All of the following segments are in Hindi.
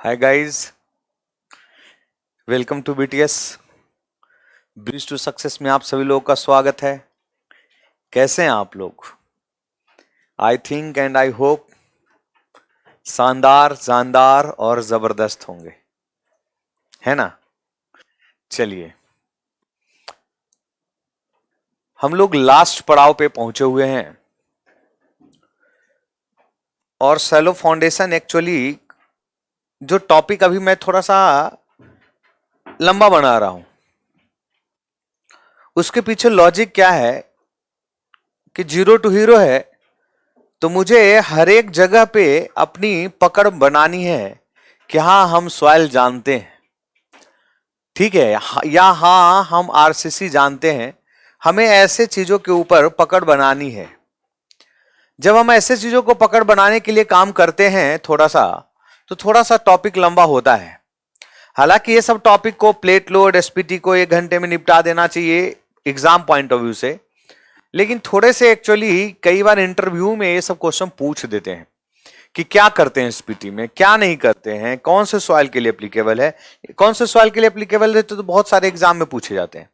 Hi guys, welcome to BTS bridge to success में आप सभी लोगों का स्वागत है। कैसे हैं आप लोग? I think and I hope शानदार जानदार और जबरदस्त होंगे, है ना? चलिए, हम लोग लास्ट पड़ाव पे पहुंचे हुए हैं और शैलो फाउंडेशन एक्चुअली जो टॉपिक अभी मैं थोड़ा सा लंबा बना रहा हूं, उसके पीछे लॉजिक क्या है कि जीरो टू हीरो है, तो मुझे हर एक जगह पे अपनी पकड़ बनानी है कि हाँ हम सॉइल जानते हैं, ठीक है, या हाँ हम आरसीसी जानते हैं। हमें ऐसे चीजों के ऊपर पकड़ बनानी है। जब हम ऐसे चीजों को पकड़ बनाने के लिए काम करते हैं तो थोड़ा सा टॉपिक लंबा होता है। हालांकि ये सब टॉपिक को प्लेट लोड एसपीटी को 1 घंटे में निपटा देना चाहिए एग्जाम पॉइंट ऑफ व्यू से, लेकिन थोड़े से एक्चुअली कई बार इंटरव्यू में ये सब क्वेश्चन पूछ देते हैं कि क्या करते हैं एसपीटी में, क्या नहीं करते हैं, कौन से सॉइल के लिए एप्लीकेबल है, कौन से सॉइल के लिए एप्लीकेबल है, तो बहुत सारे एग्जाम में पूछे जाते हैं।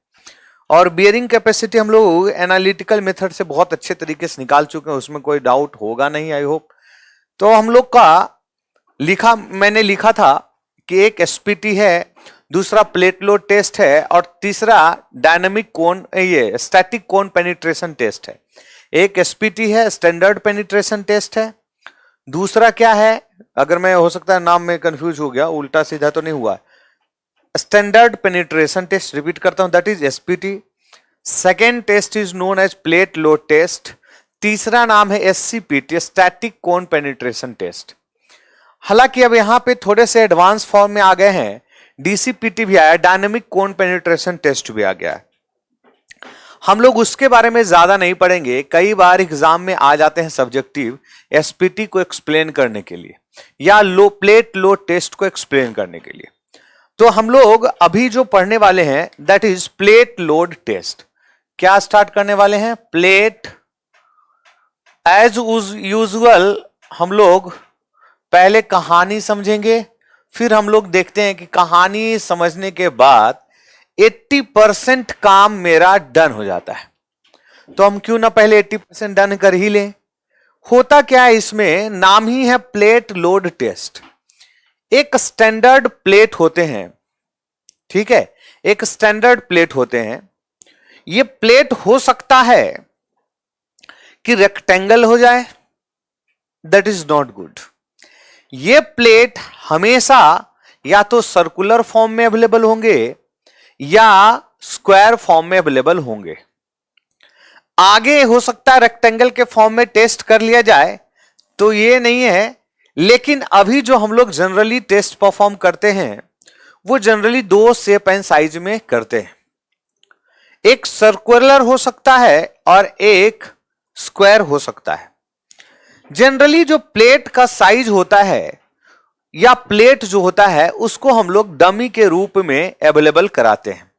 और बियरिंग कैपेसिटी हम लोग एनालिटिकल मेथड से बहुत अच्छे तरीके से निकाल चुके हैं, उसमें कोई डाउट होगा नहीं, आई होप। तो हम लोग का मैंने लिखा था कि एक एसपीटी है, दूसरा प्लेट लोड टेस्ट है और तीसरा डायनामिक कोन ये स्टैटिक कोन पेनिट्रेशन टेस्ट है। एक एसपीटी है, स्टैंडर्ड पेनिट्रेशन टेस्ट है। दूसरा क्या है, अगर मैं हो सकता है नाम में कंफ्यूज हो गया, उल्टा सीधा तो नहीं हुआ, स्टैंडर्ड पेनिट्रेशन टेस्ट, रिपीट करता हूं, that is SPT. Second test is known as plate load test. तीसरा नाम है SCPT, static cone penetration test. हालांकि अब यहां पे थोड़े से एडवांस फॉर्म में आ गए हैं, डीसीपीटी भी आया, डायनामिक कोन पेनिट्रेशन टेस्ट भी आ गया है। हम लोग उसके बारे में ज्यादा नहीं पढ़ेंगे, कई बार एग्जाम में आ जाते हैं सब्जेक्टिव एसपीटी को एक्सप्लेन करने के लिए या प्लेट लोड टेस्ट को एक्सप्लेन करने के लिए। तो हम लोग अभी जो पढ़ने वाले हैं that is plate load test. क्या स्टार्ट करने वाले हैं? प्लेट। एज यूजुअल हम लोग पहले कहानी समझेंगे, फिर हम लोग देखते हैं कि कहानी समझने के बाद 80% काम मेरा डन हो जाता है, तो हम क्यों ना पहले 80% डन कर ही लें। होता क्या है, इसमें नाम ही है प्लेट लोड टेस्ट। एक स्टैंडर्ड प्लेट होते हैं, ठीक है, एक स्टैंडर्ड प्लेट होते हैं। ये प्लेट हो सकता है कि रेक्टेंगल हो जाए, दैट इज नॉट गुड। ये प्लेट हमेशा या तो सर्कुलर फॉर्म में अवेलेबल होंगे या स्क्वायर फॉर्म में अवेलेबल होंगे। आगे हो सकता है रेक्टेंगल के फॉर्म में टेस्ट कर लिया जाए, तो ये नहीं है, लेकिन अभी जो हम लोग जनरली टेस्ट परफॉर्म करते हैं वो जनरली 2 शेप एंड साइज में करते हैं। एक सर्कुलर हो सकता है और एक स्क्वायर हो सकता है। जनरली जो प्लेट का साइज होता है या प्लेट जो होता है उसको हम लोग डमी के रूप में अवेलेबल कराते हैं।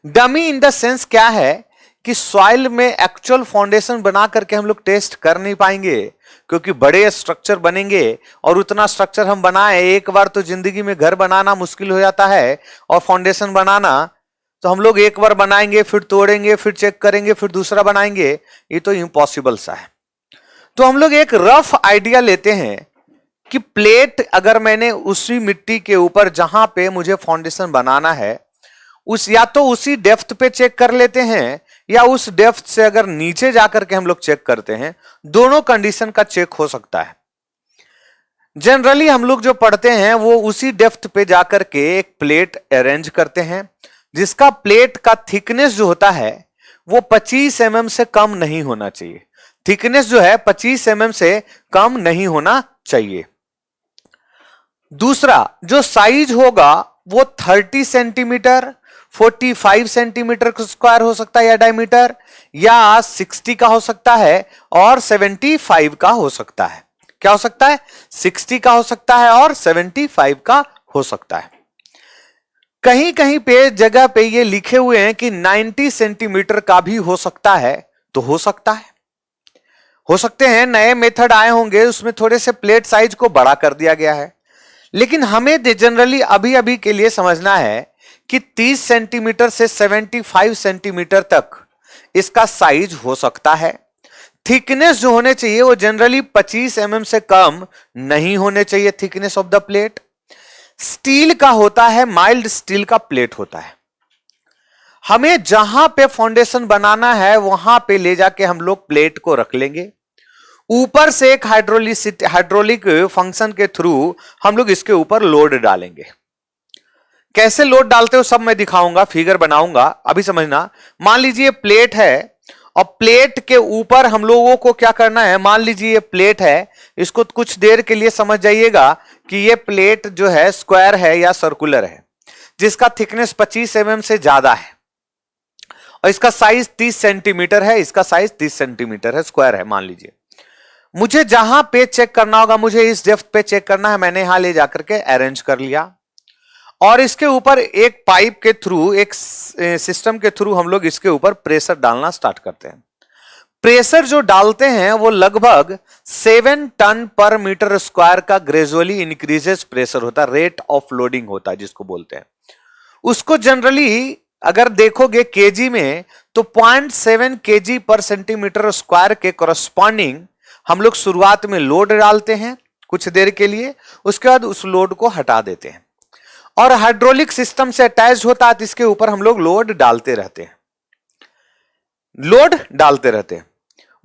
डमी इन द सेंस क्या है कि सॉइल में एक्चुअल फाउंडेशन बना करके हम लोग टेस्ट कर नहीं पाएंगे, क्योंकि बड़े स्ट्रक्चर बनेंगे और उतना स्ट्रक्चर हम बनाए, एक बार तो जिंदगी में घर बनाना मुश्किल हो जाता है और फाउंडेशन बनाना तो हम लोग एक बार बनाएंगे, फिर तोड़ेंगे, फिर चेक करेंगे, फिर दूसरा बनाएंगे, ये तो इम्पॉसिबल सा है। तो हम लोग एक रफ आइडिया लेते हैं कि प्लेट अगर मैंने उसी मिट्टी के ऊपर जहां पे मुझे फाउंडेशन बनाना है या तो उसी डेप्थ पे चेक कर लेते हैं या उस डेप्थ से अगर नीचे जाकर के हम लोग चेक करते हैं, दोनों कंडीशन का चेक हो सकता है। जनरली हम लोग जो पढ़ते हैं वो उसी डेप्थ पे जाकर के एक प्लेट अरेंज करते हैं, जिसका प्लेट का थिकनेस जो होता है वो 25 mm से कम नहीं होना चाहिए। थिकनेस जो है 25 mm से कम नहीं होना चाहिए। दूसरा जो साइज होगा वो 30 सेंटीमीटर, 45 सेंटीमीटर स्क्वायर हो सकता है या डायमीटर, या 60 का हो सकता है और 75 का हो सकता है। क्या हो सकता है? 60 का हो सकता है और 75 का हो सकता है। कहीं कहीं पे जगह पे ये लिखे हुए हैं कि 90 सेंटीमीटर का भी हो सकता है, तो हो सकता है, हो सकते हैं नए मेथड आए होंगे उसमें थोड़े से प्लेट साइज को बड़ा कर दिया गया है, लेकिन हमें जनरली अभी अभी के लिए समझना है कि 30 सेंटीमीटर से 75 सेंटीमीटर तक इसका साइज हो सकता है। थिकनेस जो होने चाहिए वो जनरली 25 mm से कम नहीं होने चाहिए thickness of the plate. Steel का होता है, माइल्ड स्टील का प्लेट होता है। हमें जहां पे फाउंडेशन बनाना है वहां पे ले जाके हम लोग प्लेट को रख लेंगे। ऊपर से एक हाइड्रोलिक फंक्शन के थ्रू हम लोग इसके ऊपर लोड डालेंगे। कैसे लोड डालते हो सब मैं दिखाऊंगा, फिगर बनाऊंगा, अभी समझना। मान लीजिए प्लेट है और प्लेट के ऊपर हम लोगों को क्या करना है, मान लीजिए ये प्लेट है, इसको कुछ देर के लिए समझ जाइएगा कि ये प्लेट जो है स्क्वायर है या सर्कुलर है, जिसका थिकनेस 25 mm से ज्यादा है और इसका साइज 30 सेंटीमीटर है, इसका साइज 30 सेंटीमीटर है, स्क्वायर है मान लीजिए। मुझे जहां पे चेक करना होगा, मुझे इस डेप्थ पे चेक करना है, मैंने यहां ले जाकर के अरेंज कर लिया और इसके ऊपर एक पाइप के थ्रू, एक सिस्टम के थ्रू हम लोग इसके ऊपर प्रेशर डालना स्टार्ट करते हैं। प्रेशर जो डालते हैं वो लगभग 7 टन पर मीटर स्क्वायर का ग्रेजुअली इंक्रीजेस प्रेशर होता है, रेट ऑफ लोडिंग होता है जिसको बोलते हैं। उसको जनरली अगर देखोगे केजी में तो 0.7 केजी पर सेंटीमीटर स्क्वायर के कॉरस्पॉन्डिंग हम लोग शुरुआत में लोड डालते हैं कुछ देर के लिए, उसके बाद उस लोड को हटा देते हैं और हाइड्रोलिक सिस्टम से अटैच होता है, इसके ऊपर हम लोग लोड डालते रहते हैं, लोड डालते रहते हैं।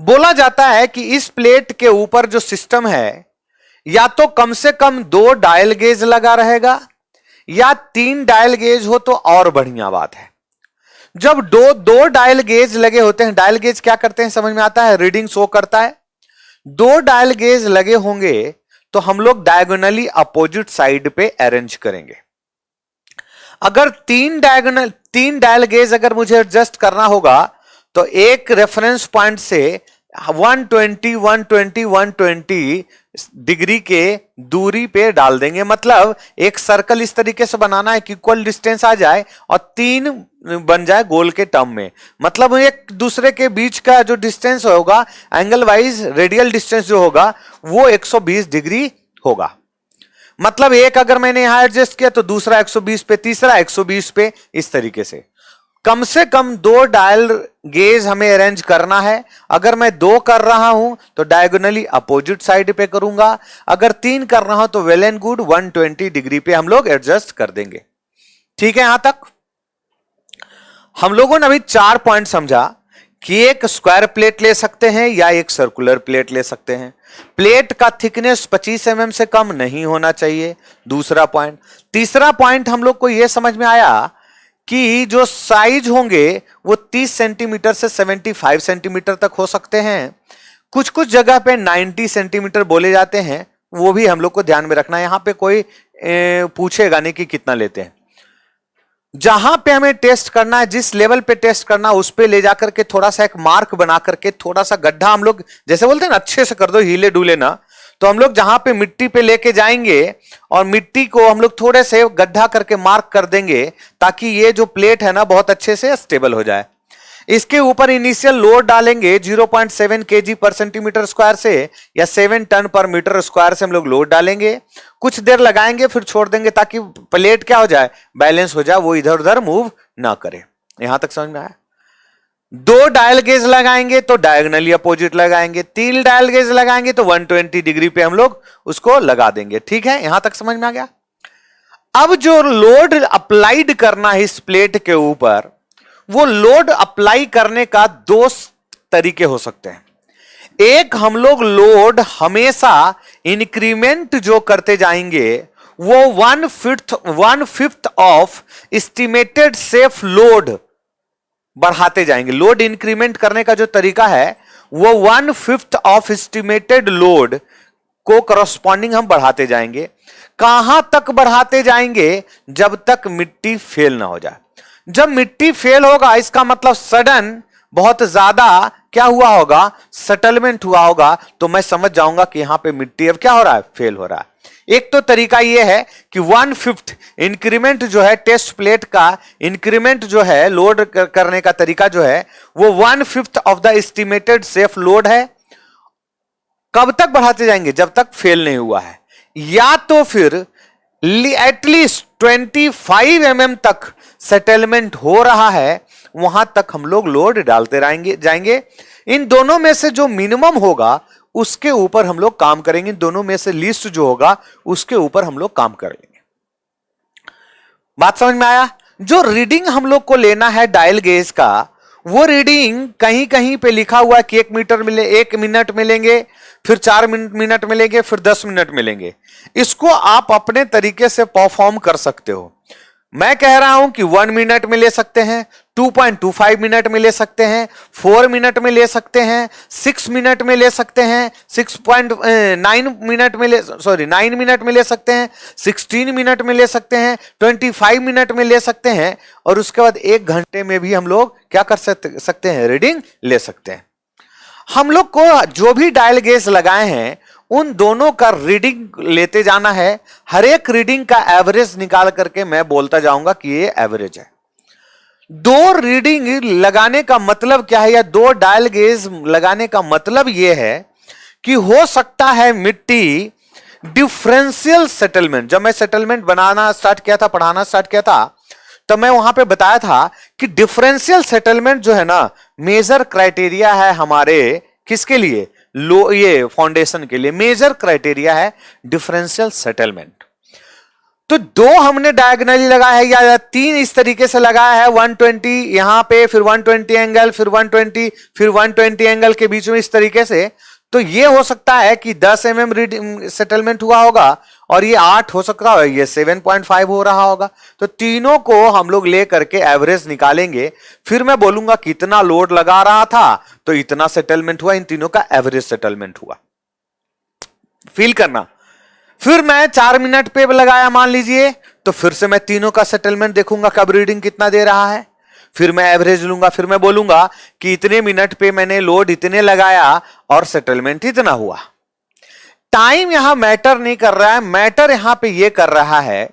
बोला जाता है कि इस प्लेट के ऊपर जो सिस्टम है या तो कम से कम 2 डायल गेज लगा रहेगा या 3 डायल गेज हो तो और बढ़िया बात है। जब दो डायल गेज लगे होते हैं, डायल गेज क्या करते हैं समझ में आता है, रीडिंग शो करता है। 2 डायल गेज लगे होंगे तो हम लोग डायगोनली अपोजिट साइड पे अरेंज करेंगे। अगर 3 डायल गेज अगर मुझे एडजस्ट करना होगा तो एक रेफरेंस पॉइंट से 120 डिग्री के दूरी पे डाल देंगे। मतलब एक सर्कल इस तरीके से बनाना है कि इक्वल डिस्टेंस आ जाए और 3 बन जाए गोल के टर्म में। मतलब एक दूसरे के बीच का जो डिस्टेंस होगा, एंगल वाइज रेडियल डिस्टेंस जो होगा वो 120 डिग्री होगा। मतलब एक अगर मैंने यहां एडजस्ट किया तो दूसरा 120 पे, तीसरा 120 पे, इस तरीके से कम से कम 2 डायल गेज हमें अरेंज करना है। अगर मैं 2 कर रहा हूं तो डायगोनली अपोजिट साइड पे करूंगा, अगर 3 कर रहा हूं तो वेल एंड गुड 120 डिग्री पे हम लोग एडजस्ट कर देंगे। ठीक है, यहां तक हम लोगों ने अभी 4 पॉइंट समझा कि एक स्क्वायर प्लेट ले सकते हैं या एक सर्कुलर प्लेट ले सकते हैं। प्लेट का थिकनेस 25 mm से कम नहीं होना चाहिए, दूसरा पॉइंट। तीसरा पॉइंट हम लोग को यह समझ में आया कि जो साइज होंगे वो 30 सेंटीमीटर से 75 सेंटीमीटर तक हो सकते हैं। कुछ कुछ जगह पे 90 सेंटीमीटर बोले जाते हैं, वो भी हम लोग को ध्यान में रखना है। यहां पे कोई पूछेगा नहीं कि कितना लेते हैं। जहां पे हमें टेस्ट करना है, जिस लेवल पे टेस्ट करना है, उस पे ले जाकर के थोड़ा सा एक मार्क बना करके थोड़ा सा गड्ढा हम लोग जैसे बोलते हैं ना, अच्छे से कर दो, हिले डुले ना। तो हम लोग जहां पे मिट्टी पे लेके जाएंगे और मिट्टी को हम लोग थोड़े से गड्ढा करके मार्क कर देंगे ताकि ये जो प्लेट है ना बहुत अच्छे से स्टेबल हो जाए। इसके ऊपर इनिशियल लोड डालेंगे 0.7 केजी पर सेंटीमीटर स्क्वायर से या 7 टन पर मीटर स्क्वायर से हम लोग लोड डालेंगे। कुछ देर लगाएंगे फिर छोड़ देंगे ताकि प्लेट क्या हो जाए, बैलेंस हो जाए, वो इधर उधर मूव ना करे। यहां तक समझ में आया? 2 डायल गेज लगाएंगे तो डायगोनली अपोजिट लगाएंगे, 3 डायल गेज लगाएंगे तो 120 डिग्री पे हम लोग उसको लगा देंगे। ठीक है, यहां तक समझ में आ गया? अब जो लोड अप्लाइड करना है इस प्लेट के ऊपर, वो लोड अप्लाई करने का 2 तरीके हो सकते हैं। एक, हम लोग लोड हमेशा इंक्रीमेंट जो करते जाएंगे वो 1/5 ऑफ एस्टिमेटेड सेफ लोड बढ़ाते जाएंगे। लोड इंक्रीमेंट करने का जो तरीका है वो 1/5 ऑफ एस्टिमेटेड लोड को करस्पॉन्डिंग हम बढ़ाते जाएंगे। कहां तक बढ़ाते जाएंगे? जब तक मिट्टी फेल ना हो जाए। जब मिट्टी फेल होगा इसका मतलब सडन बहुत ज्यादा क्या हुआ होगा, सेटलमेंट हुआ होगा, तो मैं समझ जाऊंगा कि यहां पे मिट्टी अब क्या हो रहा है, फेल हो रहा है। एक तो तरीका यह है कि 1/5 इंक्रीमेंट जो है, टेस्ट प्लेट का इंक्रीमेंट जो है, लोड करने का तरीका जो है वो 1/5 of the estimated safe load है। कब तक बढ़ाते जाएंगे? जब तक फेल नहीं हुआ है। या तो फिर एटलीस्ट 25 mm तक सेटलमेंट हो रहा है, वहां तक हम लोग लोड डालते जाएंगे। इन दोनों में से जो मिनिमम होगा उसके ऊपर हम लोग काम करेंगे, दोनों में से लीस्ट जो होगा उसके ऊपर हम लोग काम करेंगे। बात समझ में आया? जो रीडिंग हम लोग को लेना है डायल गेज का, वो रीडिंग कहीं कहीं पे लिखा हुआ है कि 1 मिनट मिलेंगे, फिर 4 मिनट मिलेंगे, फिर 10 मिनट मिलेंगे। इसको आप अपने तरीके से परफॉर्म कर सकते हो। मैं कह रहा हूं कि 1 मिनट में ले सकते हैं, 2.25 मिनट में ले सकते हैं, 4 मिनट में ले सकते हैं, 6 मिनट में ले सकते हैं, 6.9 मिनट में 9 मिनट में ले सकते हैं, 16 मिनट में ले सकते हैं, 25 मिनट में ले सकते हैं, और उसके बाद 1 घंटे में भी हम लोग क्या कर सकते हैं, रीडिंग ले सकते हैं। हम लोग को जो भी डायल गेज लगाए हैं उन दोनों का रीडिंग लेते जाना है। हर एक रीडिंग का एवरेज निकाल करके मैं बोलता जाऊंगा कि ये एवरेज है। 2 रीडिंग लगाने का मतलब क्या है, या 2 डायल गेज लगाने का मतलब यह है कि हो सकता है मिट्टी डिफरेंशियल सेटलमेंट, जब मैं सेटलमेंट बनाना स्टार्ट किया था, पढ़ाना स्टार्ट किया था, तो मैं वहां पे बताया था कि डिफरेंशियल सेटलमेंट जो है ना, मेजर क्राइटेरिया है हमारे किसके लिए, ये फाउंडेशन के लिए मेजर क्राइटेरिया है डिफरेंशियल सेटलमेंट। तो 2 हमने डायगोनली लगाया है, या 3 इस तरीके से लगाया है, 120 यहां पे, फिर 120 एंगल, फिर 120, फिर 120 एंगल के बीच में, इस तरीके से। तो ये हो सकता है कि 10 mm रीडिंग सेटलमेंट हुआ होगा, और ये 8 हो सकता है, ये 7.5 हो रहा होगा। तो तीनों को हम लोग ले करके एवरेज निकालेंगे, फिर मैं बोलूंगा कितना लोड लगा रहा था तो इतना सेटलमेंट हुआ, इन तीनों का एवरेज सेटलमेंट हुआ। फील करना। फिर मैं 4 मिनट पे लगाया मान लीजिए, तो फिर से मैं तीनों का सेटलमेंट देखूंगा कब रीडिंग कितना दे रहा है, फिर मैं एवरेज लूंगा, फिर मैं बोलूंगा कि इतने मिनट पे मैंने लोड इतने लगाया और सेटलमेंट इतना हुआ। टाइम यहां मैटर नहीं कर रहा है, मैटर यहां पे ये कर रहा है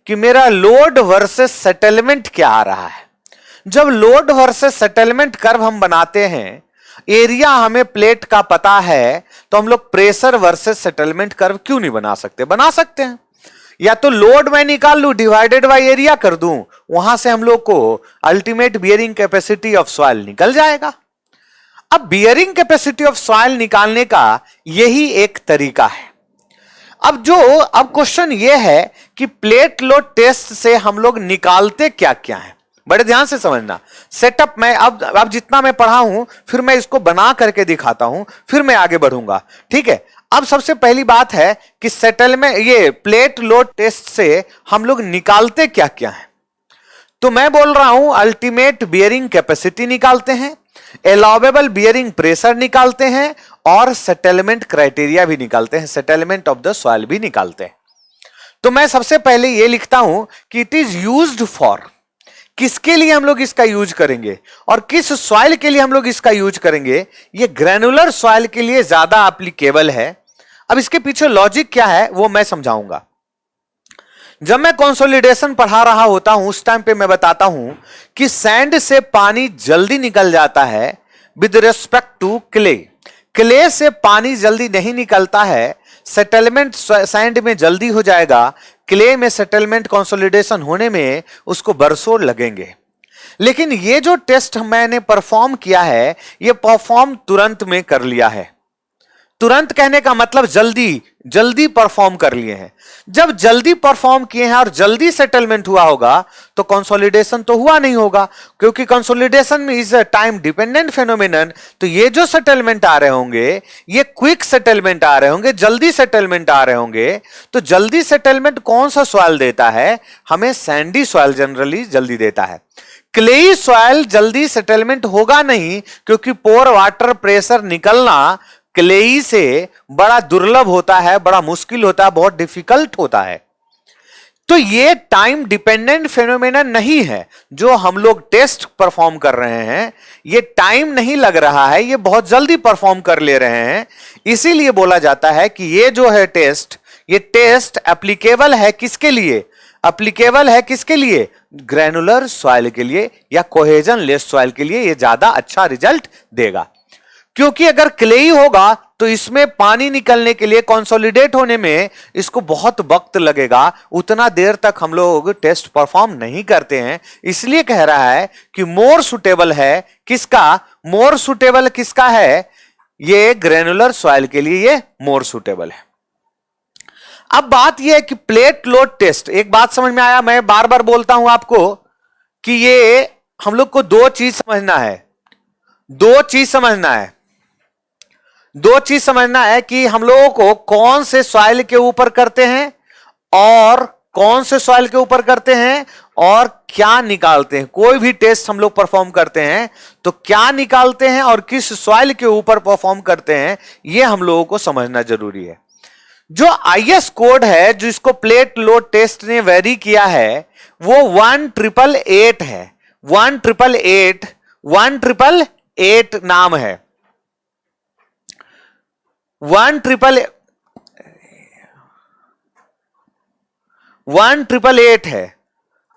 कि मेरा लोड वर्सेस सेटलमेंट क्या आ रहा है। जब लोड वर्सेस सेटलमेंट कर्व हम बनाते हैं, एरिया हमें प्लेट का पता है, तो हम लोग प्रेशर वर्सेस सेटलमेंट कर्व क्यों नहीं बना सकते? बना सकते हैं। या तो लोड मैं निकाल लूं, डिवाइडेड बाय एरिया कर दूं, वहां से हम लोग को ultimate bearing capacity of soil निकल जाएगा। अब बियरिंग कैपेसिटी ऑफ सॉइल निकालने का यही एक तरीका है। अब क्वेश्चन यह है कि प्लेट लोड टेस्ट से हम लोग निकालते क्या क्या है, बड़े ध्यान से समझना। सेटअप में अब जितना मैं पढ़ा हूं, फिर मैं इसको बना करके दिखाता हूं, फिर मैं आगे बढ़ूंगा, ठीक है। अब सबसे पहली बात है कि सेटलमेंट, ये प्लेट लोड टेस्ट से हम लोग निकालते क्या क्या है। तो मैं बोल रहा हूं अल्टीमेट बियरिंग कैपेसिटी निकालते हैं, अलाउएबल बियरिंग प्रेशर निकालते हैं, और सेटलमेंट क्राइटेरिया भी निकालते हैं, सेटलमेंट ऑफ द सॉइल भी निकालते हैं। तो मैं सबसे पहले ये लिखता हूं कि इट इज यूज्ड फॉर, किसके लिए हम लोग इसका यूज करेंगे और किस सॉइल के लिए हम लोग इसका यूज करेंगे। ये ग्रेनुलर सॉइल के लिए ज्यादा एप्लीकेबल है। अब इसके पीछे लॉजिक क्या है वो मैं समझाऊंगा। जब मैं कंसोलिडेशन पढ़ा रहा होता हूं उस टाइम पे मैं बताता हूं कि सैंड से पानी जल्दी निकल जाता है with respect to clay. Clay से पानी जल्दी नहीं निकलता है, सेटलमेंट सैंड में जल्दी हो जाएगा, क्ले में सेटलमेंट कंसोलिडेशन होने में उसको बरसों लगेंगे। लेकिन ये जो टेस्ट मैंने परफॉर्म किया है, ये परफॉर्म तुरंत में कर लिया है। तुरंत कहने का मतलब जल्दी परफॉर्म कर लिए हैं। जब जल्दी परफॉर्म किए हैं और जल्दी सेटलमेंट हुआ होगा तो कंसोलिडेशन तो हुआ नहीं होगा, क्योंकि कंसोलिडेशन में is a time dependent phenomenon. तो ये जो सेटलमेंट आ रहे होंगे ये क्विक सेटलमेंट आ रहे होंगे, जल्दी सेटलमेंट आ रहे होंगे। तो जल्दी सेटलमेंट कौन सा सॉइल देता है हमें? सैंडी सॉइल जनरली जल्दी देता है। क्लेई सॉइल जल्दी सेटलमेंट होगा नहीं, क्योंकि पोर वाटर प्रेशर निकलना क्लेई से बड़ा दुर्लभ होता है, बड़ा मुश्किल होता है, बहुत डिफिकल्ट होता है। तो ये टाइम डिपेंडेंट फेनोमेना नहीं है जो हम लोग टेस्ट परफॉर्म कर रहे हैं। ये टाइम नहीं लग रहा है, ये बहुत जल्दी परफॉर्म कर ले रहे हैं। इसीलिए बोला जाता है कि ये जो है टेस्ट, ये टेस्ट एप्लीकेबल है किसके लिए? एप्लीकेबल है किसके लिए? ग्रेनुलर सॉइल के लिए या कोहेजन लेस सॉइल के लिए ये ज्यादा अच्छा रिजल्ट देगा। क्योंकि अगर क्लेई होगा तो इसमें पानी निकलने के लिए, कंसोलिडेट होने में इसको बहुत वक्त लगेगा, उतना देर तक हम लोग टेस्ट परफॉर्म नहीं करते हैं। इसलिए कह रहा है कि मोर सुटेबल है किसका, मोर सुटेबल किसका है, ये ग्रेनुलर सॉइल के लिए ये मोर सुटेबल है। अब बात यह है कि प्लेट लोड टेस्ट, एक बात समझ में आया, मैं बार बार बोलता हूं आपको कि ये हम लोग को दो चीज समझना है, दो चीज समझना है कि हम लोगों को कौन से सॉइल के ऊपर करते हैं और कौन से सॉइल के ऊपर करते हैं और क्या निकालते हैं। कोई भी टेस्ट हम लोग परफॉर्म करते हैं तो क्या निकालते हैं और किस सॉइल के ऊपर परफॉर्म करते हैं, यह हम लोगों को समझना जरूरी है। जो आईएस कोड है जिसको प्लेट लोड टेस्ट ने वेरी किया है वो 1888 है, 1888 नाम है, 1888 है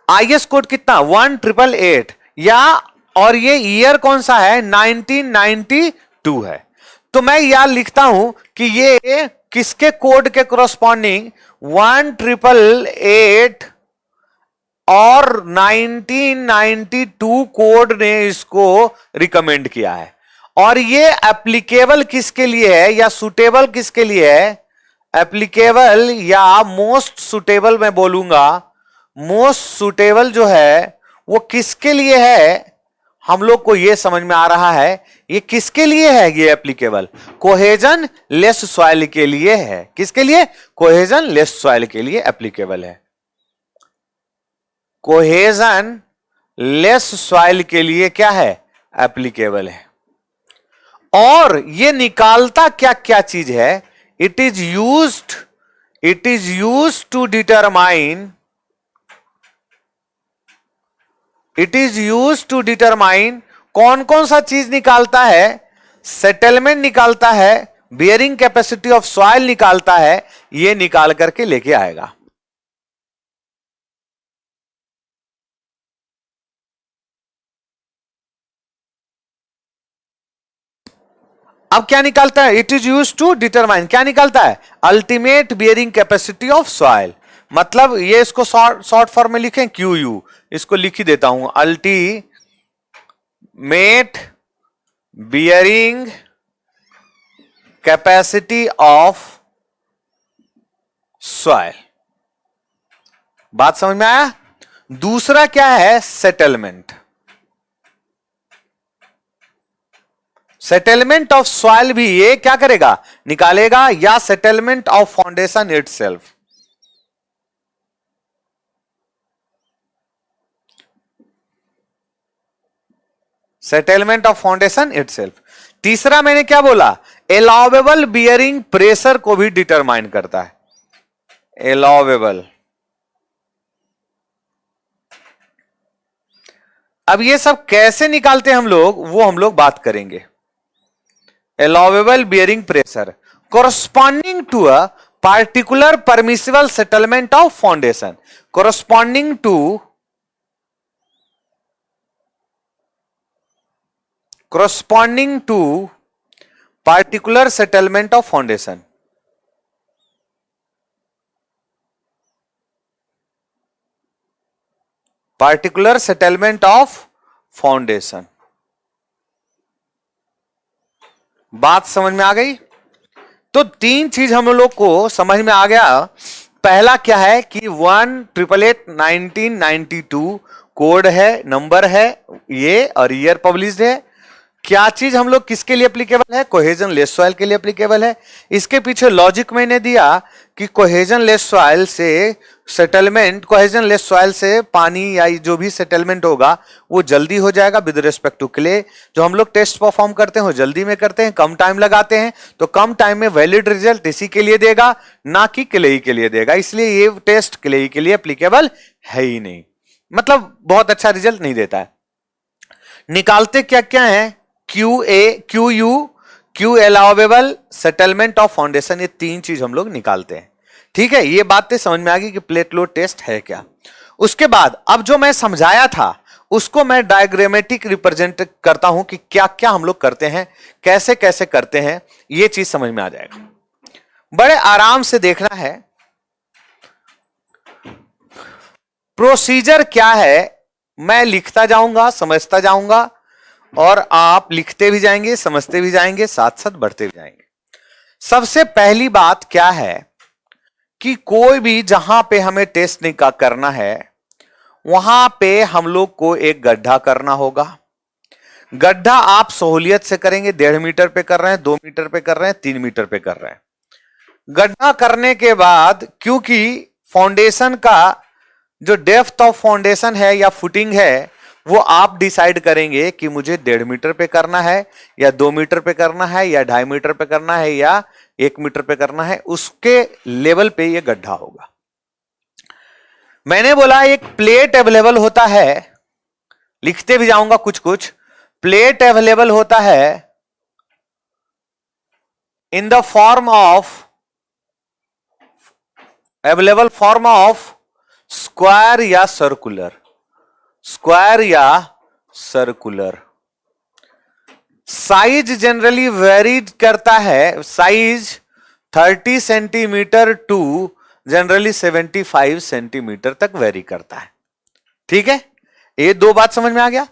आईएस कोड कितना, 1888 या, और ये ईयर कौन सा है, 1992 है। तो मैं यहां लिखता हूं कि ये किसके कोड के कोरस्पॉन्डिंग, 1888 और 1992 कोड ने इसको रिकमेंड किया है। और ये एप्लीकेबल किसके लिए है या सुटेबल किसके लिए है, एप्लीकेबल या मोस्ट सुटेबल, मैं बोलूंगा मोस्ट सुटेबल जो है वो किसके लिए है, हम लोग को यह समझ में आ रहा है ये किसके लिए है, ये एप्लीकेबल कोहेजन लेस सॉइल के लिए है। किसके लिए, कोहेजन लेस सॉइल के लिए एप्लीकेबल है, कोहेजन लेस सॉइल के लिए क्या है, एप्लीकेबल है। और ये निकालता क्या क्या चीज है, it is used to determine कौन कौन सा चीज निकालता है, सेटलमेंट निकालता है, बियरिंग कैपेसिटी ऑफ सॉइल निकालता है, ये निकाल करके लेके आएगा। अब क्या निकालता है, it is used to determine, क्या निकालता है, ultimate bearing capacity of soil. मतलब ये इसको शॉर्ट फॉर्म में लिखें QU, इसको लिख ही देता हूं, ultimate bearing capacity of soil. बात समझ में आया। दूसरा क्या है, सेटलमेंट, सेटलमेंट ऑफ सॉइल भी ये क्या करेगा, निकालेगा, या settlement of foundation itself. Settlement of foundation itself. तीसरा मैंने क्या बोला, अलाउएबल बियरिंग प्रेशर को भी डिटरमाइन करता है, अलाउएबल। अब ये सब कैसे निकालते हैं हम लोग, वो हम लोग बात करेंगे। Allowable bearing pressure corresponding to a particular permissible settlement of foundation, corresponding to particular settlement of foundation, particular settlement of foundation। बात समझ में आ गई। तो तीन चीज हम लोग को समझ में आ गया। पहला क्या है कि 1888-1992 कोड है, नंबर है ये, और ईयर पब्लिश्ड है। क्या चीज हम लोग किसके लिए एप्लीकेबल है, कोहेजन लेस सॉइल के लिए एप्लीकेबल है। इसके पीछे लॉजिक मैंने दिया कि कोहेजन लेस सॉइल से सेटलमेंट, कोहेजन लेस सॉइल से पानी या जो भी सेटलमेंट होगा वो जल्दी हो जाएगा विद रिस्पेक्ट टू क्ले। जो हम लोग टेस्ट परफॉर्म करते हैं वो जल्दी में करते हैं, कम टाइम लगाते हैं, तो कम टाइम में वैलिड रिजल्ट इसी के लिए देगा, ना कि क्लेई के लिए देगा। इसलिए ये टेस्ट क्लेई के लिए एप्लीकेबल है ही नहीं, मतलब बहुत अच्छा रिजल्ट नहीं देता है। निकालते क्या क्या है, Q allowable, settlement of foundation, ये तीन चीज हम लोग निकालते हैं। ठीक है, ये बातें समझ में आ गई कि प्लेट लोड टेस्ट है क्या। उसके बाद अब जो मैं समझाया था उसको मैं डायग्रामेटिक रिप्रेजेंट करता हूं कि क्या क्या हम लोग करते हैं, कैसे कैसे करते हैं, ये चीज समझ में आ जाएगा। बड़े आराम से देखना है प्रोसीजर क्या है। मैं लिखता जाऊंगा, समझता जाऊंगा, और आप लिखते भी जाएंगे, समझते भी जाएंगे, साथ साथ बढ़ते भी जाएंगे। सबसे पहली बात क्या है कि कोई भी जहां पे हमें टेस्ट नहीं करना है वहां पे हम लोग को एक गड्ढा करना होगा। गड्ढा आप सहूलियत से करेंगे, 1.5 मीटर पे कर रहे हैं, 2 मीटर पे कर रहे हैं, 3 मीटर पे कर रहे हैं। गड्ढा करने के बाद क्योंकि फाउंडेशन का जो डेप्थ ऑफ फाउंडेशन है या फुटिंग है वो आप डिसाइड करेंगे कि मुझे 1.5 मीटर पे करना है या 2 मीटर पे करना है या 2.5 मीटर पे करना है या 1 मीटर पे करना है, उसके लेवल पे ये गड्ढा होगा। मैंने बोला एक प्लेट अवेलेबल होता है, लिखते भी जाऊंगा कुछ कुछ। प्लेट अवेलेबल होता है in the form of available form of square या सर्कुलर, स्क्वायर या सर्कुलर। साइज जनरली वेरीड करता है, size 30 centimetre to generally 75 centimetre तक वेरी करता है। ठीक है, ये दो बात समझ में आ गया।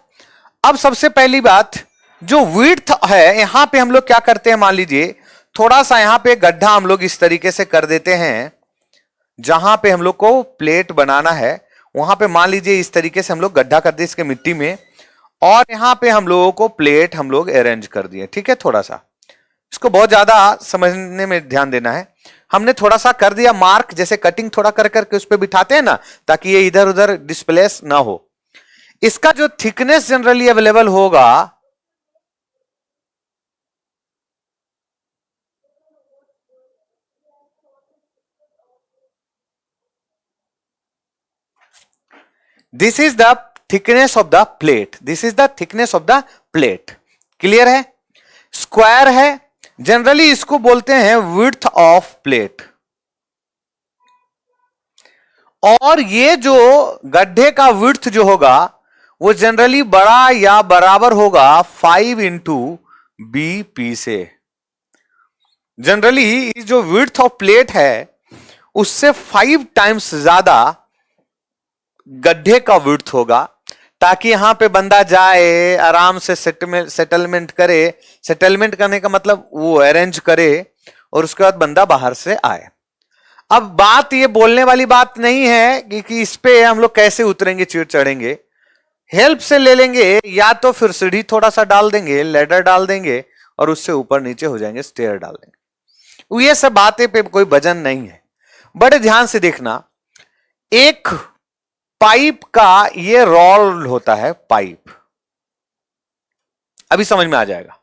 अब सबसे पहली बात जो विड्थ है, यहां पे हम लोग क्या करते हैं, मान लीजिए थोड़ा सा यहां पे गड्ढा हम लोग इस तरीके से कर देते हैं, जहां पे हम लोग को प्लेट बनाना है वहां पे मान लीजिए इस तरीके से हम लोग गड्ढा कर दिए इसके मिट्टी में, और यहां पे हम लोगों को प्लेट हम लोग अरेंज कर दिए। ठीक है, थोड़ा सा इसको बहुत ज्यादा समझने में ध्यान देना है। हमने थोड़ा सा कर दिया मार्क, जैसे कटिंग थोड़ा कर करके उस पर बिठाते हैं ना, ताकि ये इधर उधर डिस्प्लेस ना हो। इसका जो थिकनेस जनरली अवेलेबल होगा this is the thickness of the plate, this is the thickness of the plate. Clear है? स्क्वायर है, जनरली इसको बोलते हैं विड्थ ऑफ प्लेट। और ये जो गड्ढे का विड्थ जो होगा वो जनरली बड़ा या बराबर होगा 5 इंटू बीपी से। जनरली जो विड्थ ऑफ प्लेट है उससे 5 टाइम्स ज्यादा गड्ढे का विड्थ होगा, ताकि यहां पे बंदा जाए आराम से सेटलमेंट करे। सेटलमेंट करने का मतलब वो अरेंज करे और उसके बाद बंदा बाहर से आए। अब बात ये बोलने वाली बात नहीं है कि इस पे हम लोग कैसे उतरेंगे, चिड़ चढ़ेंगे। हेल्प से ले लेंगे, या तो फिर सीढ़ी थोड़ा सा डाल देंगे, लेडर डाल देंगे और उससे ऊपर नीचे हो जाएंगे, स्टेयर डाल देंगे। ये सब बातें पे कोई वजन नहीं है। बड़े ध्यान से देखना, एक पाइप का ये रोल होता है, पाइप। अभी समझ में आ जाएगा।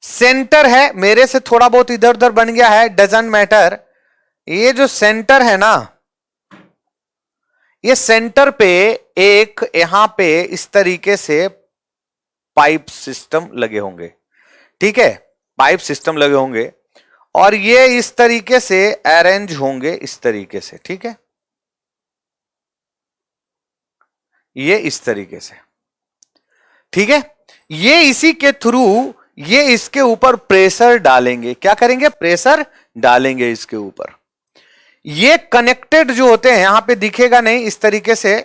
सेंटर है, मेरे से थोड़ा बहुत इधर उधर बन गया है, डजंट मैटर। ये जो सेंटर है ना, ये सेंटर पे एक यहां पे इस तरीके से पाइप सिस्टम लगे होंगे। ठीक है, पाइप सिस्टम लगे होंगे और ये इस तरीके से अरेंज होंगे, इस तरीके से। ठीक है, ये इस तरीके से। ठीक है, ये इसी के थ्रू ये इसके ऊपर प्रेशर डालेंगे। क्या करेंगे? प्रेशर डालेंगे इसके ऊपर। ये कनेक्टेड जो होते हैं, यहां पे दिखेगा नहीं इस तरीके से,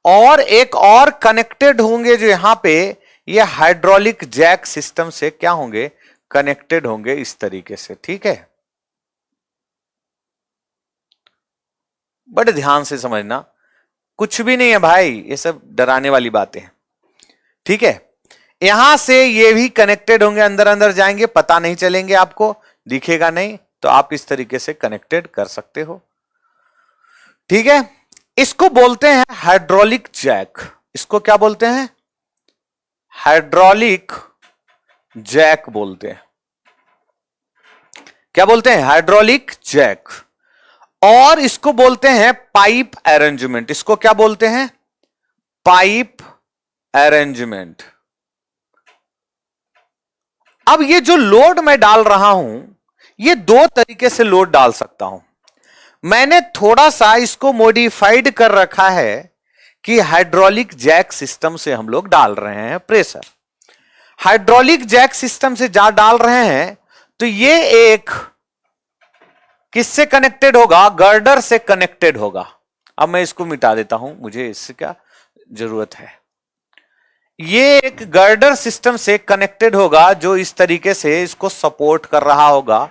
और एक और कनेक्टेड होंगे जो यहां पे ये हाइड्रोलिक जैक सिस्टम से क्या होंगे, कनेक्टेड होंगे इस तरीके से। ठीक है, बड़े ध्यान से समझना, कुछ भी नहीं है भाई, ये सब डराने वाली बातें हैं। ठीक है, यहां से ये भी कनेक्टेड होंगे, अंदर अंदर जाएंगे, पता नहीं चलेंगे, आपको दिखेगा नहीं, तो आप इस तरीके से कनेक्टेड कर सकते हो। ठीक है, इसको बोलते हैं हाइड्रोलिक जैक। इसको क्या बोलते हैं? हाइड्रोलिक जैक बोलते हैं। क्या बोलते हैं? Hydraulic jack. और इसको बोलते हैं पाइप अरेंजमेंट। इसको क्या बोलते हैं? Pipe arrangement. अब ये जो लोड मैं डाल रहा हूं, ये दो तरीके से लोड डाल सकता हूं। मैंने थोड़ा सा इसको मॉडिफाइड कर रखा है कि हाइड्रोलिक जैक सिस्टम से हम लोग डाल रहे हैं प्रेशर। हाइड्रोलिक जैक सिस्टम से जा डाल रहे हैं तो ये एक किससे कनेक्टेड होगा? गर्डर से कनेक्टेड होगा। अब मैं इसको मिटा देता हूं, मुझे इससे क्या जरूरत है। ये एक गर्डर सिस्टम से कनेक्टेड होगा जो इस तरीके से इसको सपोर्ट कर रहा होगा,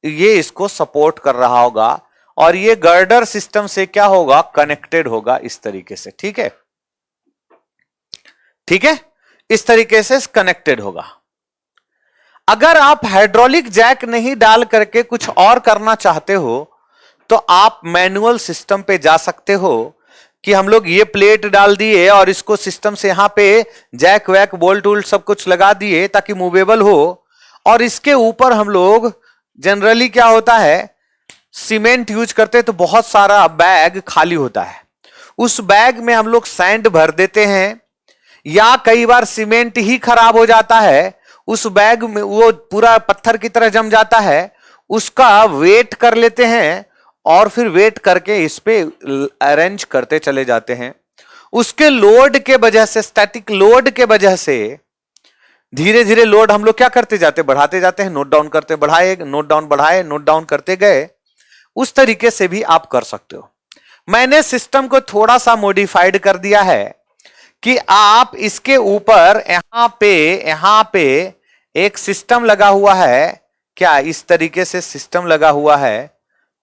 ये इसको सपोर्ट कर रहा होगा, और ये गर्डर सिस्टम से क्या होगा? कनेक्टेड होगा इस तरीके से। ठीक है, ठीक है, इस तरीके से कनेक्टेड होगा। अगर आप हाइड्रोलिक जैक नहीं डाल करके कुछ और करना चाहते हो तो आप मैनुअल सिस्टम पे जा सकते हो कि हम लोग ये प्लेट डाल दिए और इसको सिस्टम से यहां पे जैक वैक बोल्ट वोल्ट सब कुछ लगा दिए ताकि मूवेबल हो, और इसके ऊपर हम लोग जनरली क्या होता है, सीमेंट यूज करते तो बहुत सारा बैग खाली होता है, उस बैग में हम लोग सैंड भर देते हैं, या कई बार सीमेंट ही खराब हो जाता है, उस बैग में वो पूरा पत्थर की तरह जम जाता है, उसका वेट कर लेते हैं और फिर वेट करके इस पे अरेंज करते चले जाते हैं। उसके लोड के वजह से, स्टैटिक लोड के वजह से धीरे धीरे लोड हम लोग क्या करते जाते, बढ़ाते जाते हैं, नोट डाउन करते, बढ़ाए नोट डाउन, बढ़ाए नोट डाउन करते गए। उस तरीके से भी आप कर सकते हो। मैंने सिस्टम को थोड़ा सा मॉडिफाइड कर दिया है कि आप इसके ऊपर यहां पे एक सिस्टम लगा हुआ है, क्या इस तरीके से सिस्टम लगा हुआ है,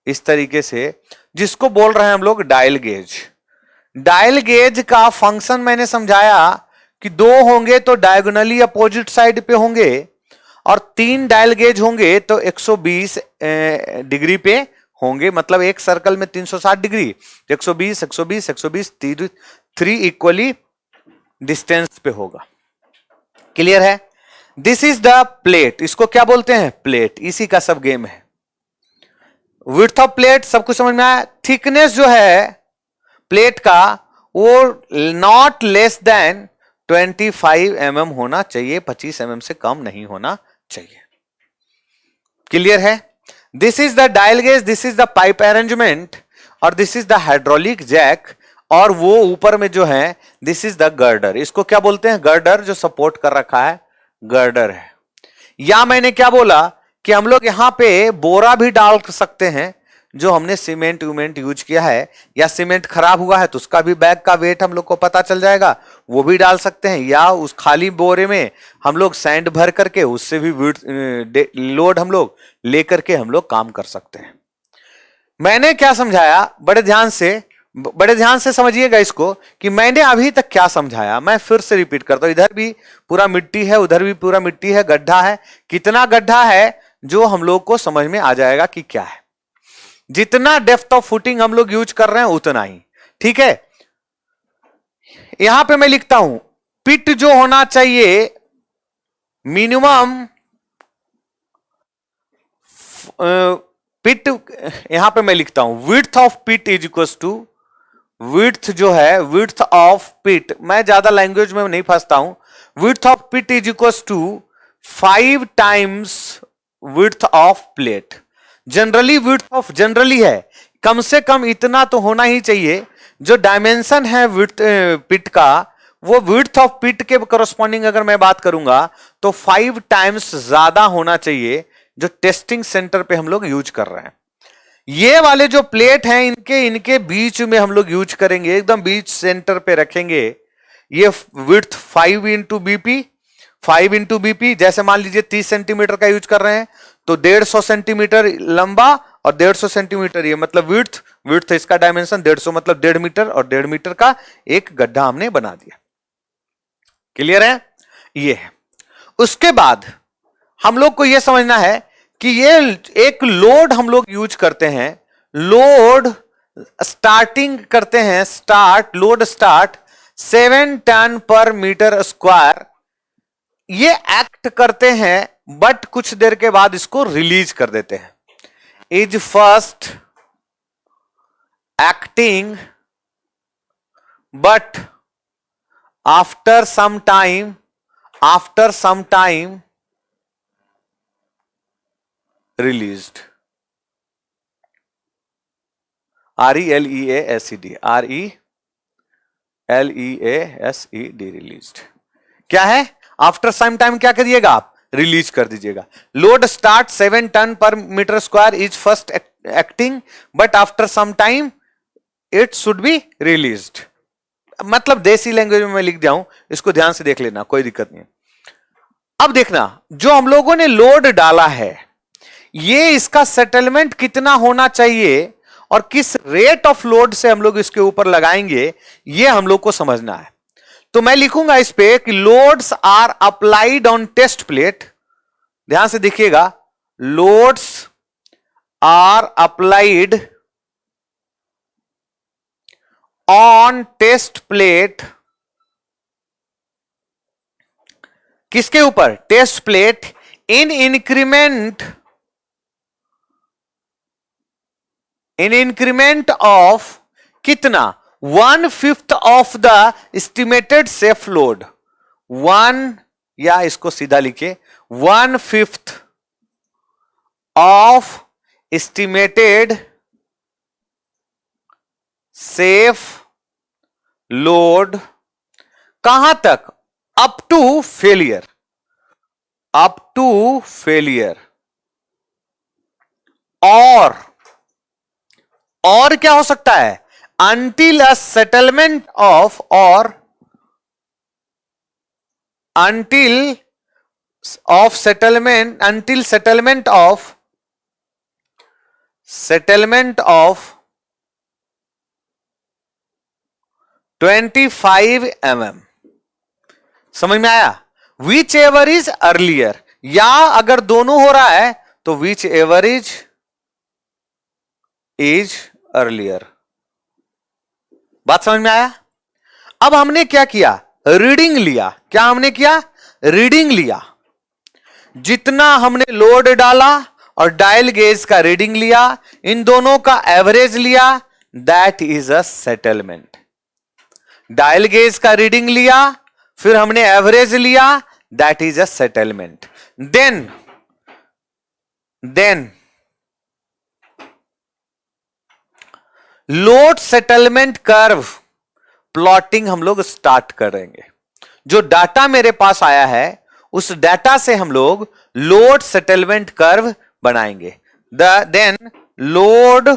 इस तरीके से, जिसको बोल रहे हैं हम लोग डायल गेज। डायल गेज का फंक्शन मैंने समझाया कि दो होंगे तो डायगोनली अपोजिट साइड पे होंगे, और 3 डायल गेज होंगे तो 120 डिग्री पे होंगे, मतलब एक सर्कल में 360 डिग्री, 120 120 120 3 इक्वली डिस्टेंस पे होगा। क्लियर है? दिस इज द प्लेट, इसको क्या बोलते हैं? प्लेट। इसी का सब गेम है। विड्थ ऑफ प्लेट सब कुछ समझ में आया। थिकनेस जो है प्लेट का वो नॉट लेस देन 25 mm होना चाहिए, 25 mm से कम नहीं होना चाहिए। क्लियर है? This is the dial gauge, this is the pipe arrangement, और this is the hydraulic jack, और वो ऊपर में जो है दिस इज द गर्डर। इसको क्या बोलते हैं? गर्डर। जो सपोर्ट कर रखा है गर्डर है। या मैंने क्या बोला कि हम लोग यहां पे बोरा भी डाल सकते हैं, जो हमने सीमेंट वीमेंट यूज किया है, या सीमेंट खराब हुआ है तो उसका भी बैग का वेट हम लोग को पता चल जाएगा, वो भी डाल सकते हैं। या उस खाली बोरे में हम लोग सैंड भर करके उससे भी लोड हम लोग लेकर के हम लोग काम कर सकते हैं। मैंने क्या समझाया, बड़े ध्यान से समझिएगा इसको, कि मैंने अभी तक क्या समझाया मैं फिर से रिपीट करता हूं। इधर भी पूरा मिट्टी है, उधर भी पूरा मिट्टी है, गड्ढा है। कितना गड्ढा है जो हम लोग को समझ में आ जाएगा कि क्या है। जितना डेप्थ ऑफ फुटिंग हम लोग यूज कर रहे हैं उतना ही। ठीक है, यहां पे मैं लिखता हूं पिट जो होना चाहिए मिनिमम, पिट यहां पे मैं लिखता हूं width of pit is equal to, width जो है विड्थ ऑफ पिट, मैं ज्यादा लैंग्वेज में नहीं फंसता हूं, width of pit is equal to 5 times width of plate. Generally width of generally है, कम से कम इतना तो होना ही चाहिए। जो डायमेंशन है विड्थ पिट का, वो विड्थ ऑफ पिट के करस्पॉन्डिंग अगर मैं बात करूंगा तो 5 times ज्यादा होना चाहिए, जो टेस्टिंग सेंटर पे हम लोग यूज कर रहे हैं। ये वाले जो प्लेट हैं इनके बीच में हम लोग यूज करेंगे, एकदम बीच सेंटर पे रखेंगे। ये width 5 into BP, 5 into BP, जैसे मान लीजिए 30 सेंटीमीटर का यूज कर रहे हैं तो 150 सेंटीमीटर लंबा और 150 सेंटीमीटर, ये मतलब विड्थ इसका डायमेंशन 150 मतलब 1.5 मीटर, और 1.5 मीटर का एक गड्ढा हमने बना दिया। क्लियर है? ये है। उसके बाद हम लोग को यह समझना है कि ये एक लोड हम लोग यूज करते हैं, लोड स्टार्टिंग करते हैं, लोड स्टार्ट 7 टन पर मीटर स्क्वायर, ये एक्ट करते हैं, बट कुछ देर के बाद इसको रिलीज कर देते हैं। Is first acting but after some time released. RELEASED, RELEASED, released. क्या है? आफ्टर सम टाइम क्या करिएगा आप? रिलीज कर दीजिएगा। लोड स्टार्ट 7 टन पर metre square is first acting, but after some time it should be released. मतलब देसी लैंग्वेज में मैं लिख दिया हूं, इसको ध्यान से देख लेना, कोई दिक्कत नहीं। अब देखना, जो हम लोगों ने लोड डाला है, ये इसका सेटलमेंट कितना होना चाहिए और किस रेट ऑफ लोड से हम लोग इसके ऊपर लगाएंगे, ये हम लोग को समझना है। तो मैं लिखूंगा इस पे कि loads are applied on test plate. ध्यान से देखिएगा, loads are applied on test plate. किसके ऊपर? Test plate in increment of कितना? 1/5 of the estimated safe load. 1, या इसको सीधा लिखिए, 1/5 ऑफ एस्टिमेटेड सेफ लोड। कहां तक? Up to failure, up to failure. और क्या हो सकता है? until a settlement of, or until settlement of 25 mm। समझ में आया? विच एवर इज अर्लियर, या अगर दोनों हो रहा है तो विच एवर इज अर्लियर। बात समझ में आया? अब हमने क्या किया? रीडिंग लिया। क्या हमने किया? रीडिंग लिया। जितना हमने लोड डाला और डायल गेज का रीडिंग लिया, इन दोनों का एवरेज लिया, that is a settlement. Dial gauge का रीडिंग लिया, फिर हमने एवरेज लिया, that is a settlement. Then load settlement curve plotting हम लोग स्टार्ट करेंगे। जो डाटा मेरे पास आया है, उस डाटा से हम लोग लोड सेटलमेंट कर्व बनाएंगे। Then load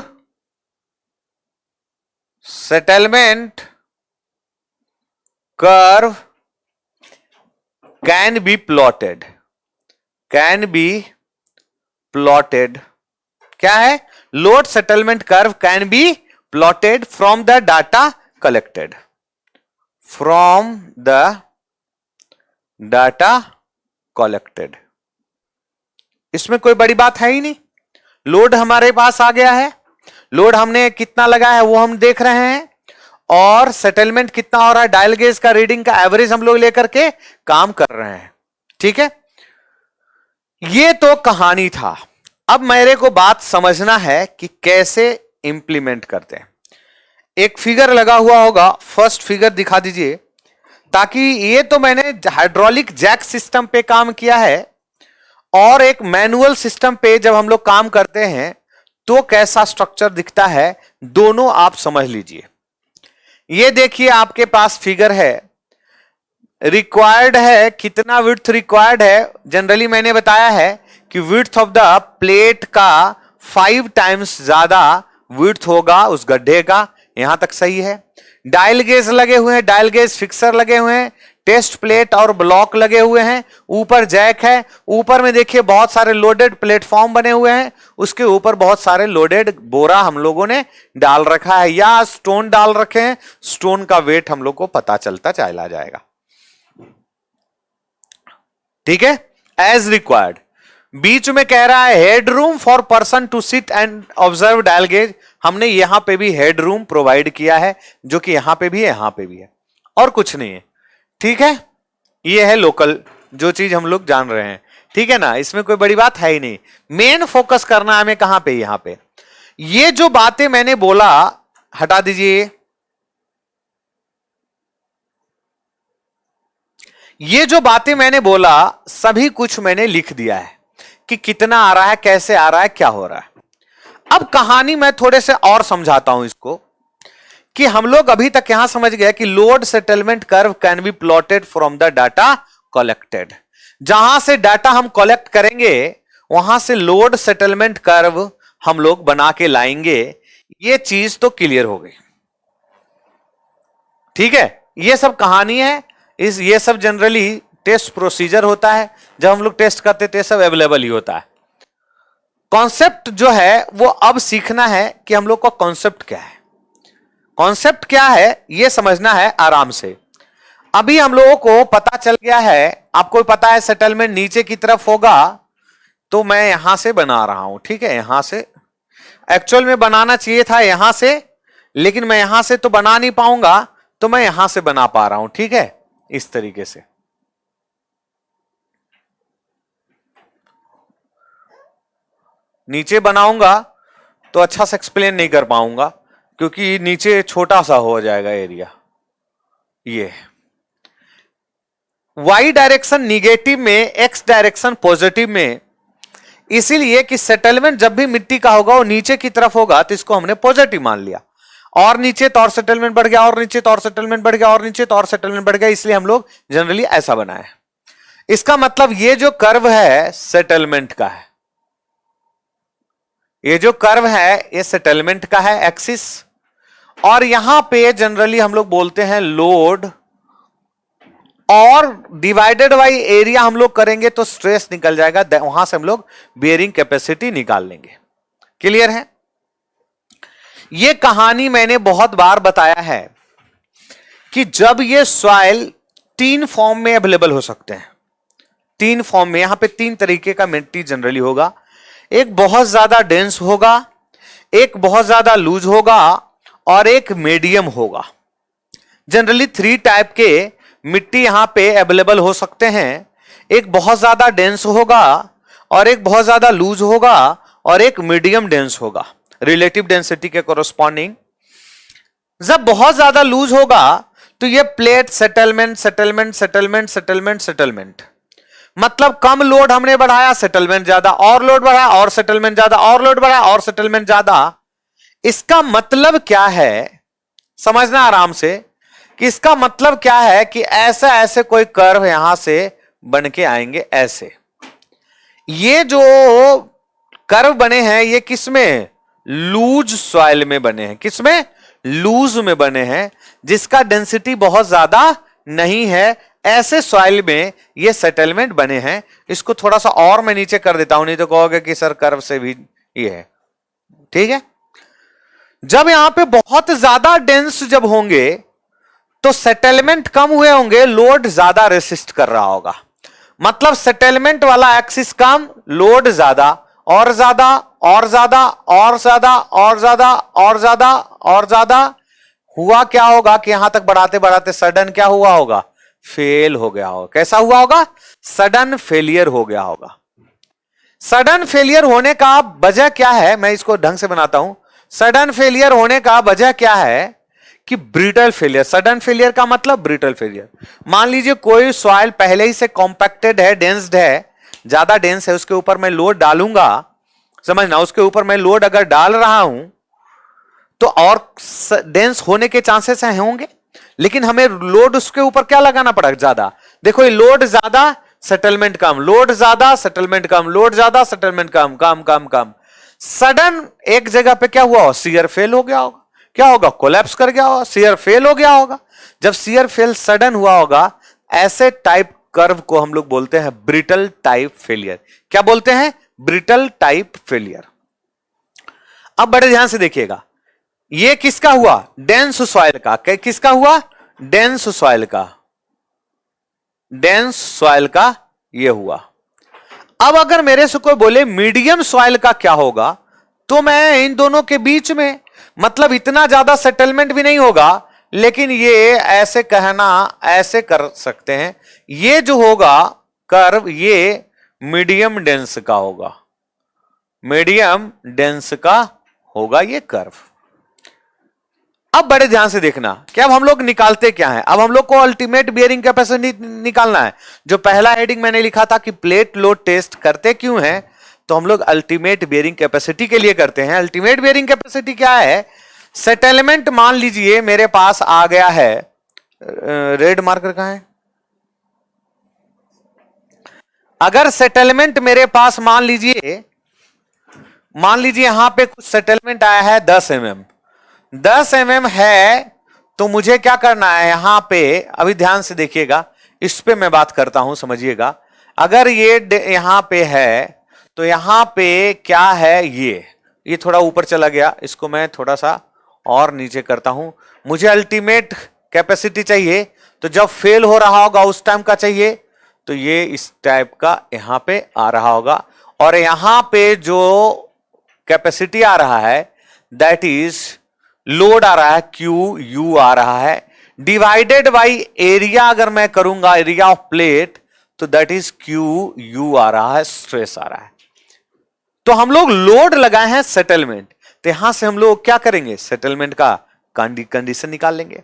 settlement curve can be plotted. क्या है? Load settlement curve can be plotted from the data collected, इसमें कोई बड़ी बात है ही नहीं। लोड हमारे पास आ गया है, लोड हमने कितना लगाया है वो हम देख रहे हैं, और सेटलमेंट कितना हो रहा है, डायल गेज का रीडिंग का एवरेज हम लोग लेकर के काम कर रहे हैं। ठीक है, ये तो कहानी था। अब मेरे को बात समझना है कि कैसे इंप्लीमेंट करते हैं। एक फिगर लगा हुआ होगा, फर्स्ट फिगर दिखा दीजिए, ताकि ये तो मैंने हाइड्रोलिक जैक सिस्टम पे काम किया है, और एक मैनुअल सिस्टम पे जब हम लोग काम करते हैं तो कैसा स्ट्रक्चर दिखता है, दोनों आप समझ लीजिए। ये देखिए आपके पास फिगर है, रिक्वायर्ड है, कितना विड्थ रिक्वायर्ड है। जनरली मैंने बताया है कि विड्थ ऑफ द प्लेट का 5 टाइम्स ज्यादा विड्थ होगा उस गड्ढे का। यहां तक सही है। डायल गेज लगे हुए हैं, डायल गेज फिक्सर लगे हुए हैं, टेस्ट प्लेट और ब्लॉक लगे हुए हैं, ऊपर जैक है, ऊपर में देखिए बहुत सारे लोडेड प्लेटफॉर्म बने हुए हैं, उसके ऊपर बहुत सारे लोडेड बोरा हम लोगों ने डाल रखा है या स्टोन डाल रखे हैं। स्टोन का वेट हम लोग को पता चलता चला जाएगा। ठीक है, एज रिक्वायर्ड। बीच में कह रहा है head room for person to sit and observe dial gauge. हमने यहां पे भी हेड रूम प्रोवाइड किया है, जो कि यहां पे भी है, यहां पे भी है, और कुछ नहीं है। ठीक है, ये है लोकल जो चीज हम लोग जान रहे हैं। ठीक है ना, इसमें कोई बड़ी बात है ही नहीं। मेन फोकस करना हमें कहां पे? यहां पे। ये जो बातें मैंने बोला हटा दीजिए, ये जो बातें मैंने बोला सभी कुछ मैंने लिख दिया है कि कितना आ रहा है, कैसे आ रहा है, क्या हो रहा है। अब कहानी मैं थोड़े से और समझाता हूं इसको, कि हम लोग अभी तक यहां समझ गए कि load settlement curve can be plotted from the data collected. जहां से डाटा हम कलेक्ट करेंगे वहां से लोड सेटलमेंट कर्व हम लोग बना के लाएंगे। ये चीज तो क्लियर हो गई, ठीक है। ये सब कहानी है, ये सब जनरली टेस्ट प्रोसीजर होता है, जब हम लोग टेस्ट करते थे सब अवेलेबल ही होता है। कॉन्सेप्ट जो है वो अब सीखना है कि हम लोग का कॉन्सेप्ट क्या है। कॉन्सेप्ट क्या है ये समझना है आराम से। अभी हम लोगों को पता चल गया है, आपको पता है सेटलमेंट नीचे की तरफ होगा, तो मैं यहां से बना रहा हूं, ठीक है। यहां से एक्चुअल में बनाना चाहिए था यहां से, लेकिन मैं यहां से तो बना नहीं पाऊंगा, तो मैं यहां से बना पा रहा हूं, ठीक है। इस तरीके से नीचे बनाऊंगा तो अच्छा से एक्सप्लेन नहीं कर पाऊंगा, क्योंकि नीचे छोटा सा हो जाएगा एरिया। ये y डायरेक्शन निगेटिव में, x डायरेक्शन पॉजिटिव में, इसीलिए कि सेटलमेंट जब भी मिट्टी का होगा वो नीचे की तरफ होगा, तो इसको हमने पॉजिटिव मान लिया। और नीचे तो और सेटलमेंट बढ़ गया, और नीचे तो और सेटलमेंट बढ़ गया, और नीचे तो और सेटलमेंट बढ़ गया, इसलिए हम लोग जनरली ऐसा बनाए। इसका मतलब ये जो कर्व है सेटलमेंट का है, ये जो कर्व है ये सेटलमेंट का है एक्सिस, और यहां पे जनरली हम लोग बोलते हैं लोड, और डिवाइडेड बाई एरिया हम लोग करेंगे तो स्ट्रेस निकल जाएगा, वहां से हम लोग बेयरिंग कैपेसिटी निकाल लेंगे। क्लियर है? ये कहानी मैंने बहुत बार बताया है कि जब ये सॉइल 3 फॉर्म में अवेलेबल हो सकते हैं, 3 फॉर्म में, यहां पे 3 तरीके का मिट्टी जनरली होगा। एक बहुत ज्यादा डेंस होगा, एक बहुत ज्यादा लूज होगा, और एक मीडियम होगा। जनरली 3 टाइप के मिट्टी यहां पे अवेलेबल हो सकते हैं। एक बहुत ज्यादा डेंस होगा, और एक बहुत ज्यादा लूज होगा, और एक मीडियम डेंस होगा, रिलेटिव डेंसिटी के कोरस्पॉन्डिंग। जब बहुत ज्यादा लूज होगा तो ये plate settlement settlement settlement settlement settlement, मतलब कम लोड हमने बढ़ाया, सेटलमेंट ज्यादा, और लोड बढ़ाया और सेटलमेंट ज्यादा, और लोड बढ़ाया और सेटलमेंट ज्यादा। इसका मतलब क्या है, समझना आराम से, कि इसका मतलब क्या है कि ऐसे ऐसे कोई कर्व यहां से बन के आएंगे ऐसे। ये जो कर्व बने हैं ये किसमें, लूज सॉइल में बने हैं। किसमें, लूज में बने हैं, जिसका डेंसिटी बहुत ज्यादा नहीं है, ऐसे सॉइल में ये सेटलमेंट बने हैं। इसको थोड़ा सा और मैं नीचे कर देता हूं, नहीं तो कहोगे कि सर कर्व से भी ये है, ठीक है। जब यहां पे बहुत ज्यादा डेंस जब होंगे तो सेटलमेंट कम हुए होंगे, लोड ज्यादा रेसिस्ट कर रहा होगा, मतलब सेटलमेंट वाला एक्सिस कम, लोड ज्यादा, और ज्यादा और ज्यादा और ज्यादा और ज्यादा और ज्यादा और ज्यादा। हुआ क्या होगा कि यहां तक बढ़ाते बढ़ाते सडन क्या हुआ होगा, फेल हो गया होगा। कैसा हुआ होगा, सडन फेलियर हो गया होगा। सडन फेलियर होने का वजह क्या है, मैं इसको ढंग से बनाता हूं। सडन फेलियर होने का वजह क्या है कि ब्रिटल फेलियर। सडन फेलियर का मतलब ब्रिटल फेलियर। मान लीजिए कोई सॉइल पहले ही से कॉम्पैक्टेड है, डेंस्ड है, ज्यादा डेंस है, उसके ऊपर मैं लोड डालूंगा, समझना, उसके ऊपर मैं लोड अगर डाल रहा हूं तो और डेंस होने के चांसेस होंगे, लेकिन हमें लोड उसके ऊपर क्या लगाना पड़ेगा, ज्यादा। देखो ये लोड ज्यादा, सेटलमेंट कम, लोड ज्यादा, सेटलमेंट कम, लोड ज्यादा, सेटलमेंट कम, कम कम कम। सडन एक जगह पे क्या हुआ, शियर फेल हो गया होगा। क्या होगा, कोलैप्स कर गया होगा, शियर फेल हो गया होगा। जब शियर फेल सडन हुआ होगा, ऐसे टाइप कर्व को हम लोग बोलते हैं ब्रिटल टाइप फेलियर। क्या बोलते हैं, ब्रिटल टाइप फेलियर। अब बड़े ध्यान से देखिएगा, ये किसका हुआ, डेंस सॉइल का। किसका हुआ, डेंस सॉइल का, डेंस सॉइल का ये हुआ। अब अगर मेरे से कोई बोले मीडियम सॉइल का क्या होगा, तो मैं इन दोनों के बीच में, मतलब इतना ज्यादा सेटलमेंट भी नहीं होगा, लेकिन ये ऐसे कहना, ऐसे कर सकते हैं, ये जो होगा कर्व ये मीडियम डेंस का होगा, मीडियम डेंस का होगा ये कर्व। अब बड़े ध्यान से देखना कि अब हम लोग निकालते क्या है। अब हम लोग को अल्टीमेट बियरिंग कैपेसिटी निकालना है। जो पहला हेडिंग मैंने लिखा था कि प्लेट लोड टेस्ट करते क्यों है, तो हम लोग अल्टीमेट बियरिंग कैपेसिटी के लिए करते हैं। अल्टीमेट बियरिंग कैपेसिटी क्या है? सेटलमेंट मान लीजिए मेरे पास आ गया है, रेड मार्कर कहां है? अगर सेटलमेंट मेरे पास मान लीजिए यहां पे कुछ सेटलमेंट आया है 10 mm, 10 mm है, तो मुझे क्या करना है यहां पे? अभी ध्यान से देखिएगा, इस पे मैं बात करता हूं, समझिएगा। अगर ये यहां पे है तो यहां पे क्या है? ये थोड़ा ऊपर चला गया, इसको मैं थोड़ा सा और नीचे करता हूं। मुझे अल्टीमेट कैपेसिटी चाहिए, तो जब फेल हो रहा होगा उस टाइम का चाहिए, तो ये इस टाइप का यहां पे आ रहा होगा। और यहां पे जो कैपेसिटी आ रहा है दैट इज लोड आ रहा है, क्यू यू आ रहा है, डिवाइडेड बाई एरिया। अगर मैं करूंगा एरिया ऑफ प्लेट, तो दैट इज क्यू यू आ रहा है, स्ट्रेस आ रहा है। तो हम लोग लोड लगाए हैं सेटलमेंट, तो यहां से हम लोग क्या करेंगे? सेटलमेंट का कंडीशन निकाल लेंगे।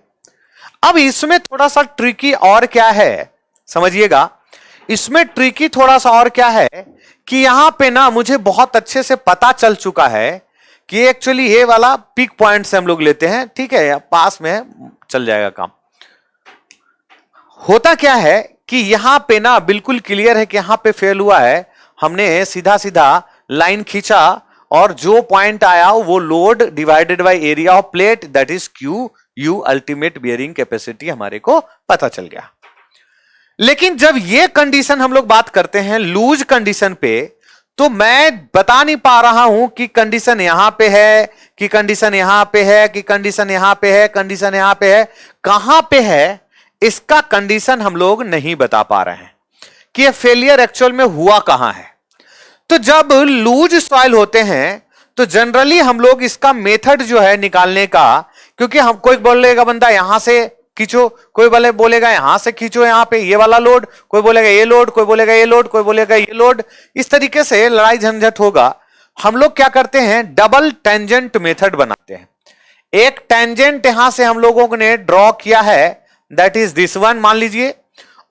अब इसमें थोड़ा सा ट्रिकी और क्या है, समझिएगा। इसमें ट्रिकी थोड़ा सा और क्या है कि यहां पे ना मुझे बहुत अच्छे से पता चल चुका है कि एक्चुअली ये वाला पिक पॉइंट से हम लोग लेते हैं, ठीक है, पास में है, चल जाएगा काम। होता क्या है कि यहां पे ना बिल्कुल क्लियर है कि यहां पे फेल हुआ है, हमने सीधा सीधा लाइन खींचा और जो पॉइंट आया वो load divided by area of plate that is Q U, ultimate bearing capacity हमारे को पता चल गया। लेकिन जब ये कंडीशन हम लोग बात करते हैं लूज कंडीशन पे, तो मैं बता नहीं पा रहा हूं कि कंडीशन यहां पे है, कि कंडीशन यहां पे है, कि कंडीशन यहां पे है, कंडीशन यहां पे है, कहां पे है, इसका कंडीशन हम लोग नहीं बता पा रहे हैं कि ये फेलियर एक्चुअल में हुआ कहां है। तो जब लूज सॉइल होते हैं तो जनरली हम लोग इसका मेथड जो है निकालने का, क्योंकि हम कोई बोलेगा बंदा यहां से खींचो, कोई बोलेगा यहां से खींचो, यहां पे ये वाला लोड, कोई बोलेगा ये लोड, कोई बोलेगा ये लोड, कोई बोलेगा ये लोड, इस तरीके से लड़ाई झंझट होगा। हम लोग क्या करते हैं? डबल टेंजेंट मेथड बनाते हैं। एक टेंजेंट यहां से हम लोगों ने ड्रॉ किया है दैट इज दिस वन मान लीजिए,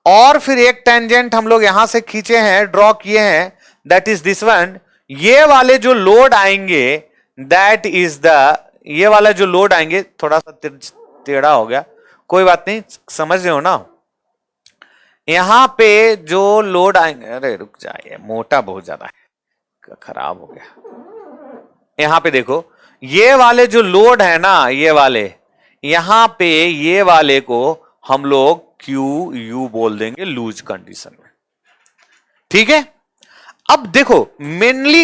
और फिर एक टेंजेंट हम लोग यहां से खींचे हैं, ड्रॉ किए हैं दैट इज दिस वन। ये वाले जो लोड आएंगे दैट इज द, ये वाला जो लोड आएंगे, थोड़ा सा टेढ़ा हो गया, कोई बात नहीं, समझ रहे हो ना। यहां पे जो लोड आएंगे, अरे रुक जाइए, मोटा बहुत ज्यादा है, खराब हो गया। यहां पे देखो, ये वाले जो लोड है ना, ये वाले, यहां पे ये वाले को हम लोग क्यू यू बोल देंगे लूज कंडीशन में, ठीक है। अब देखो मेनली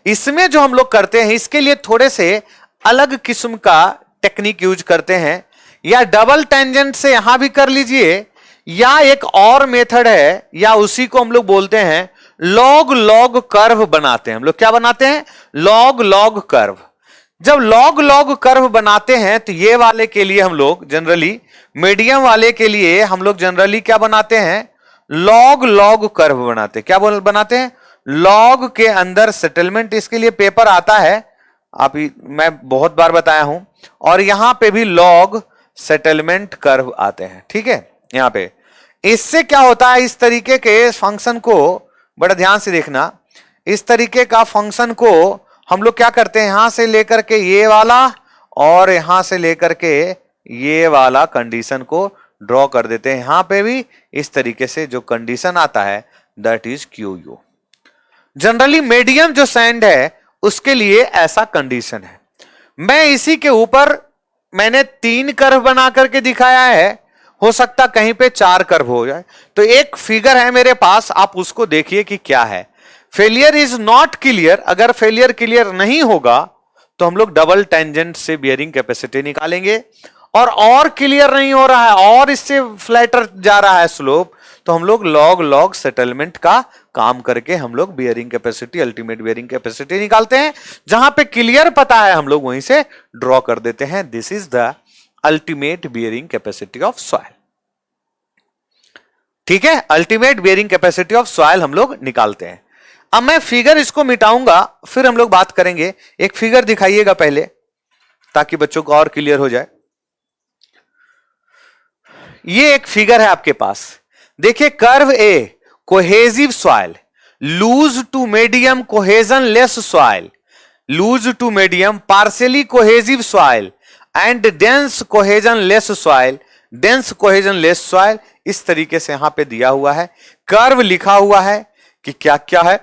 इसमें जो हम लोग करते हैं, इसके लिए थोड़े से अलग किस्म का टेक्निक यूज करते हैं। या डबल टेंजेंट से यहां भी कर लीजिए, या एक और मेथड है, या उसी को हम लोग बोलते हैं लॉग लॉग कर्व बनाते हैं। हम लोग क्या बनाते हैं? Log log curve. जब लॉग लॉग कर्व बनाते हैं तो ये वाले के लिए हम लोग जनरली, मीडियम वाले के लिए हम लोग जनरली क्या बनाते हैं? लॉग लॉग कर्व बनाते हैं। क्या बनाते हैं? लॉग के अंदर सेटलमेंट, इसके लिए पेपर आता है, आप मैं बहुत बार बताया हूं, और यहां पे भी लॉग सेटलमेंट कर्व आते हैं, ठीक है। यहां पे इससे क्या होता है, इस तरीके के फंक्शन को बड़ा ध्यान से देखना, इस तरीके का फंक्शन को हम लोग क्या करते हैं, यहां से लेकर के ये वाला और यहां से लेकर के ये वाला कंडीशन को ड्रॉ कर देते हैं। यहां पे भी इस तरीके से जो कंडीशन आता है that is Q U. Generally medium जो सैंड है उसके लिए ऐसा कंडीशन है। मैं इसी के ऊपर मैंने 3 कर्व बना करके दिखाया है, हो सकता कहीं पे 4 कर्व हो जाए। तो एक फिगर है मेरे पास, आप उसको देखिए कि क्या है। फेलियर इज नॉट क्लियर, अगर फेलियर क्लियर नहीं होगा तो हम लोग डबल टेंजेंट से बियरिंग कैपेसिटी निकालेंगे, और क्लियर नहीं हो रहा है और इससे फ्लैटर जा रहा है स्लोप, तो हम लोग लॉग लॉग सेटलमेंट का काम करके हम लोग bearing capacity, ultimate bearing capacity निकालते हैं। जहां पे क्लियर पता है हम लोग वहीं से ड्रॉ कर देते हैं। This is the ultimate bearing capacity of soil, ठीक है। Ultimate bearing capacity of soil हम लोग निकालते हैं। अब मैं फिगर इसको मिटाऊंगा, फिर हम लोग बात करेंगे। एक फिगर दिखाइएगा पहले, ताकि बच्चों को और क्लियर हो जाए। ये एक फिगर है आपके पास, देखिए curve A cohesive soil, loose to medium cohesion less soil, loose to medium partially cohesive soil and dense cohesion less soil, dense cohesion less soil, इस तरीके से यहां पे दिया हुआ है, कर्व लिखा हुआ है कि क्या क्या है।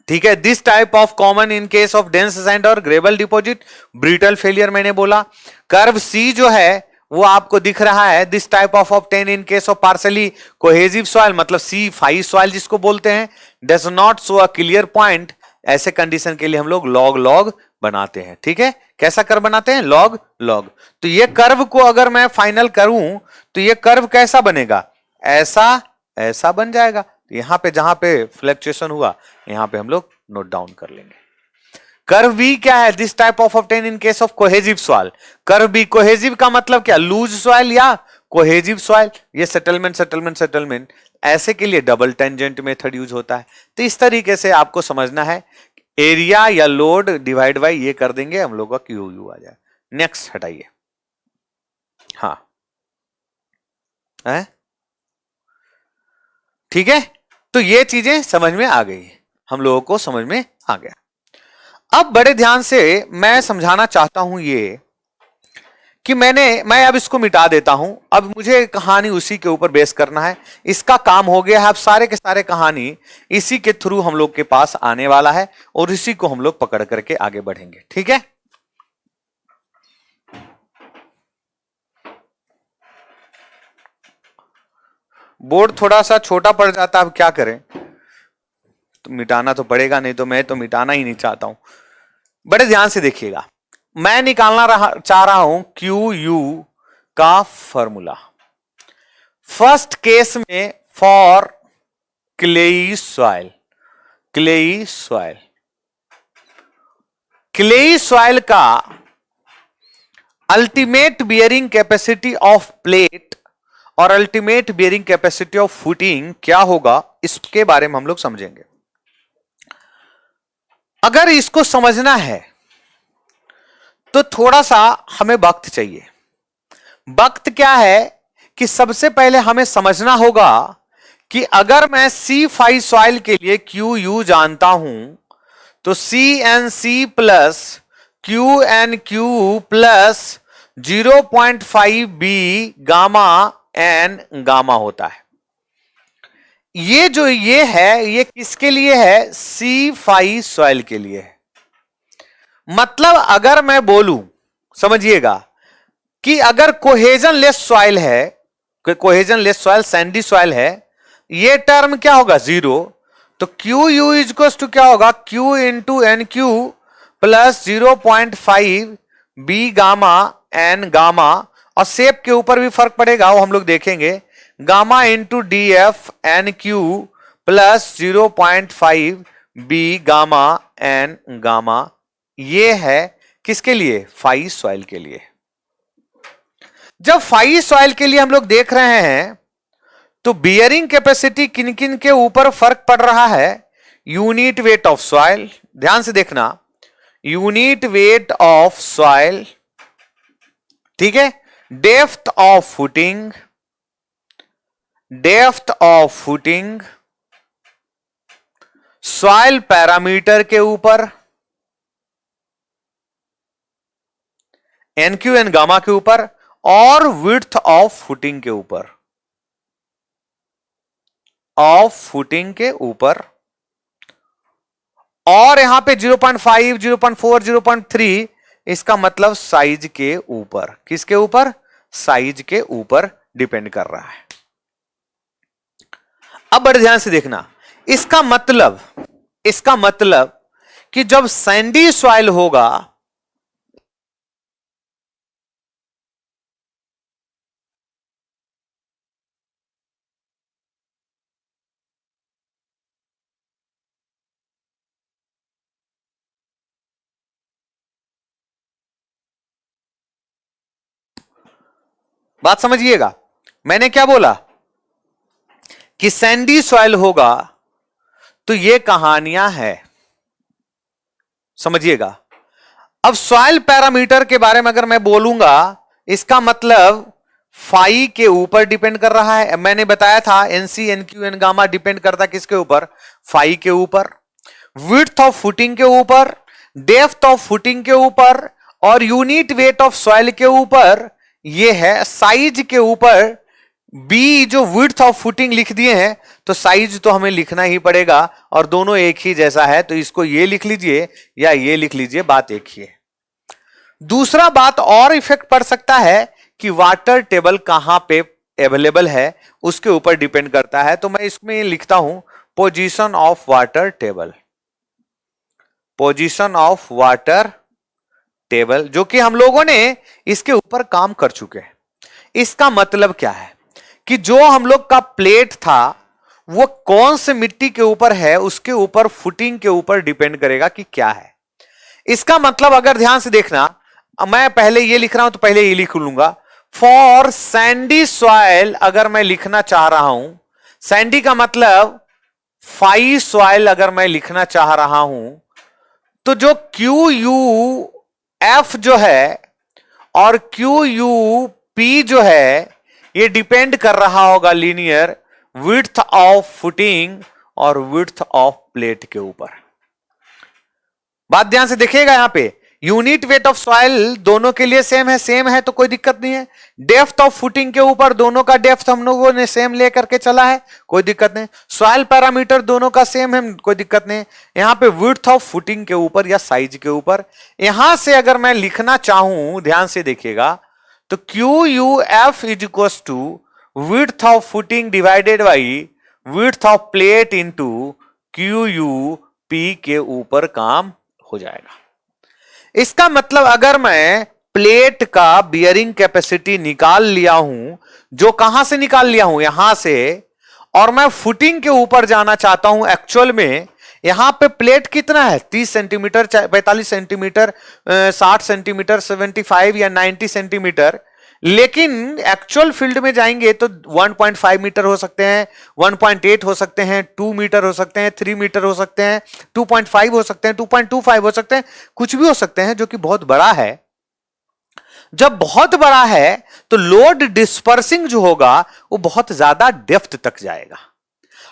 ठीक है, this type of common in case of dense sand और ग्रेवल डिपॉजिट, ब्रिटल फेलियर मैंने बोला। कर्व सी जो है वो आपको दिख रहा है, this type of obtain in case of partially cohesive soil, मतलब सी फाई सॉइल जिसको बोलते हैं, does not show a clear point, ऐसे कंडीशन के लिए हम लोग लॉग लॉग बनाते हैं। ठीक है, कैसा कर्व बनाते हैं, लॉग लॉग। तो ये कर्व को अगर मैं फाइनल करूं तो ये कर्व कैसा बनेगा, ऐसा ऐसा बन जाएगा। यहां पे जहां पे फ्लक्चुएशन हुआ यहां पे हम लोग नोट डाउन कर लेंगे। कर्व बी क्या है, this type of obtain in case of cohesive soil. Curve B cohesive का मतलब क्या, लूज सॉइल या कोहेजिव सॉइल। ये सेटलमेंट सेटलमेंट सेटलमेंट, ऐसे के लिए डबल टेंजेंट मेथड यूज होता है। तो इस तरीके से आपको समझना है, एरिया या लोड डिवाइड बाय ये कर देंगे, हम लोग का क्यू यू आ जाए। नेक्स्ट हटाइए, हाँ है? ठीक है, तो ये चीजें समझ में आ गई, हम लोगों को समझ में आ गया। अब बड़े ध्यान से मैं समझाना चाहता हूं ये कि मैं अब इसको मिटा देता हूं, अब मुझे कहानी उसी के ऊपर बेस करना है। इसका काम हो गया है, अब सारे के सारे कहानी इसी के थ्रू हम लोग के पास आने वाला है और इसी को हम लोग पकड़ करके आगे बढ़ेंगे। ठीक है, बोर्ड थोड़ा सा छोटा पड़ जाता, अब क्या करें, तो मिटाना तो पड़ेगा, नहीं तो मैं तो मिटाना ही नहीं चाहता हूं। बड़े ध्यान से देखिएगा, मैं निकालना चाह रहा हूं क्यू यू का फॉर्मूला। फर्स्ट केस में for clay soil, clay soil, clay soil का ultimate bearing capacity of plate और ultimate bearing capacity of footing क्या होगा, इसके बारे में हम लोग समझेंगे। अगर इसको समझना है तो थोड़ा सा हमें वक्त चाहिए। वक्त क्या है कि सबसे पहले हमें समझना होगा कि अगर मैं सी फाई सॉइल के लिए क्यू यू जानता हूं तो C N C plus Q N Q plus 0.5 B gamma N gamma होता है। ये जो ये है ये किसके लिए है, सी फाई सॉइल के लिए है। मतलब अगर मैं बोलूं, समझिएगा कि अगर कोहेजन लेस सॉइल है, cohesion less soil Sandy soil है, ये टर्म क्या होगा, 0, तो क्यू यू इक्वल्स टू क्या होगा, Q into N Q plus 0.5 B gamma N gamma, और शेप के ऊपर भी फर्क पड़ेगा, वो हम लोग देखेंगे, gamma into D F N Q plus 0.5 B gamma N gamma. ये है किसके लिए, फाई सॉइल के लिए। जब फाई सॉइल के लिए हम लोग देख रहे हैं तो बियरिंग कैपेसिटी किन किन के ऊपर फर्क पड़ रहा है, यूनिट वेट ऑफ सॉइल, ध्यान से देखना, यूनिट वेट ऑफ सॉइल, ठीक है, depth of footing, depth of footing, soil parameter के ऊपर, एन क्यू एन गामा के ऊपर, और विड्थ ऑफ फुटिंग के ऊपर, ऑफ फुटिंग के ऊपर, और यहां पे 0.5, 0.4, 0.3, इसका मतलब साइज के ऊपर, किसके ऊपर, साइज के ऊपर डिपेंड कर रहा है। अब बड़े ध्यान से देखना, इसका मतलब कि जब सैंडी सॉइल होगा, बात समझिएगा, मैंने क्या बोला कि सैंडी सॉइल होगा तो ये कहानियां हैं, समझिएगा। अब सॉइल पैरामीटर के बारे में अगर मैं बोलूंगा, इसका मतलब फाई के ऊपर डिपेंड कर रहा है। मैंने बताया था NC NQ N gamma depend करता किसके ऊपर, फाई के ऊपर, विड्थ ऑफ फुटिंग के ऊपर, डेप्थ ऑफ फुटिंग के ऊपर और यूनिट वेट ऑफ सॉइल के ऊपर, ये है साइज के ऊपर। बी जो विड्थ ऑफ फुटिंग लिख दिए हैं तो साइज तो हमें लिखना ही पड़ेगा और दोनों एक ही जैसा है, तो इसको ये लिख लीजिए या ये लिख लीजिए, बात एक ही है। दूसरा बात और इफेक्ट पड़ सकता है कि वाटर टेबल कहां पे अवेलेबल है उसके ऊपर डिपेंड करता है, तो मैं इसमें लिखता हूं position of water table, position of water table, जो कि हम लोगों ने इसके ऊपर काम कर चुके हैं। इसका मतलब क्या है कि जो हम लोग का प्लेट था वो कौन से मिट्टी के ऊपर है उसके ऊपर फुटिंग के ऊपर डिपेंड करेगा कि क्या है। इसका मतलब अगर ध्यान से देखना, मैं पहले ये लिख रहा हूं तो पहले ये लिख लूंगा, फॉर सैंडी सॉइल अगर मैं लिखना चाह रहा हूं, सैंडी का मतलब फाई सॉइल अगर मैं लिखना चाह रहा हूं, तो जो क्यू यू एफ जो है और क्यू यू पी जो है ये डिपेंड कर रहा होगा लीनियर विड्थ ऑफ फुटिंग और विड्थ ऑफ प्लेट के ऊपर। बात ध्यान से देखिएगा, यहां पे यूनिट वेट ऑफ सॉइल दोनों के लिए सेम है तो कोई दिक्कत नहीं है। डेप्थ ऑफ फुटिंग के ऊपर दोनों का डेप्थ हम लोगों ने सेम लेकर के चला है, कोई दिक्कत नहीं। सॉइल पैरामीटर दोनों का सेम है, कोई दिक्कत नहीं। यहां पे विड्थ ऑफ फुटिंग के ऊपर या साइज के ऊपर, यहां से अगर मैं लिखना चाहूं, ध्यान से देखिएगा, तो Q U F is equal to width of footing divided by width of plate into Q U P के ऊपर काम हो जाएगा। इसका मतलब अगर मैं प्लेट का बियरिंग कैपेसिटी निकाल लिया हूं, जो कहां से निकाल लिया हूं, यहां से, और मैं फुटिंग के ऊपर जाना चाहता हूं, एक्चुअल में यहां पे प्लेट कितना है, 30 सेंटीमीटर, 45 सेंटीमीटर, 60 सेंटीमीटर, 75 या 90 सेंटीमीटर, लेकिन एक्चुअल फील्ड में जाएंगे तो 1.5 मीटर हो सकते हैं, 1.8 हो सकते हैं, 2 मीटर हो सकते हैं, 3 मीटर हो सकते हैं, 2.5 हो सकते हैं, 2.25 हो सकते हैं, कुछ भी हो सकते हैं जो कि बहुत बड़ा है। जब बहुत बड़ा है तो लोड डिस्पर्सिंग जो होगा वो बहुत ज्यादा डेप्थ तक जाएगा।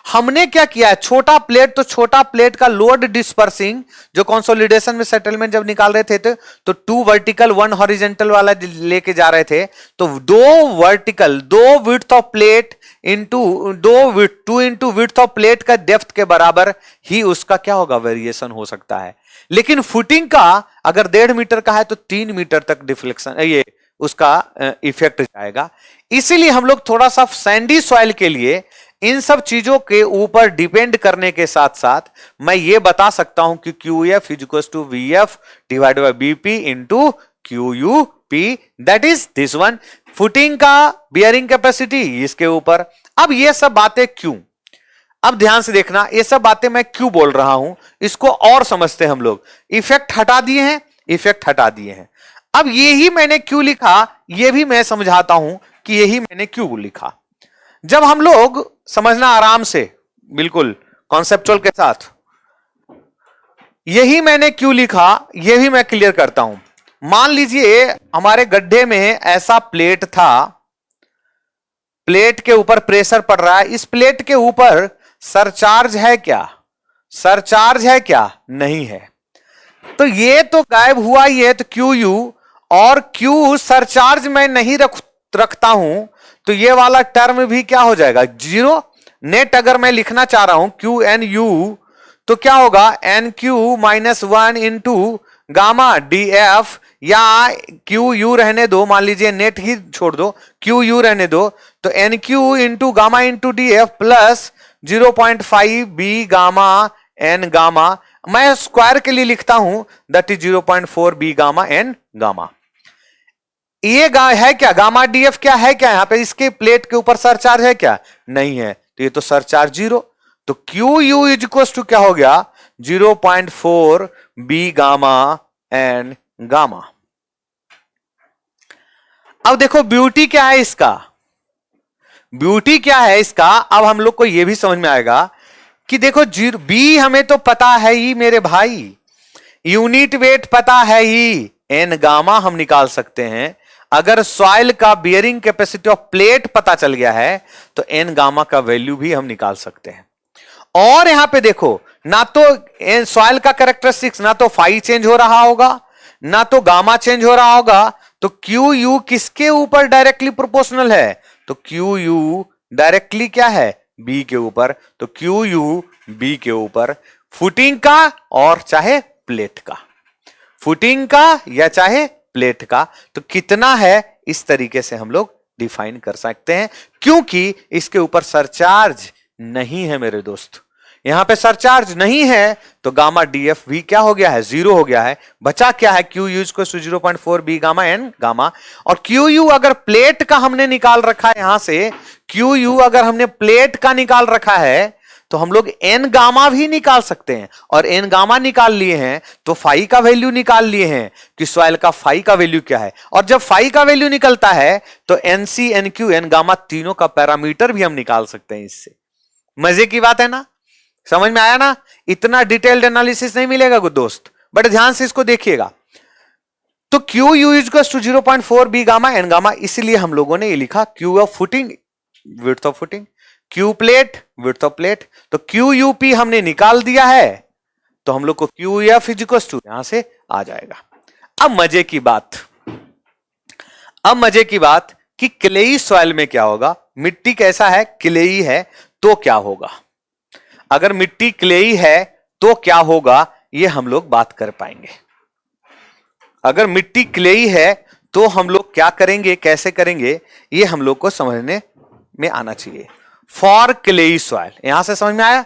हमने क्या किया है, छोटा प्लेट, तो छोटा प्लेट का लोड डिस्पर्सिंग जो कंसोलिडेशन में सेटलमेंट जब निकाल रहे थे तो 2 वर्टिकल 1 हॉरिजॉन्टल वाला लेके जा रहे थे, तो 2 vertical 2 width of plate into 2 into width of plate का डेप्थ के बराबर ही उसका क्या होगा, वेरिएशन हो सकता है। लेकिन फुटिंग का अगर 1.5 मीटर का है तो 3 मीटर तक डिफ्लेक्शन, ये उसका इफेक्ट जाएगा। इसीलिए हम लोग थोड़ा सा सैंडी सॉइल के लिए इन सब चीजों के ऊपर डिपेंड करने के साथ साथ मैं ये बता सकता हूं कि Q F is equal to V F divided by BP into Q U P, that is this one, footing का बियरिंग कैपेसिटी इसके ऊपर। अब ये सब बातें क्यों, अब ध्यान से देखना, ये सब बातें मैं क्यों बोल रहा हूं, इसको और समझते हैं हम लोग। इफेक्ट हटा दिए हैं, इफेक्ट हटा दिए हैं। अब यही मैंने क्यों लिखा, ये भी मैं समझाता हूं कि यही मैंने क्यों लिखा। जब हम लोग समझना आराम से, बिल्कुल कॉन्सेप्चुअल के साथ, यही मैंने क्यों लिखा यह भी मैं क्लियर करता हूं। मान लीजिए हमारे गड्ढे में ऐसा प्लेट था, प्लेट के ऊपर प्रेशर पड़ रहा है, इस प्लेट के ऊपर सरचार्ज है क्या, सरचार्ज है क्या, नहीं है, तो ये तो गायब हुआ ही है, तो क्यू यू और क्यू सरचार्ज मैं नहीं रखता हूं तो ये वाला टर्म भी क्या हो जाएगा, जीरो। नेट अगर मैं लिखना चाह रहा हूं क्यू एन यू तो क्या होगा, N Q minus 1 into gamma D F, या क्यू यू रहने दो, मान लीजिए नेट ही छोड़ दो, क्यू यू रहने दो, तो N Q into gamma into D F plus 0.5 B gamma N gamma, मैं स्क्वायर के लिए लिखता हूं that is 0.4 B gamma N gamma. ये है क्या, गामा डीएफ क्या है क्या, यहां पे इसके प्लेट के ऊपर सरचार्ज है क्या, नहीं है, तो ये तो सरचार्ज जीरो, तो Q U is equal to क्या हो गया, 0.4 बी गामा एन गामा। अब देखो ब्यूटी क्या है इसका, ब्यूटी क्या है इसका, अब हम लोग को यह भी समझ में आएगा कि देखो बी हमें तो पता है ही मेरे भाई, यूनिट वेट पता है ही, एन गामा हम निकाल सकते हैं। अगर सॉइल का बियरिंग कैपेसिटी ऑफ प्लेट पता चल गया है तो एन गामा का वैल्यू भी हम निकाल सकते हैं। और यहां पे देखो, ना तो सॉइल का कैरेक्टरिस्टिक्स, ना तो फाई चेंज हो रहा होगा, ना तो गामा चेंज हो रहा होगा, तो क्यू यू किसके ऊपर डायरेक्टली प्रोपोर्शनल है? तो क्यू यू डायरेक्टली क्या है? बी के ऊपर। तो क्यू यू बी के ऊपर, फुटिंग का और चाहे प्लेट का, फुटिंग का या चाहे प्लेट का, तो कितना है इस तरीके से हम लोग डिफाइन कर सकते हैं, क्योंकि इसके ऊपर सरचार्ज नहीं है मेरे दोस्त। यहां पे सरचार्ज नहीं है तो गामा डीएफ भी क्या हो गया है? जीरो हो गया है। बचा क्या है? Q U equal to 0.4 B gamma N gamma. और क्यू यू अगर प्लेट का हमने निकाल रखा है, यहां से क्यू यू अगर हमने प्लेट का निकाल रखा है तो हम लोग एन गामा भी निकाल सकते हैं। और एन गामा निकाल लिए हैं तो फाई का वैल्यू निकाल लिए हैं कि सॉइल का फाई का वैल्यू क्या है। और जब फाई का वैल्यू निकलता है तो एनसी, एनक्यू, एन गामा तीनों का पैरामीटर भी हम निकाल सकते हैं इससे। मजे की बात है ना? समझ में आया ना? इतना डिटेल्ड एनालिसिस नहीं मिलेगा दोस्त, बट ध्यान से इसको देखिएगा। तो Q U equal to 0.4 B gamma N gamma, इसलिए हम लोगों ने ये लिखा Q of footing, width of footing, Q plate, width of plate. तो क्यू यूपी हमने निकाल दिया है तो हम लोग को क्यू एफ इक्वल टू यहां से आ जाएगा। अब मजे की बात, अब मजे की बात कि क्लेई सॉइल में क्या होगा। मिट्टी कैसा है? क्लेई है तो क्या होगा? अगर मिट्टी क्लेई है तो क्या होगा, ये हम लोग बात कर पाएंगे। अगर मिट्टी क्लेई है तो हम लोग क्या करेंगे, कैसे करेंगे, ये हम लोग को समझने में आना चाहिए। फॉर क्लेई सॉइल, यहां से समझ में आया।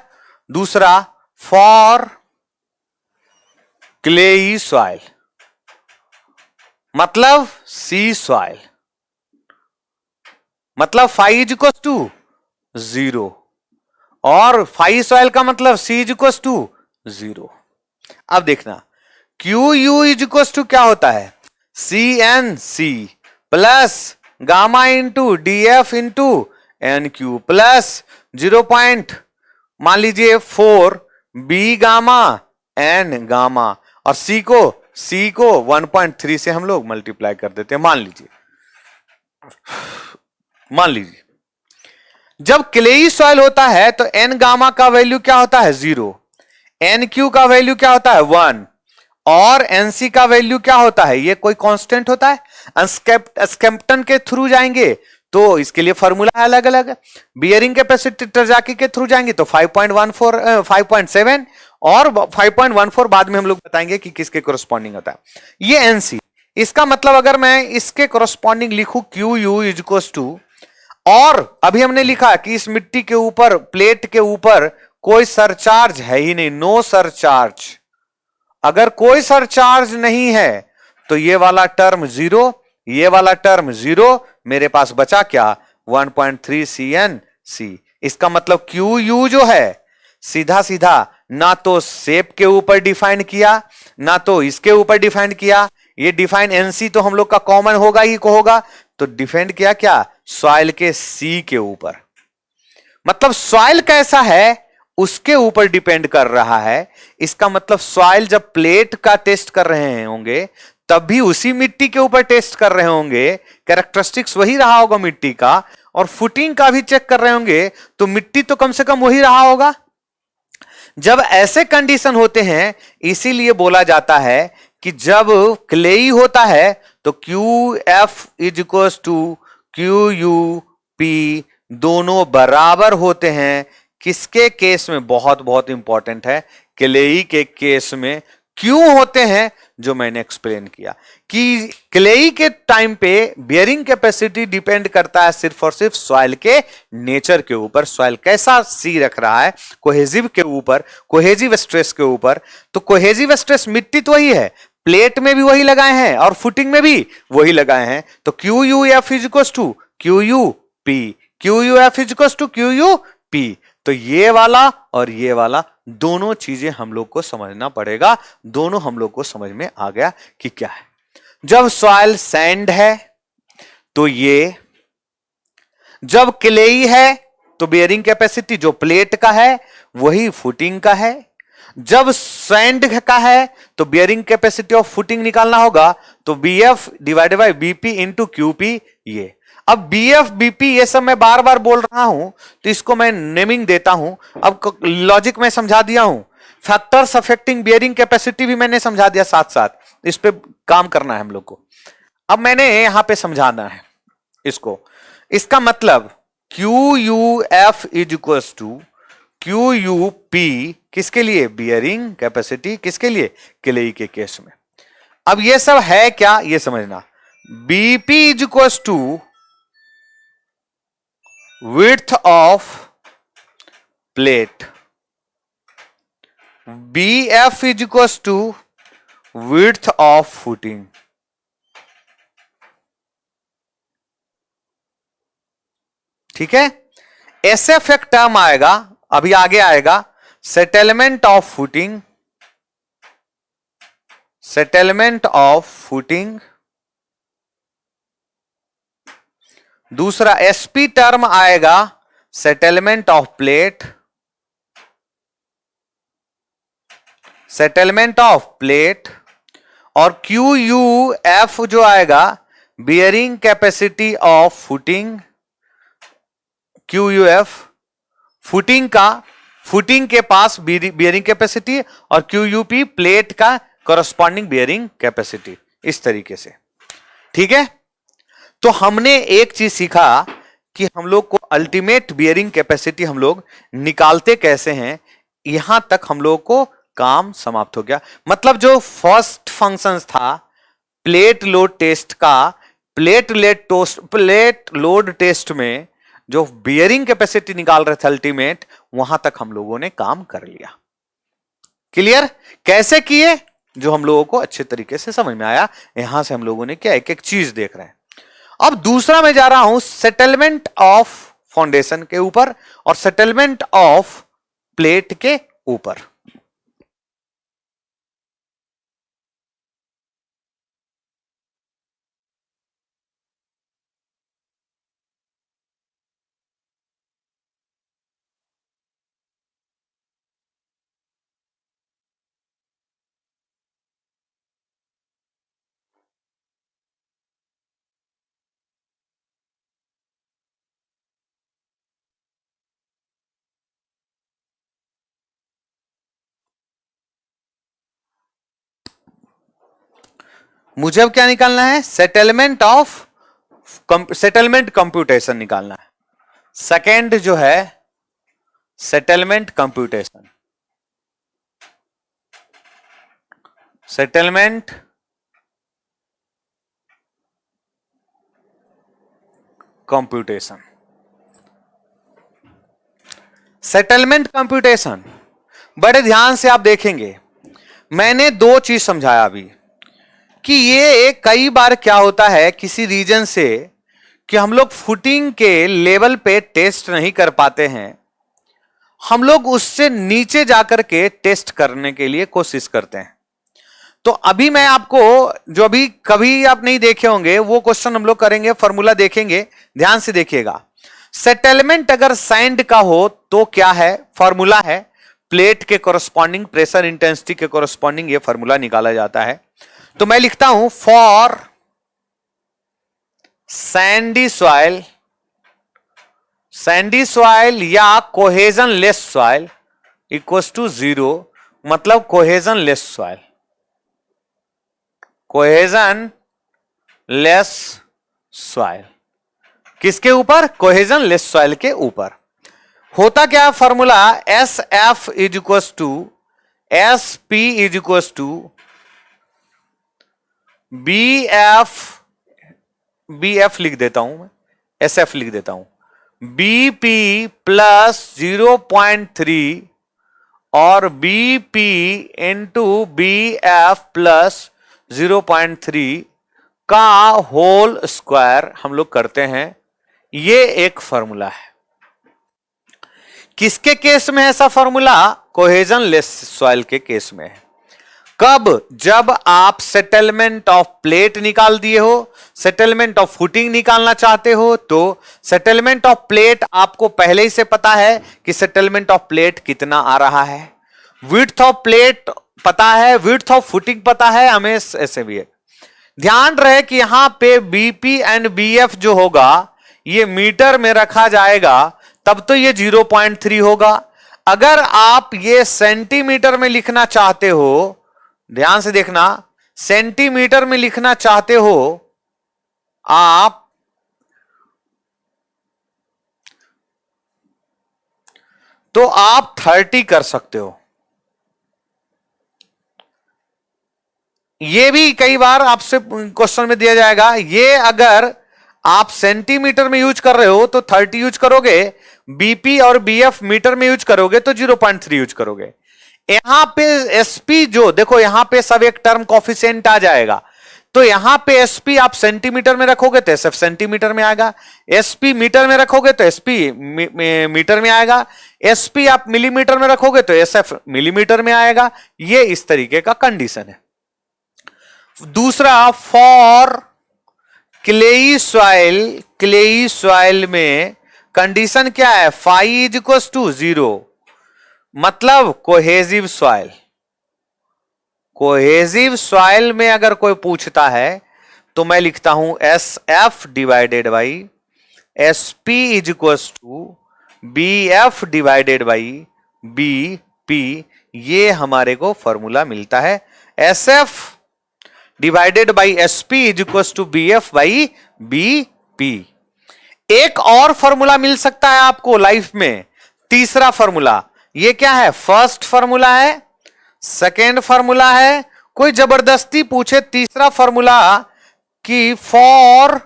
दूसरा, फॉर क्लेई सॉइल मतलब सी सॉइल, मतलब फाई इज इक्वल टू 0, और फाई सॉइल का मतलब सी इज इक्वल टू 0। अब देखना, Q U is equal to क्या होता है? C N C plus gamma into D F into N Q plus 0. मान लीजिए 4 बी गामा एन गामा, और सी को 1.3 से हम लोग मल्टीप्लाई कर देते हैं। मान लीजिए जब क्लेई सॉइल होता है तो एन गामा का वैल्यू क्या होता है? 0, एन क्यू का वैल्यू क्या होता है? 1, और एनसी का वैल्यू क्या होता है? ये कोई कांस्टेंट होता है। एस्केप्टन के थ्रू जाएंगे तो इसके लिए फॉर्मूला है अलग अलग। बियरिंग कैपेसिटी टर्जाकी के थ्रू जाएंगे तो 5.14 5.7 और 5.14 बाद में हम लोग बताएंगे कि किसके कोरस्पॉन्डिंग होता है। ये एनसी, इसका मतलब अगर मैं इसके कोरस्पॉन्डिंग लिखूं Q U is equal to, और अभी हमने लिखा कि इस मिट्टी के ऊपर, प्लेट के ऊपर कोई सरचार्ज है ही नहीं, नो सरचार्ज। अगर कोई सरचार्ज नहीं है तो ये वाला टर्म 0, ये वाला टर्म 0, मेरे पास बचा क्या? 1.3 CnC। इसका मतलब क्यू यू जो है सीधा सीधा ना तो शेप के ऊपर डिफाइन किया, ना तो इसके ऊपर डिफाइन किया। ये डिफाइन एनसी तो हम लोग का कॉमन होगा ही को होगा, तो डिफाइन किया क्या? सॉइल के सी के ऊपर। मतलब सॉइल कैसा है उसके ऊपर डिपेंड कर रहा है। इसका मतलब सॉइल जब प्लेट का टेस्ट कर रहे होंगे तब भी उसी मिट्टी के ऊपर टेस्ट कर रहे होंगे, कैरेक्टरिस्टिक्स वही रहा होगा मिट्टी का, और फुटिंग का भी चेक कर रहे होंगे तो मिट्टी तो कम से कम वही रहा होगा। जब ऐसे कंडीशन होते हैं, इसीलिए बोला जाता है कि जब क्लेई होता है तो Q F is equal to Q U P, दोनों बराबर होते हैं। किसके केस में? बहुत बहुत इंपॉर्टेंट है, क्लेई के केस में क्यों होते हैं, जो मैंने एक्सप्लेन किया कि क्लेई के टाइम पे बियरिंग कैपेसिटी डिपेंड करता है सिर्फ और सिर्फ सॉइल के नेचर के ऊपर, सॉइल कैसा सी रख रहा है, कोहेजिव के ऊपर, कोहेजिव स्ट्रेस के ऊपर। तो कोहेजिव स्ट्रेस मिट्टी तो वही है, प्लेट में भी वही लगाए हैं और फुटिंग में भी वही लगाए हैं। तो Q U F is equal to Q U P, Q U F is equal to Q U P. तो ये वाला और ये वाला दोनों चीजें हम लोग को समझना पड़ेगा। दोनों हम लोग को समझ में आ गया कि क्या है। जब सॉइल सैंड है तो ये, जब क्लेई है तो बियरिंग कैपेसिटी जो प्लेट का है वही फुटिंग का है। जब सैंड का है तो बियरिंग कैपेसिटी ऑफ फुटिंग निकालना होगा, तो BF divided by BP into QP. ये अब बीएफ बीपी ये सब मैं बार बार बोल रहा हूं, तो इसको मैं नेमिंग देता हूं। अब लॉजिक में समझा दिया हूं, फैक्टर्स अफेक्टिंग बियरिंग कैपेसिटी भी मैंने समझा दिया, साथ साथ इस पे काम करना है हम लोग को। अब मैंने यहां पे समझाना है इसको। इसका मतलब Q U F is equal to Q U P, किसके लिए? बियरिंग कैपेसिटी, किसके लिए? क्लेई के केस में। अब ये सब है क्या, ये समझना। BP is equal to width of plate, BF is equal to width of footing. ठीक है, एसएफ एक टर्म आएगा, अभी आगे आएगा, settlement of footing, settlement of footing. दूसरा एसपी टर्म आएगा, settlement of plate, settlement of plate. और क्यू यू एफ जो आएगा, bearing capacity of footing, Q U F footing का, फुटिंग के पास बियरिंग कैपेसिटी, और क्यू यू पी प्लेट का कॉरस्पॉन्डिंग बियरिंग कैपेसिटी, इस तरीके से। ठीक है, तो हमने एक चीज सीखा कि हम लोग को अल्टीमेट बियरिंग कैपेसिटी हम लोग निकालते कैसे हैं। यहां तक हम लोग को काम समाप्त हो गया। मतलब जो फर्स्ट फंक्शन था प्लेट लोड टेस्ट का, प्लेट लोड टेस्ट में जो बियरिंग कैपेसिटी निकाल रहे थे अल्टीमेट, वहां तक हम लोगों ने काम कर लिया। क्लियर? कैसे किए, जो हम लोगों को अच्छे तरीके से समझ में आया। यहां से हम लोगों ने क्या एक एक चीज देख रहे हैं। अब दूसरा मैं जा रहा हूं सेटलमेंट ऑफ फाउंडेशन के ऊपर और सेटलमेंट ऑफ प्लेट के ऊपर। मुझे अब क्या निकालना है? सेटलमेंट ऑफ, सेटलमेंट कंप्यूटेशन निकालना है। सेकेंड जो है settlement computation, settlement computation, settlement computation. बड़े ध्यान से आप देखेंगे, मैंने दो चीज समझाया अभी कि ये कई बार क्या होता है किसी रीजन से कि हम लोग फुटिंग के लेवल पे टेस्ट नहीं कर पाते हैं, हम लोग उससे नीचे जाकर के टेस्ट करने के लिए कोशिश करते हैं। तो अभी मैं आपको, जो अभी कभी आप नहीं देखे होंगे वो क्वेश्चन हम लोग करेंगे, फॉर्मूला देखेंगे, ध्यान से देखिएगा। सेटलमेंट अगर सैंड का हो तो क्या है? फॉर्मूला है प्लेट के कोरस्पॉन्डिंग प्रेशर इंटेंसिटी के कोरस्पॉन्डिंग ये फॉर्मूला निकाला जाता है। तो मैं लिखता हूं फॉर सैंडी सॉइल या cohesion less soil equals to 0, मतलब cohesion less soil, cohesion less soil किसके ऊपर? कोहेजन लेस सॉइल के ऊपर। होता क्या formula? S F is equals to S P is equals to B F लिख देता हूं मैं, एस एफ लिख देता हूं, बीपी प्लस 0.3 और BP into B F plus 0.3 का होल स्क्वायर हम लोग करते हैं। ये एक फॉर्मूला है। किसके केस में है ऐसा फॉर्मूला? कोहेजन लेस सॉइल के केस में है। कब? जब आप सेटलमेंट ऑफ प्लेट निकाल दिए हो, सेटलमेंट ऑफ फुटिंग निकालना चाहते हो, तो सेटलमेंट ऑफ प्लेट आपको पहले ही से पता है कि सेटलमेंट ऑफ प्लेट कितना आ रहा है। विड्थ ऑफ प्लेट पता है, विड्थ ऑफ फुटिंग पता है हमें, ऐसे भी है। ध्यान रहे कि यहां पे बीपी एंड बीएफ जो होगा ये मीटर में रखा जाएगा, तब तो ये 0.3 होगा। अगर आप ये सेंटीमीटर में लिखना चाहते हो, ध्यान से देखना, सेंटीमीटर में लिखना चाहते हो आप, तो आप 30 कर सकते हो। ये भी कई बार आपसे क्वेश्चन में दिया जाएगा, ये अगर आप सेंटीमीटर में यूज कर रहे हो तो 30 यूज करोगे, बीपी और बीएफ मीटर में यूज करोगे तो 0.3 यूज करोगे। यहां पे एसपी जो देखो, यहां पे सब एक टर्म कॉफिशिएंट आ जाएगा, तो यहां पे एसपी आप सेंटीमीटर में रखोगे तो एसएफ सेंटीमीटर में आएगा, एसपी मीटर में रखोगे तो एसपी मीटर में आएगा, एसपी आप मिलीमीटर में रखोगे तो एसएफ मिलीमीटर में आएगा। ये इस तरीके का कंडीशन है। दूसरा, फॉर क्लेई सॉइल में कंडीशन क्या है, फाई इज इक्वल टू 0, मतलब कोहेजिव सॉइल। कोहेजिव सॉइल में अगर कोई पूछता है तो मैं लिखता हूं S F divided by S P is equal to B F divided by B P. ये हमारे को फॉर्मूला मिलता है, S F divided by S P is equal to B F by B P. एक और फॉर्मूला मिल सकता है आपको लाइफ में, तीसरा फॉर्मूला। ये क्या है, फर्स्ट फॉर्मूला है, सेकेंड फॉर्मूला है। कोई जबरदस्ती पूछे तीसरा फॉर्मूला कि फॉर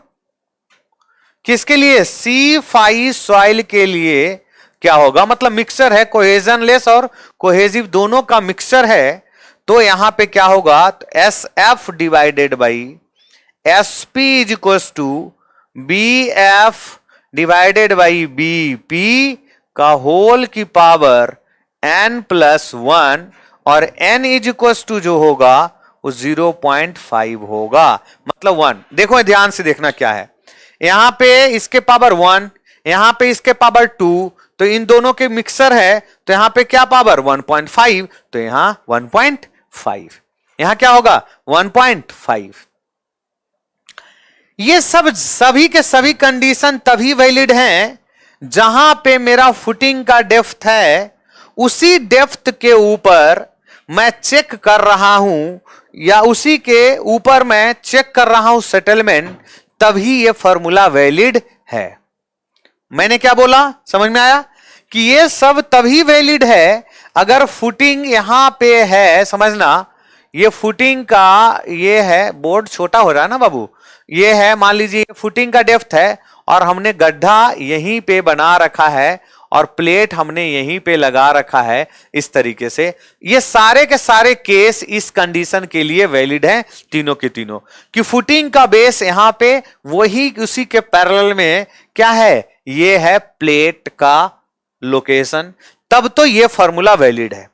किसके लिए, सी फाई सॉइल के लिए क्या होगा, मतलब मिक्सचर है, कोहेजनलेस और कोहेजिव दोनों का मिक्सचर है, तो यहां पे क्या होगा, तो S F divided by S P is equal to B F divided by B P का होल की पावर n प्लस 1, और n इज इक्वल टू जो होगा वो 0.5 होगा, मतलब 1। देखो ध्यान से देखना क्या है, यहां पे इसके पावर 1, यहां पे इसके पावर 2, तो इन दोनों के मिक्सर है, तो यहां पे क्या पावर 1.5, तो यहां 1.5, यहां क्या होगा 1.5। ये सब सभी के सभी कंडीशन तभी वैलिड हैं जहां पे मेरा फुटिंग का डेप्थ है, उसी डेप्थ के ऊपर मैं चेक कर रहा हूं, या उसी के ऊपर मैं चेक कर रहा हूं सेटलमेंट, तभी ये फॉर्मूला वैलिड है। मैंने क्या बोला, समझ में आया कि ये सब तभी वैलिड है अगर फुटिंग यहां पे है, समझना, ये फुटिंग का ये है, बोर्ड छोटा हो रहा है ना बाबू, ये है, मान लीजिए फुटिंग का डेप्थ है और हमने गड्ढा यहीं पे बना रखा है और प्लेट हमने यहीं पे लगा रखा है, इस तरीके से ये सारे के सारे केस इस कंडीशन के लिए वैलिड हैं, तीनों के तीनों, कि फुटिंग का बेस यहां पे वही उसी के पैरेलल में क्या है, ये है प्लेट का लोकेशन, तब तो ये फॉर्मूला वैलिड है।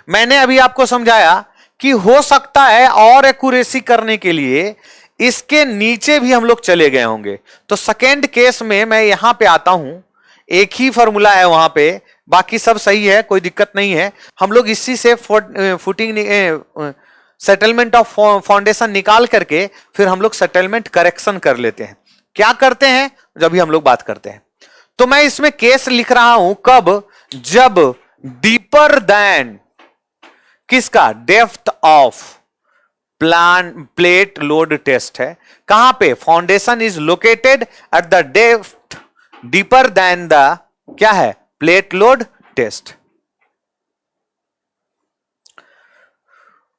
मैंने अभी आपको समझाया कि हो सकता है और एक्यूरेसी करने के लिए इसके नीचे भी हम लोग चले गए होंगे, तो सेकेंड केस में मैं यहां पे आता हूं, एक ही फॉर्मूला है वहां पे, बाकी सब सही है, कोई दिक्कत नहीं है, हम लोग इसी से फुटिंग सेटलमेंट ऑफ फाउंडेशन निकाल करके फिर हम लोग सेटलमेंट करेक्शन कर लेते हैं। क्या करते हैं जब भी हम लोग बात करते हैं, तो मैं इसमें केस लिख रहा हूं, कब, जब डीपर देन किसका, depth of plate load test है, कहां पे, foundation is located at the depth deeper than the क्या है, प्लेट लोड टेस्ट।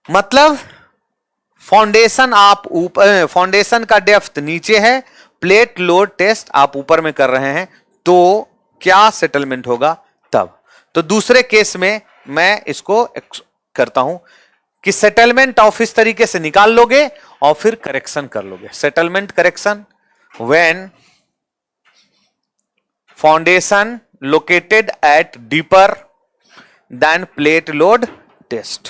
मतलब फाउंडेशन आप ऊपर, फाउंडेशन का डेप्थ नीचे है, प्लेट लोड टेस्ट आप ऊपर में कर रहे हैं, तो क्या सेटलमेंट होगा तब। तो दूसरे केस में मैं इसको करता हूं कि सेटलमेंट ऑफ इस तरीके से निकाल लोगे और फिर करेक्शन कर लोगे, settlement correction when foundation located at deeper than plate load test.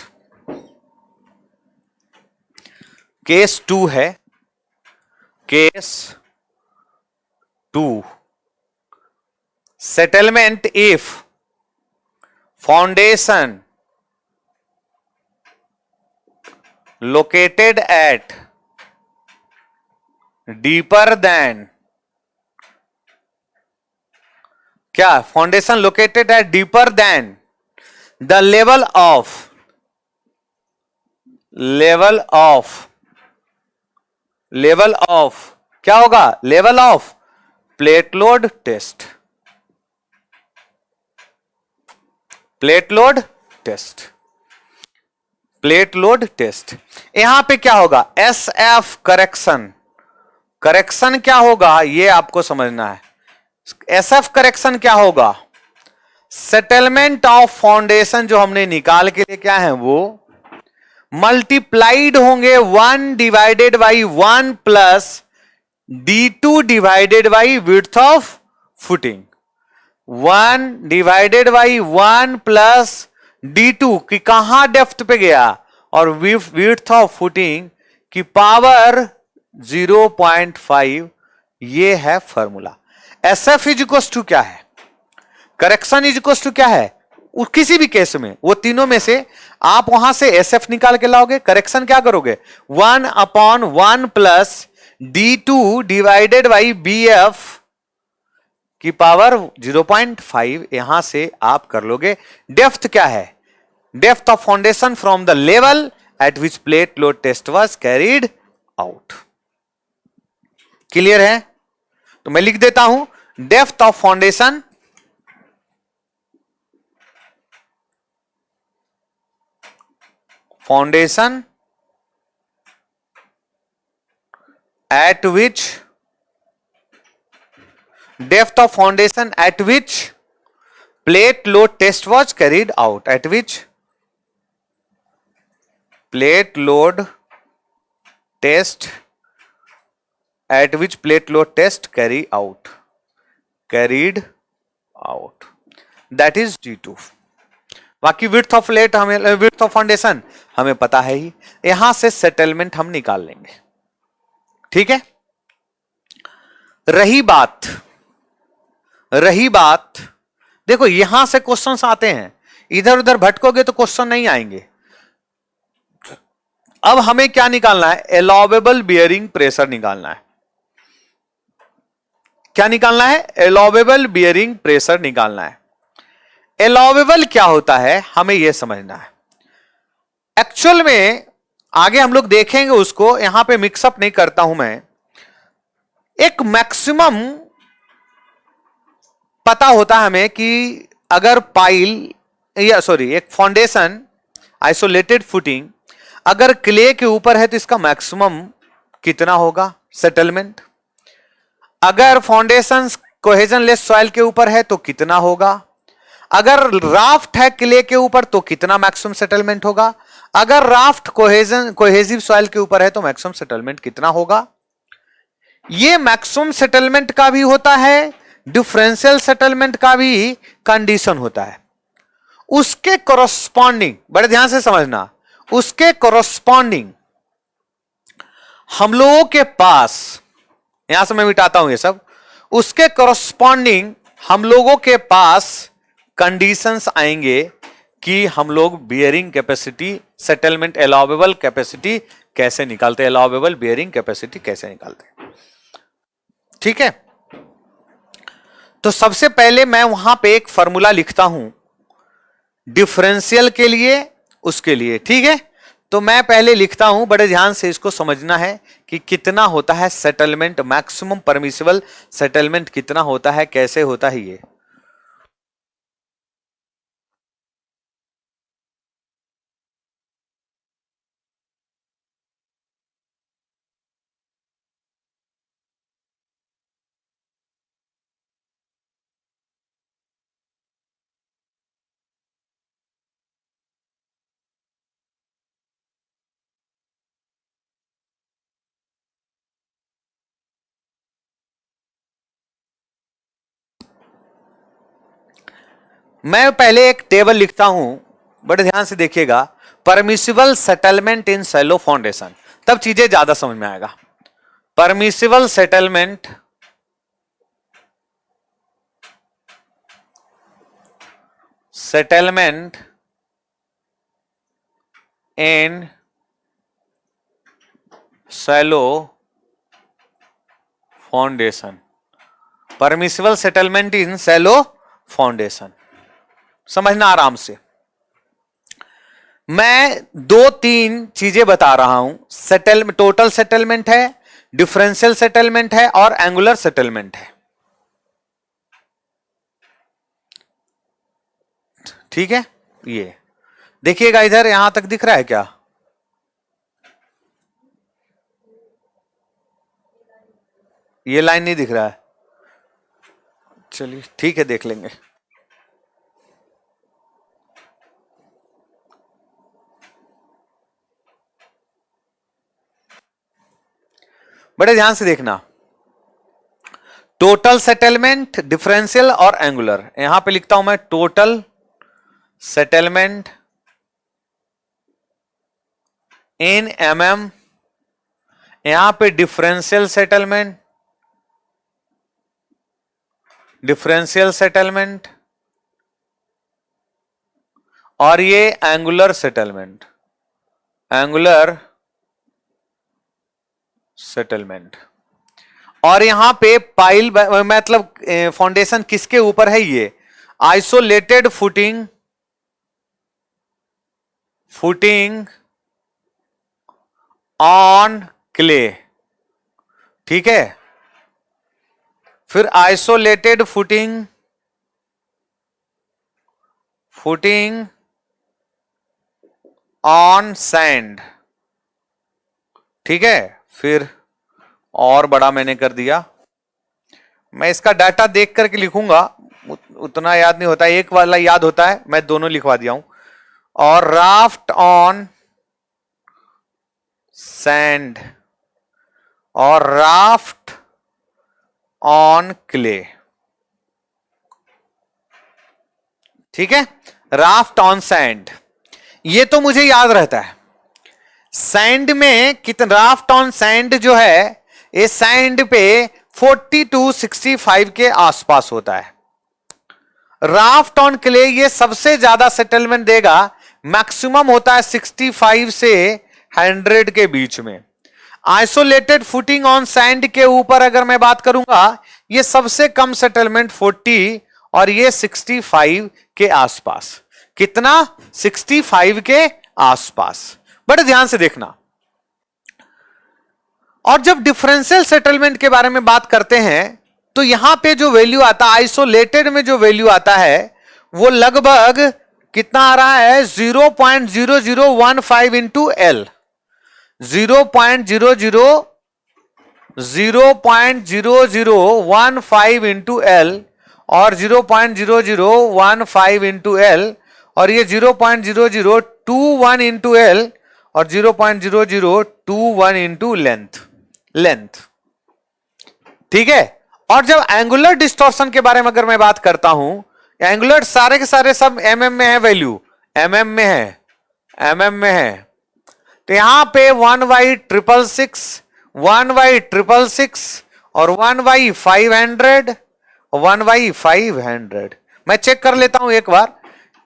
Case 2 है, case 2, settlement if foundation located at deeper than, क्या, foundation located at deeper than the level of क्या होगा, level of plate load test, plate load test. यहां पे क्या होगा, एस एफ करेक्शन, करेक्शन क्या होगा ये आपको समझना है। एस एफ करेक्शन क्या होगा, सेटलमेंट ऑफ फाउंडेशन जो हमने निकाल के लिए क्या है वो मल्टीप्लाइड होंगे 1 divided by 1 plus D2 divided by width of footing, 1 divided by 1 plus D2 की कहां डेप्थ पे गया और विड्थ ऑफ फुटिंग की पावर 0.5, ये है formula. S F is equal to क्या है, करेक्शन इज इक्वल टू क्या है, किसी भी केस में वो तीनों में से आप वहां से एस एफ निकाल के लाओगे, करेक्शन क्या करोगे 1/1 plus D2 divided by BF की पावर 0.5, यहां से आप कर लोगे। डेप्थ क्या है, depth of foundation from the level at which plate load test was carried out. Clear है, तो मैं लिख देता हूं depth of foundation at which depth of foundation at which plate load test was carried out, at which plate load test carried out that is G2। बाकी विड्थ ऑफ प्लेट हमें, विड्थ ऑफ फाउंडेशन हमें पता है ही, यहां से सेटलमेंट हम निकाल लेंगे। ठीक है, रही बात देखो यहां से क्वेश्चंस आते हैं, इधर उधर भटकोगे तो क्वेश्चन नहीं आएंगे। अब हमें क्या निकालना है, एलोवेबल बियरिंग प्रेशर निकालना है। क्या निकालना है, एलोवेबल बियरिंग प्रेशर निकालना है। एलोवेबल क्या होता है हमें यह समझना है। एक्चुअल में आगे हम लोग देखेंगे उसको, यहां पे मिक्सअप नहीं करता हूं मैं। एक मैक्सिमम पता होता है हमें कि अगर एक फाउंडेशन आइसोलेटेड फुटिंग अगर क्ले के ऊपर है तो इसका मैक्सिमम कितना होगा सेटलमेंट, अगर फाउंडेशन कोहेजन लेस सॉइल के ऊपर है तो कितना होगा, अगर राफ्ट है क्ले के ऊपर तो कितना मैक्सिमम सेटलमेंट होगा, अगर राफ्ट कोहेजिव सॉइल के ऊपर है तो मैक्सिमम सेटलमेंट कितना होगा। यह मैक्सिमम सेटलमेंट का भी होता है, डिफरेंशियल सेटलमेंट का भी कंडीशन होता है। उसके कोरस्पॉन्डिंग, बड़े ध्यान से समझना, उसके कोरस्पॉन्डिंग हम लोगों के पास, यहां से मैं मिटाता हूं ये सब, उसके कोरस्पॉन्डिंग हम लोगों के पास कंडीशंस आएंगे कि हम लोग bearing capacity, settlement allowable capacity कैसे निकालते हैं, अलाउएबल बियरिंग कैपेसिटी कैसे निकालते हैं। ठीक है, तो सबसे पहले मैं वहां पे एक फॉर्मूला लिखता हूं डिफरेंशियल के लिए, उसके लिए। ठीक है, तो मैं पहले लिखता हूं, बड़े ध्यान से इसको समझना है कि कितना होता है सेटलमेंट, मैक्सिमम परमिसिबल सेटलमेंट कितना होता है, कैसे होता है ये। मैं पहले एक टेबल लिखता हूं, बड़े ध्यान से देखिएगा, permissible settlement in shallow foundation, तब चीजें ज्यादा समझ में आएगा। Permissible settlement in shallow foundation, permissible settlement in shallow foundation. समझना आराम से। मैं दो तीन चीजें बता रहा हूं, टोटल सेटलमेंट है, डिफरेंशियल सेटलमेंट है और एंगुलर सेटलमेंट है। ठीक है, ये देखिएगा इधर, यहां तक दिख रहा है क्या? ये लाइन नहीं दिख रहा है, चलिए ठीक है, देख लेंगे। बड़े ध्यान से देखना, टोटल सेटलमेंट, डिफरेंशियल और एंगुलर। यहां पे लिखता हूं मैं टोटल सेटलमेंट इन mm, यहां पे डिफरेंशियल सेटलमेंट, डिफरेंशियल सेटलमेंट और ये एंगुलर सेटलमेंट, एंगुलर सेटलमेंट। और यहां पे पाइल मतलब फाउंडेशन किसके ऊपर है? ये isolated footing, footing on clay. ठीक है, फिर isolated footing, footing on sand. ठीक है, फिर और बड़ा मैंने कर दिया, मैं इसका डाटा देख करके लिखूंगा, उतना याद नहीं होता, एक वाला याद होता है, मैं दोनों लिखवा दिया हूं। और राफ्ट ऑन सैंड और राफ्ट ऑन क्ले। ठीक है, राफ्ट ऑन सैंड, ये तो मुझे याद रहता है। सैंड में कितना, राफ्ट ऑन सैंड जो है, ये सैंड पे 40 to 65 के आसपास होता है। राफ्ट ऑन क्ले ये सबसे ज्यादा सेटलमेंट देगा, मैक्सिमम होता है 65 से 100 के बीच में। आइसोलेटेड फुटिंग ऑन सैंड के ऊपर अगर मैं बात करूंगा, ये सबसे कम सेटलमेंट 40 और ये 65 के आसपास। कितना? 65 के आसपास। बड़े ध्यान से देखना। और जब डिफरेंशियल सेटलमेंट के बारे में बात करते हैं, तो यहां पे जो वैल्यू आता है, आइसोलेटेड में जो वैल्यू आता है, वो लगभग कितना आ रहा है? 0.0015 इंटू एल, 0.0015 इंटू एल और 0.0015 इंटू एल और ये 0.0021 इंटू एल और 0.0021 इंटू लेंथ। ठीक है, और जब एंगुलर डिस्टॉर्शन के बारे में अगर मैं बात करता हूं, एंगुलर सारे के सारे सब mm में है, वैल्यू mm में है, mm में है। तो यहां पे 1/666, 1/666 और 1/500, 1/500। मैं चेक कर लेता हूं एक बार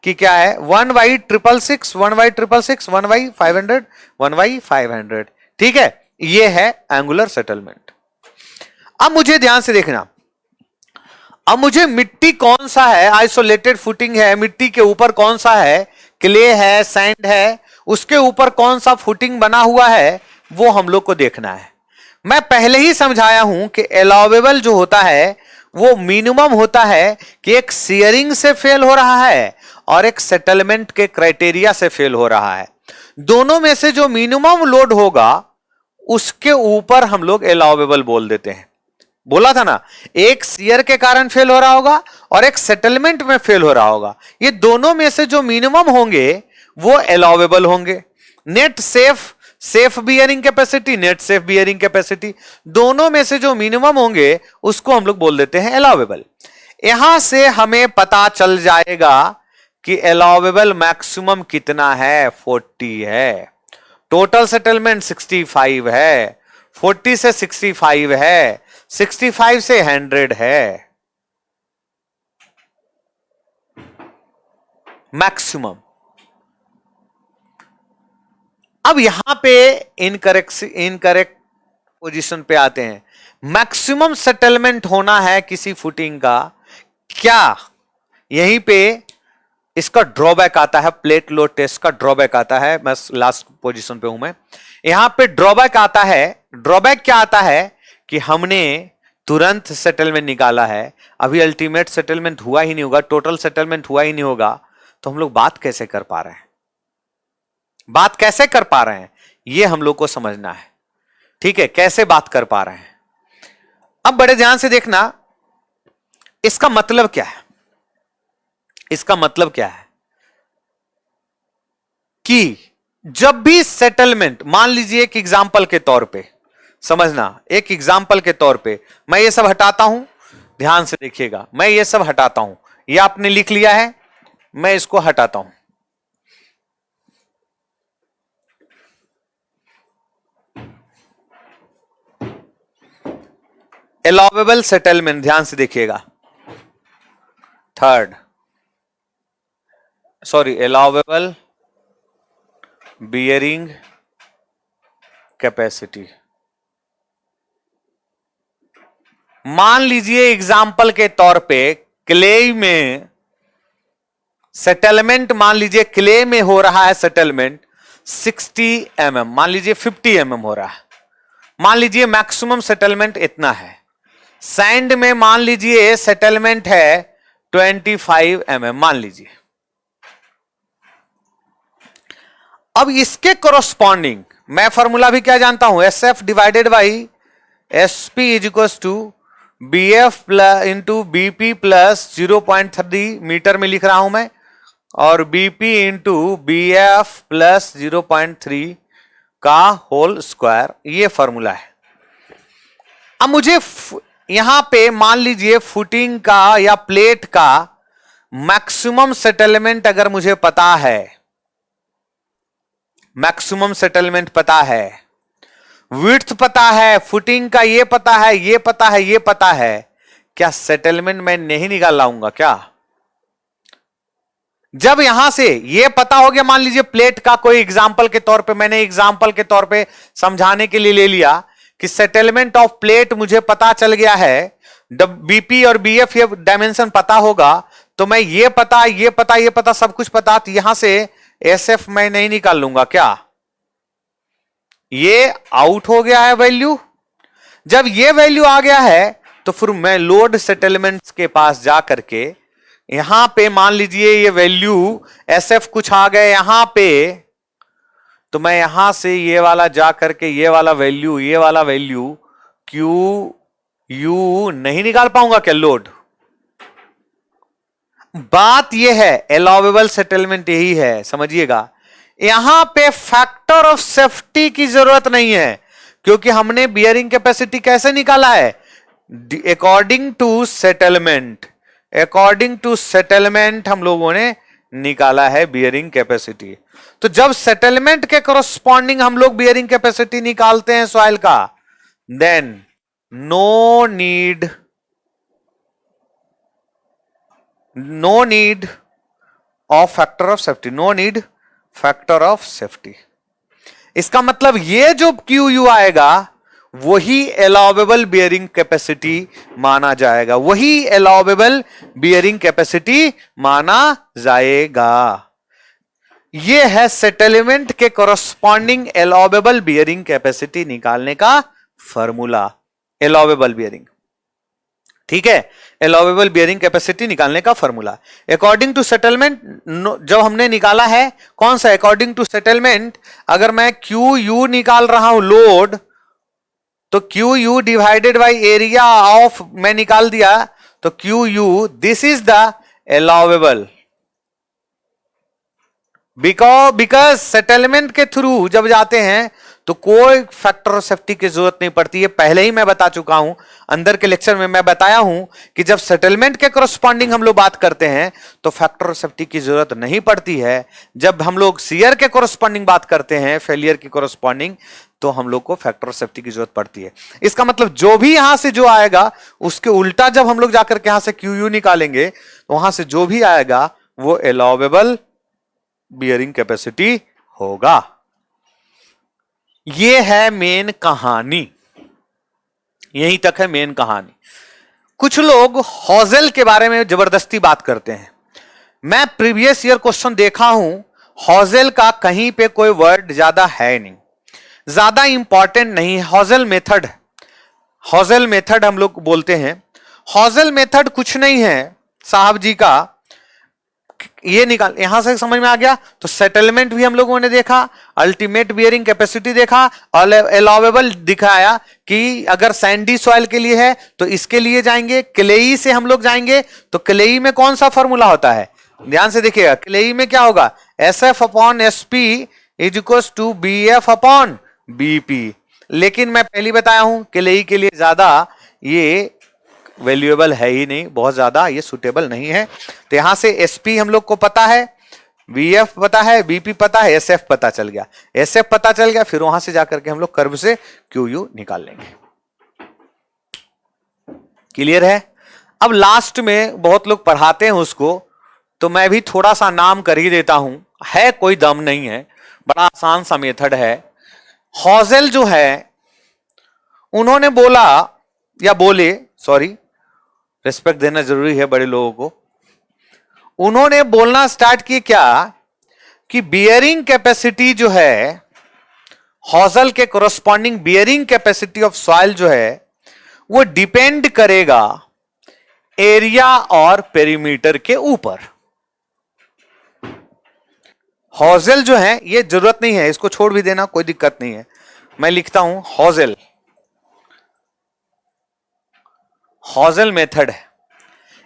कि क्या है। 1/666, 1/666, 1/500, 1/500। ठीक है, ये है एंगुलर सेटलमेंट। अब मुझे ध्यान से देखना, अब मुझे मिट्टी कौन सा है, आइसोलेटेड फुटिंग है, मिट्टी के ऊपर कौन सा है, क्ले है, सैंड है, उसके ऊपर कौन सा फुटिंग बना हुआ है, वो हम लोग को देखना है। मैं पहले ही समझाया हूं कि अलाउेबल जो होता है वो मिनिमम होता है कि एक शियरिंग से फेल हो रहा है और एक सेटलमेंट के क्राइटेरिया से फेल हो रहा है। दोनों में से जो मिनिमम लोड होगा उसके ऊपर हम लोग अलाउेबल बोल देते हैं। बोला था ना, एक शियर के कारण फेल हो रहा होगा और एक सेटलमेंट में फेल हो रहा होगा। ये दोनों में से जो मिनिमम होंगे वो अलाउेबल होंगे। Net safe bearing capacity, net safe bearing capacity, दोनों में से जो मिनिमम होंगे उसको हम लोग बोल देते हैं अलाउेबल। यहां से हमें पता चल जाएगा कि अलाउेबल मैक्सिमम कितना है, 40 है। टोटल सेटलमेंट 65 है, 40 से 65 है, 65 से 100 है मैक्सिमम। अब यहां पे इनकरेक्ट पोजीशन पे आते हैं। मैक्सिमम सेटलमेंट होना है किसी फुटिंग का, क्या यहीं पे इसका ड्रॉबैक आता है, प्लेट लोड टेस्ट का ड्रॉबैक आता है। मैं लास्ट पोजीशन पे हूं मैं, यहां पे ड्रॉबैक आता है। ड्रॉबैक क्या आता है कि हमने तुरंत सेटलमेंट निकाला है, अभी अल्टीमेट सेटलमेंट हुआ ही नहीं होगा, टोटल सेटलमेंट हुआ ही नहीं होगा, तो हम लोग बात कैसे कर पा रहे हैं, बात कैसे कर पा रहे हैं, ये हम लोग को समझना है। ठीक है, कैसे बात कर पा रहे हैं। अब बड़े ध्यान से देखना, इसका मतलब क्या है, इसका मतलब क्या है कि जब भी सेटलमेंट, मान लीजिए एक एग्जाम्पल के तौर पे समझना, एक एग्जाम्पल के तौर पे मैं ये सब हटाता हूं, ध्यान से देखिएगा, मैं ये सब हटाता हूं, ये आपने लिख लिया है, मैं इसको हटाता हूं। अलाउएबल सेटलमेंट, ध्यान से देखिएगा, third, sorry, allowable bearing capacity. मान लीजिए एग्जाम्पल के तौर पे क्ले में सेटलमेंट, मान लीजिए क्ले में हो रहा है सेटलमेंट 60 mm, मान लीजिए 50 mm हो रहा है, मान लीजिए मैक्सिमम सेटलमेंट इतना है। सैंड में मान लीजिए सेटलमेंट है 25 mm, मान लीजिए। अब इसके कोरोस्पॉन्डिंग मैं फॉर्मूला भी क्या जानता हूं, SF divided by SP is equal to BF plus into BP plus 0.3 metre में लिख रहा हूं मैं, और BP इंटू BF प्लस 0.3 का होल स्क्वायर, ये फॉर्मूला है। अब मुझे यहां पे मान लीजिए फुटिंग का या प्लेट का मैक्सिमम सेटलमेंट अगर मुझे पता है, मैक्सिमम सेटलमेंट पता है, विड्थ पता है, फुटिंग का ये पता है, ये पता है, ये पता है, क्या सेटलमेंट मैं नहीं निकाल लाऊंगा क्या? जब यहां से ये पता हो गया, मान लीजिए प्लेट का कोई एग्जांपल के तौर पे, मैंने एग्जांपल के तौर पे समझाने के लिए ले लिया कि सेटलमेंट ऑफ प्लेट मुझे पता चल गया है, बीपी और बीएफ ये डायमेंशन पता होगा, तो मैं ये पता, ये पता, ये पता, सब कुछ पता, तो यहां से एसएफ मैं नहीं निकाल लूंगा क्या? ये आउट हो गया है वैल्यू। जब ये वैल्यू आ गया है तो फिर मैं लोड सेटलमेंट्स के पास जा करके यहां पे मान लीजिए ये वैल्यू एसएफ कुछ आ गए यहां पे, तो मैं यहां से ये वाला जा करके ये वाला वैल्यू क्यू यू नहीं निकाल पाऊंगा क्या लोड? बात यह है, अलाउएबल सेटलमेंट यही है, समझिएगा। यहां पे फैक्टर ऑफ सेफ्टी की जरूरत नहीं है, क्योंकि हमने बियरिंग कैपेसिटी कैसे निकाला है? According to settlement, according to settlement हम लोगों ने निकाला है बियरिंग कैपेसिटी। तो जब सेटलमेंट के कॉरस्पॉन्डिंग हम लोग बियरिंग कैपेसिटी निकालते हैं सॉइल का, then no need of factor of safety, no need factor of safety. इसका मतलब ये जो क्यू यू आएगा वही अलाउएबल बियरिंग कैपेसिटी माना जाएगा, वही अलाउएबल बियरिंग कैपेसिटी माना जाएगा। ये है सेटलमेंट के कॉरस्पॉन्डिंग अलाउएबल बियरिंग कैपेसिटी निकालने का फॉर्मूला, अलाउएबल बियरिंग, ठीक है, अलाउएबल बियरिंग कैपेसिटी निकालने का फॉर्मूला। अकॉर्डिंग टू सेटलमेंट जब हमने निकाला है, कौन सा? अकॉर्डिंग टू सेटलमेंट अगर मैं क्यू यू निकाल रहा हूं लोड, तो Q you divided by area of, मैं निकाल दिया, तो Q you this is the allowable, because settlement के थ्रू जब जाते हैं तो कोई फैक्टर ऑफ सेफ्टी की जरूरत नहीं पड़ती है। पहले ही मैं बता चुका हूं, अंदर के लेक्चर में मैं बताया हूं कि जब सेटलमेंट के कॉरस्पॉन्डिंग हम लोग बात करते हैं तो फैक्टर ऑफ सेफ्टी की जरूरत नहीं पड़ती है। जब हम लोग शियर के कॉरस्पॉन्डिंग बात करते हैं, फेलियर की कॉरस्पॉन्डिंग, तो हम लोग को फैक्टर ऑफ सेफ्टी की जरूरत पड़ती है। इसका मतलब जो भी यहां से जो आएगा उसके उल्टा जब हम लोग जाकर के यहां से क्यू यू निकालेंगे, तो वहां से जो भी आएगा वो अलाउएबल बियरिंग कैपेसिटी होगा। ये है मेन कहानी, यहीं तक है मेन कहानी। कुछ लोग हॉजल के बारे में जबरदस्ती बात करते हैं। मैं प्रीवियस ईयर क्वेश्चन देखा हूं, हॉजल का कहीं पे कोई वर्ड ज्यादा है नहीं, ज्यादा इंपॉर्टेंट नहीं है। हॉजल मेथड, हॉजल मेथड हम लोग बोलते हैं। हॉजल मेथड कुछ नहीं है साहब जी का, ये निकाल, यहां से समझ में आ गया। तो सेटलमेंट भी हम लोगों ने देखा, अल्टीमेट बियरिंग कैपेसिटी देखा, और अलाउेबल दिखाया कि अगर सैंडी सॉइल के लिए है तो इसके लिए जाएंगे। क्लेई से हम लोग जाएंगे तो क्लेई में कौन सा फॉर्मूला होता है, ध्यान से देखिएगा। क्लेई में क्या होगा, SF upon SP is equal to BF upon BP। लेकिन मैं पहले बताया हूं क्लेई के लिए ज्यादा ये वैल्यूएबल है ही नहीं, बहुत ज्यादा ये सुटेबल नहीं है। तो यहां से SP हम लोग को पता है, VF पता है, BP पता है, SF पता चल गया। SF पता चल गया, फिर वहां से जाकर के हम लोग कर्व से QU निकाल लेंगे। क्लियर है। अब लास्ट में बहुत लोग पढ़ाते हैं उसको, तो मैं भी थोड़ा सा नाम कर ही देता हूं, है कोई दम नहीं है, बड़ा आसान सा मेथड है। हॉजल जो है उन्होंने बोला, या बोले, सॉरी रिस्पेक्ट देना जरूरी है बड़े लोगों को, उन्होंने बोलना स्टार्ट किए क्या कि बियरिंग कैपेसिटी जो है, हॉजल के corresponding bearing capacity of soil जो है वो डिपेंड करेगा एरिया और पेरीमीटर के ऊपर। हॉजल जो है, ये जरूरत नहीं है, इसको छोड़ भी देना, कोई दिक्कत नहीं है। मैं लिखता हूं हॉजल, हॉजल मेथड है।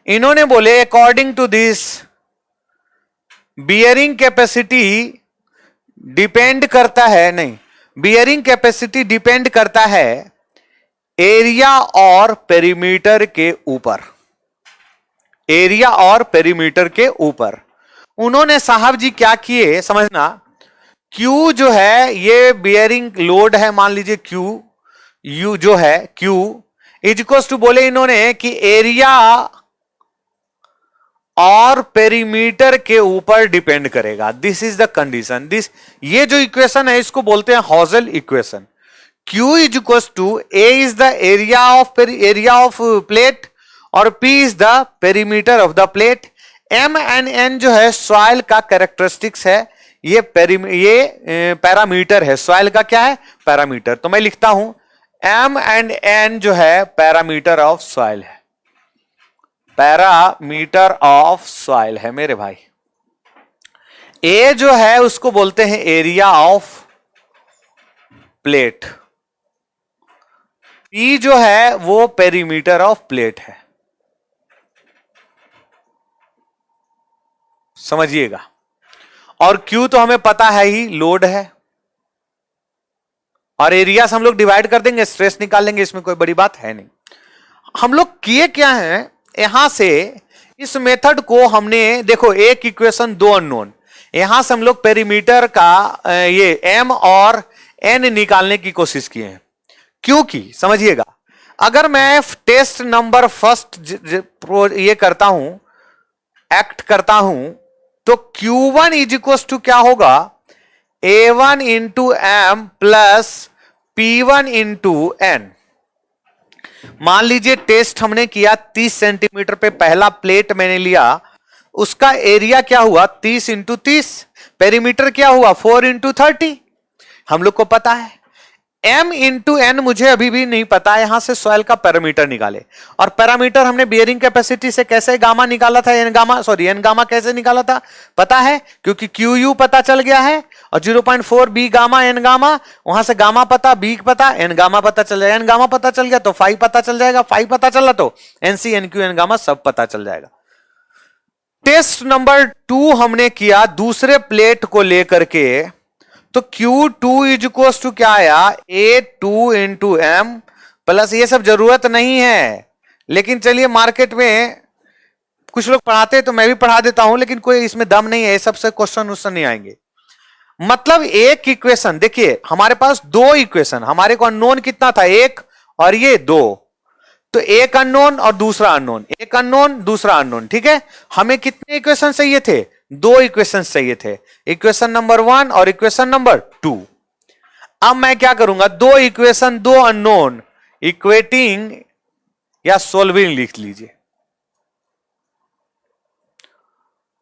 इन्होंने बोले according to this bearing capacity depend करता है, नहीं, बियरिंग कैपेसिटी डिपेंड करता है एरिया और पेरीमीटर के ऊपर, एरिया और पेरीमीटर के ऊपर। उन्होंने साहब जी क्या किए समझना, Q जो है ये बियरिंग लोड है, मान लीजिए Q, U जो है Q इज इक्वल टू, बोले इन्होंने कि एरिया और पेरीमीटर के ऊपर डिपेंड करेगा। This is the condition. This, ये जो इक्वेशन है इसको बोलते हैं Housel equation. Q is equal to A is the area of plate और P is the perimeter of the plate. M and N जो है सॉइल का कैरेक्टरिस्टिक्स है, ये पैरामीटर है, सॉइल का क्या है, पैरामीटर। तो मैं लिखता हूं M एंड N जो है पैरामीटर ऑफ सॉइल है, पैरामीटर ऑफ सॉइल है मेरे भाई। A जो है उसको बोलते हैं एरिया ऑफ प्लेट, P जो है वो पेरीमीटर ऑफ प्लेट है, समझिएगा। और Q तो हमें पता है ही, लोड है, और एरिया से हम लोग डिवाइड कर देंगे, स्ट्रेस निकाल लेंगे, इसमें कोई बड़ी बात है नहीं। हम लोग किए क्या है, यहां से इस मेथड को हमने, देखो एक इक्वेशन दो अननोन, यहां से हम लोग पेरीमीटर का ये M और N निकालने की कोशिश किए हैं। क्योंकि समझिएगा, अगर मैं टेस्ट नंबर फर्स्ट ये करता हूं, एक्ट करता हूं, तो Q1 इज इक्वल टू क्या होगा, A1 into M plus P1 into N। मान लीजिए टेस्ट हमने किया 30 सेंटीमीटर पे, पहला प्लेट मैंने लिया, उसका एरिया क्या हुआ 30 इंटू 30, पेरीमीटर क्या हुआ 4 इंटू 30, हम लोग को पता है। M इंटू N मुझे अभी भी नहीं पता, यहां से सॉइल का पैरामीटर निकाले, और पैरामीटर हमने बियरिंग कैपेसिटी से कैसे गामा निकाला था, एन गामा कैसे निकाला था पता है, क्योंकि QU पता चल गया है, और 0.4 B गामा N गामा, वहां से गामा पता, B पता, N गामा पता चल जाएगा, N गामा पता चल गया तो 5 पता चल जाएगा, 5 पता चला तो NC NQ N गामा सब पता चल जाएगा। टेस्ट नंबर 2 हमने किया दूसरे प्लेट को लेकर के, तो Q2 इज इक्वल टू क्या आया, A2 इंटू M प्लस, ये सब जरूरत नहीं है, लेकिन चलिए मार्केट में कुछ लोग पढ़ाते हैं तो मैं भी पढ़ा देता हूं, लेकिन कोई इसमें दम नहीं है, सबसे क्वेश्चन नहीं आएंगे। मतलब एक इक्वेशन, देखिए हमारे पास दो इक्वेशन, हमारे को अननोन कितना था, एक और ये दो, तो एक अननोन और दूसरा अननोन, एक अननोन दूसरा अननोन, ठीक है। हमें कितने इक्वेशन चाहिए थे, दो इक्वेशन चाहिए थे, इक्वेशन नंबर 1 और इक्वेशन नंबर 2। अब मैं क्या करूंगा, दो इक्वेशन दो अननोन, इक्वेटिंग या सोल्विंग लिख लीजिए।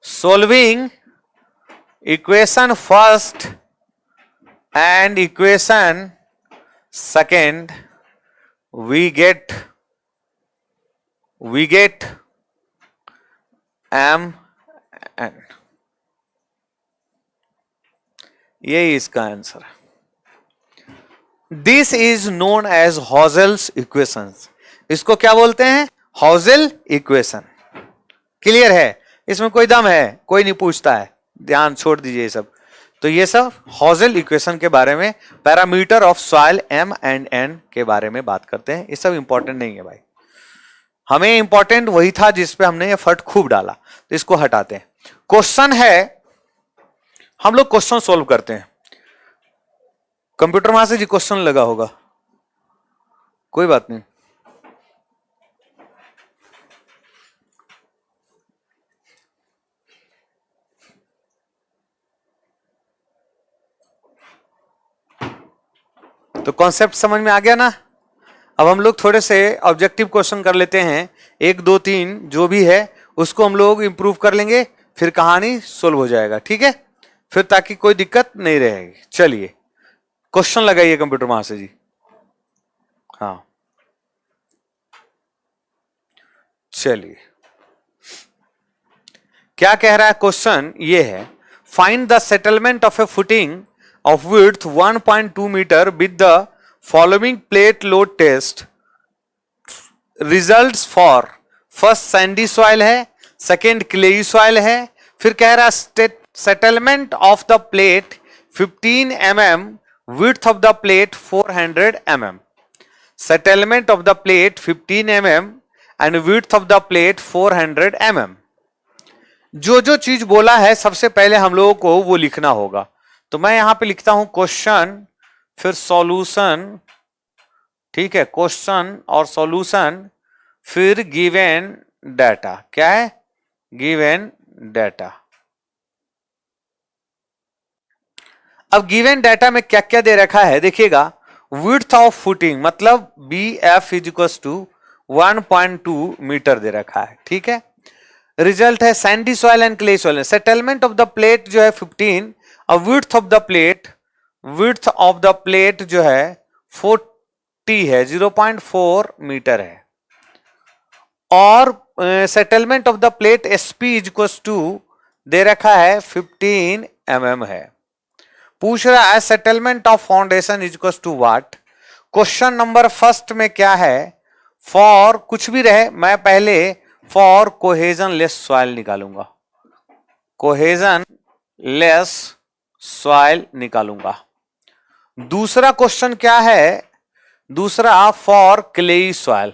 Solving equation first and equation second, we get m n, यही इसका आंसर है। This is known as Housel's equations. इसको क्या बोलते हैं? Housel equation. क्लियर है? इसमें कोई दम है? कोई नहीं पूछता है, ध्यान छोड़ दीजिए ये सब। तो ये सब हॉजल इक्वेशन के बारे में, parameter of soil m and n के बारे में बात करते हैं। ये सब इंपॉर्टेंट नहीं है भाई, हमें इंपॉर्टेंट वही था जिस पे हमने एफर्ट खूब डाला, तो इसको हटाते हैं। क्वेश्चन है, हम लोग क्वेश्चन सोल्व करते हैं। कंप्यूटर वहां से जी क्वेश्चन लगा होगा, कोई बात नहीं। तो कॉन्सेप्ट समझ में आ गया ना? अब हम लोग थोड़े से ऑब्जेक्टिव क्वेश्चन कर लेते हैं, 1 2 3 जो भी है उसको हम लोग इंप्रूव कर लेंगे, फिर कहानी सोल्व हो जाएगा। ठीक है, फिर ताकि कोई दिक्कत नहीं रहेगी। चलिए क्वेश्चन लगाइए कंप्यूटर वहां से जी। हाँ चलिए, क्या कह रहा है क्वेश्चन? ये है, find the settlement of A footing of width 1.2 meter with the following plate load test results for first sandy soil है, second clayey soil है, फिर कह रहा settlement of the plate 15 mm, width of the plate 400 mm, settlement of the plate 15 mm and width of the plate 400 mm। जो जो चीज बोला है सबसे पहले हम लोगों को वो लिखना होगा। तो मैं यहां पे लिखता हूं क्वेश्चन, फिर सॉल्यूशन। ठीक है, क्वेश्चन और सॉल्यूशन, फिर गिवन डाटा। क्या है? Given data. अब गिवन डाटा में क्या क्या दे रखा है देखिएगा। विड्थ ऑफ फुटिंग मतलब BF इज टू 1.2 मीटर दे रखा है। ठीक है, रिजल्ट है sandy soil and clay soil. Settlement of the plate जो है 15, और विड्थ ऑफ द प्लेट जो है 40 है, 0.4 मीटर है। और settlement of the plate SP is to दे रखा है 15 mm है। पूछ रहा है settlement of foundation is to what. Question number first में क्या है? फॉर कुछ भी रहे, मैं पहले फॉर कोहेजन लेस सॉइल निकालूंगा, कोहेजन लेस सॉइल निकालूंगा। दूसरा क्वेश्चन क्या है? दूसरा for clay soil,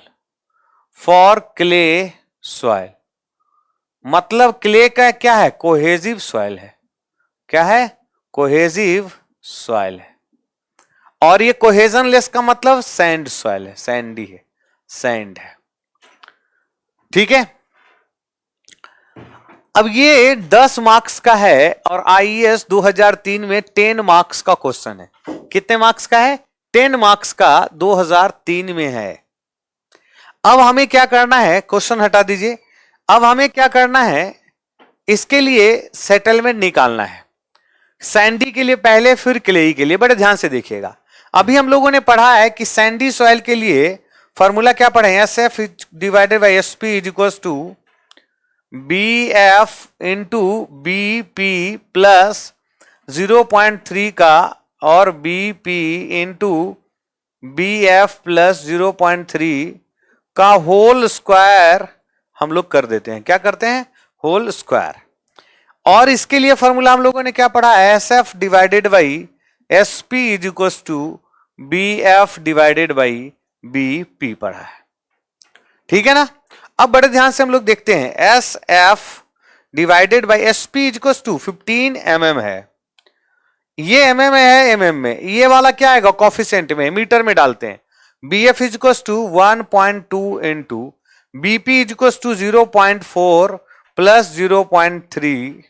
for clay soil मतलब क्ले का क्या है? कोहेजिव सॉइल है। क्या है? कोहेजिव सॉइल है। और ये कोहेजन लेस का मतलब सैंड सॉइल है, सैंडी है, सैंड है। ठीक है, अब ये 10 मार्क्स का है और IES 2003 में 10 मार्क्स का क्वेश्चन है। कितने मार्क्स का है? 10 मार्क्स का 2003 में है। अब हमें क्या करना है? क्वेश्चन हटा दीजिए। अब हमें क्या करना है? इसके लिए सेटलमेंट निकालना है। सैंडी के लिए पहले, फिर क्लेई के लिए। बड़े ध्यान से देखिएगा। अभी हम लोगों ने पढ़ा है कि सैंडी सॉइल के लिए फॉर्मूला क्या पढ़े? SF divided by SP is equal to BF into BP plus 0.3 का और BP इंटू BF प्लस 0.3 का होल स्क्वायर हम लोग कर देते हैं। क्या करते हैं? Whole square. और इसके लिए फॉर्मूला हम लोगों ने क्या पढ़ा? SF divided by SP is equal to BF divided by BP पढ़ा है। ठीक है ना? अब बड़े ध्यान से हम लोग देखते हैं। SF divided by SP is equal to 15 mm है। ये mm है, mm में। ये वाला क्या आएगा? कॉफिशिएंट में, मीटर में डालते हैं। BF is equal to 1.2 into BP is equal to 0.4 plus 0.3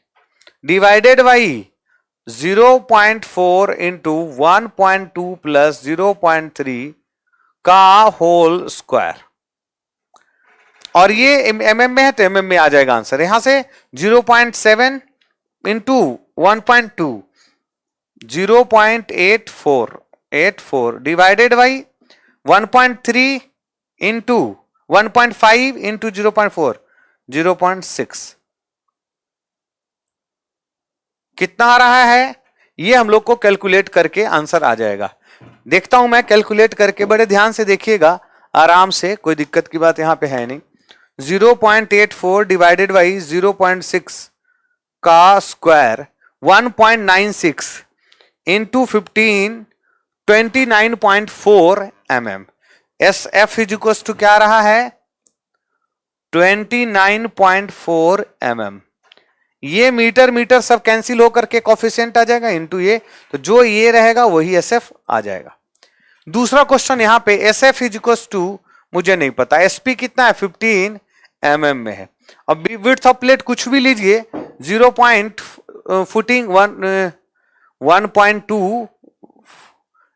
divided by 0.4 into 1.2 plus 0.3 का होल स्क्वायर, और ये mm में है तो mm में आ जाएगा आंसर। यहां से 0.7 into 1.2 0.84 divided by 1.3 into 1.5 into 0.4 0.6 कितना आ रहा है, ये हम लोग को कैलकुलेट करके आंसर आ जाएगा। देखता हूं मैं कैलकुलेट करके, बड़े ध्यान से देखिएगा आराम से, कोई दिक्कत की बात यहां पे है नहीं। 0.84 डिवाइडेड बाई 0.6 का square 1.96 into 15 29.4 mm। S F is equal to क्या रहा है 29.4 mm। ये मीटर मीटर सब कैंसिल होकर के कोफिशिएंट आ जाएगा इनटू ये, तो जो ये रहेगा वही एसएफ आ जाएगा। दूसरा क्वेश्चन यहां पे एसएफ इज इक्वल टू मुझे नहीं पता, एसपी कितना है 15 mm में है। अब विड्थ ऑफ प्लेट कुछ भी लीजिए 1.2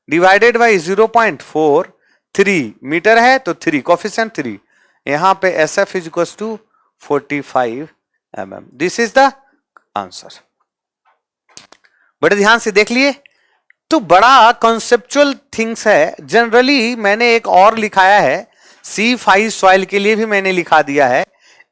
डिवाइडेड बाई 0.43 मीटर है तो 3 कोफिशिएंट 3, यहां पे SF is equal to 45 mm। This is the answer. बड़े ध्यान से देख लिए, तो बड़ा कॉन्सेप्चुअल थिंग्स है। जनरली मैंने एक और लिखाया है C5 सॉइल के लिए भी मैंने लिखा दिया है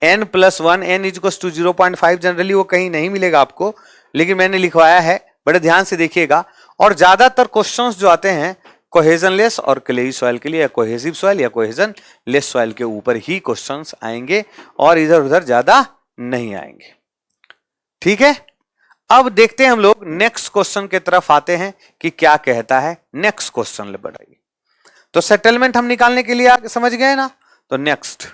n+1 n is to 0.5। Generally वो कहीं नहीं मिलेगा आपको, लेकिन मैंने लिखवाया है, बड़े ध्यान से देखिएगा। और ज्यादातर क्वेश्चंस जो आते हैं कोहेजनलेस और क्लेई सॉइल के लिए, या कोहेसिव सॉइल या कोहेजन लेस सॉइल के ऊपर ही क्वेश्चंस आएंगे, और इधर उधर ज्यादा नहीं आएंगे। ठीक है, अब देखते हैं हम लोग नेक्स्ट क्वेश्चन की तरफ आते हैं कि क्या कहता है नेक्स्ट क्वेश्चन। ले बढ़ाइए, तो सेटलमेंट हम निकालने के लिए आगे समझ गए ना, तो next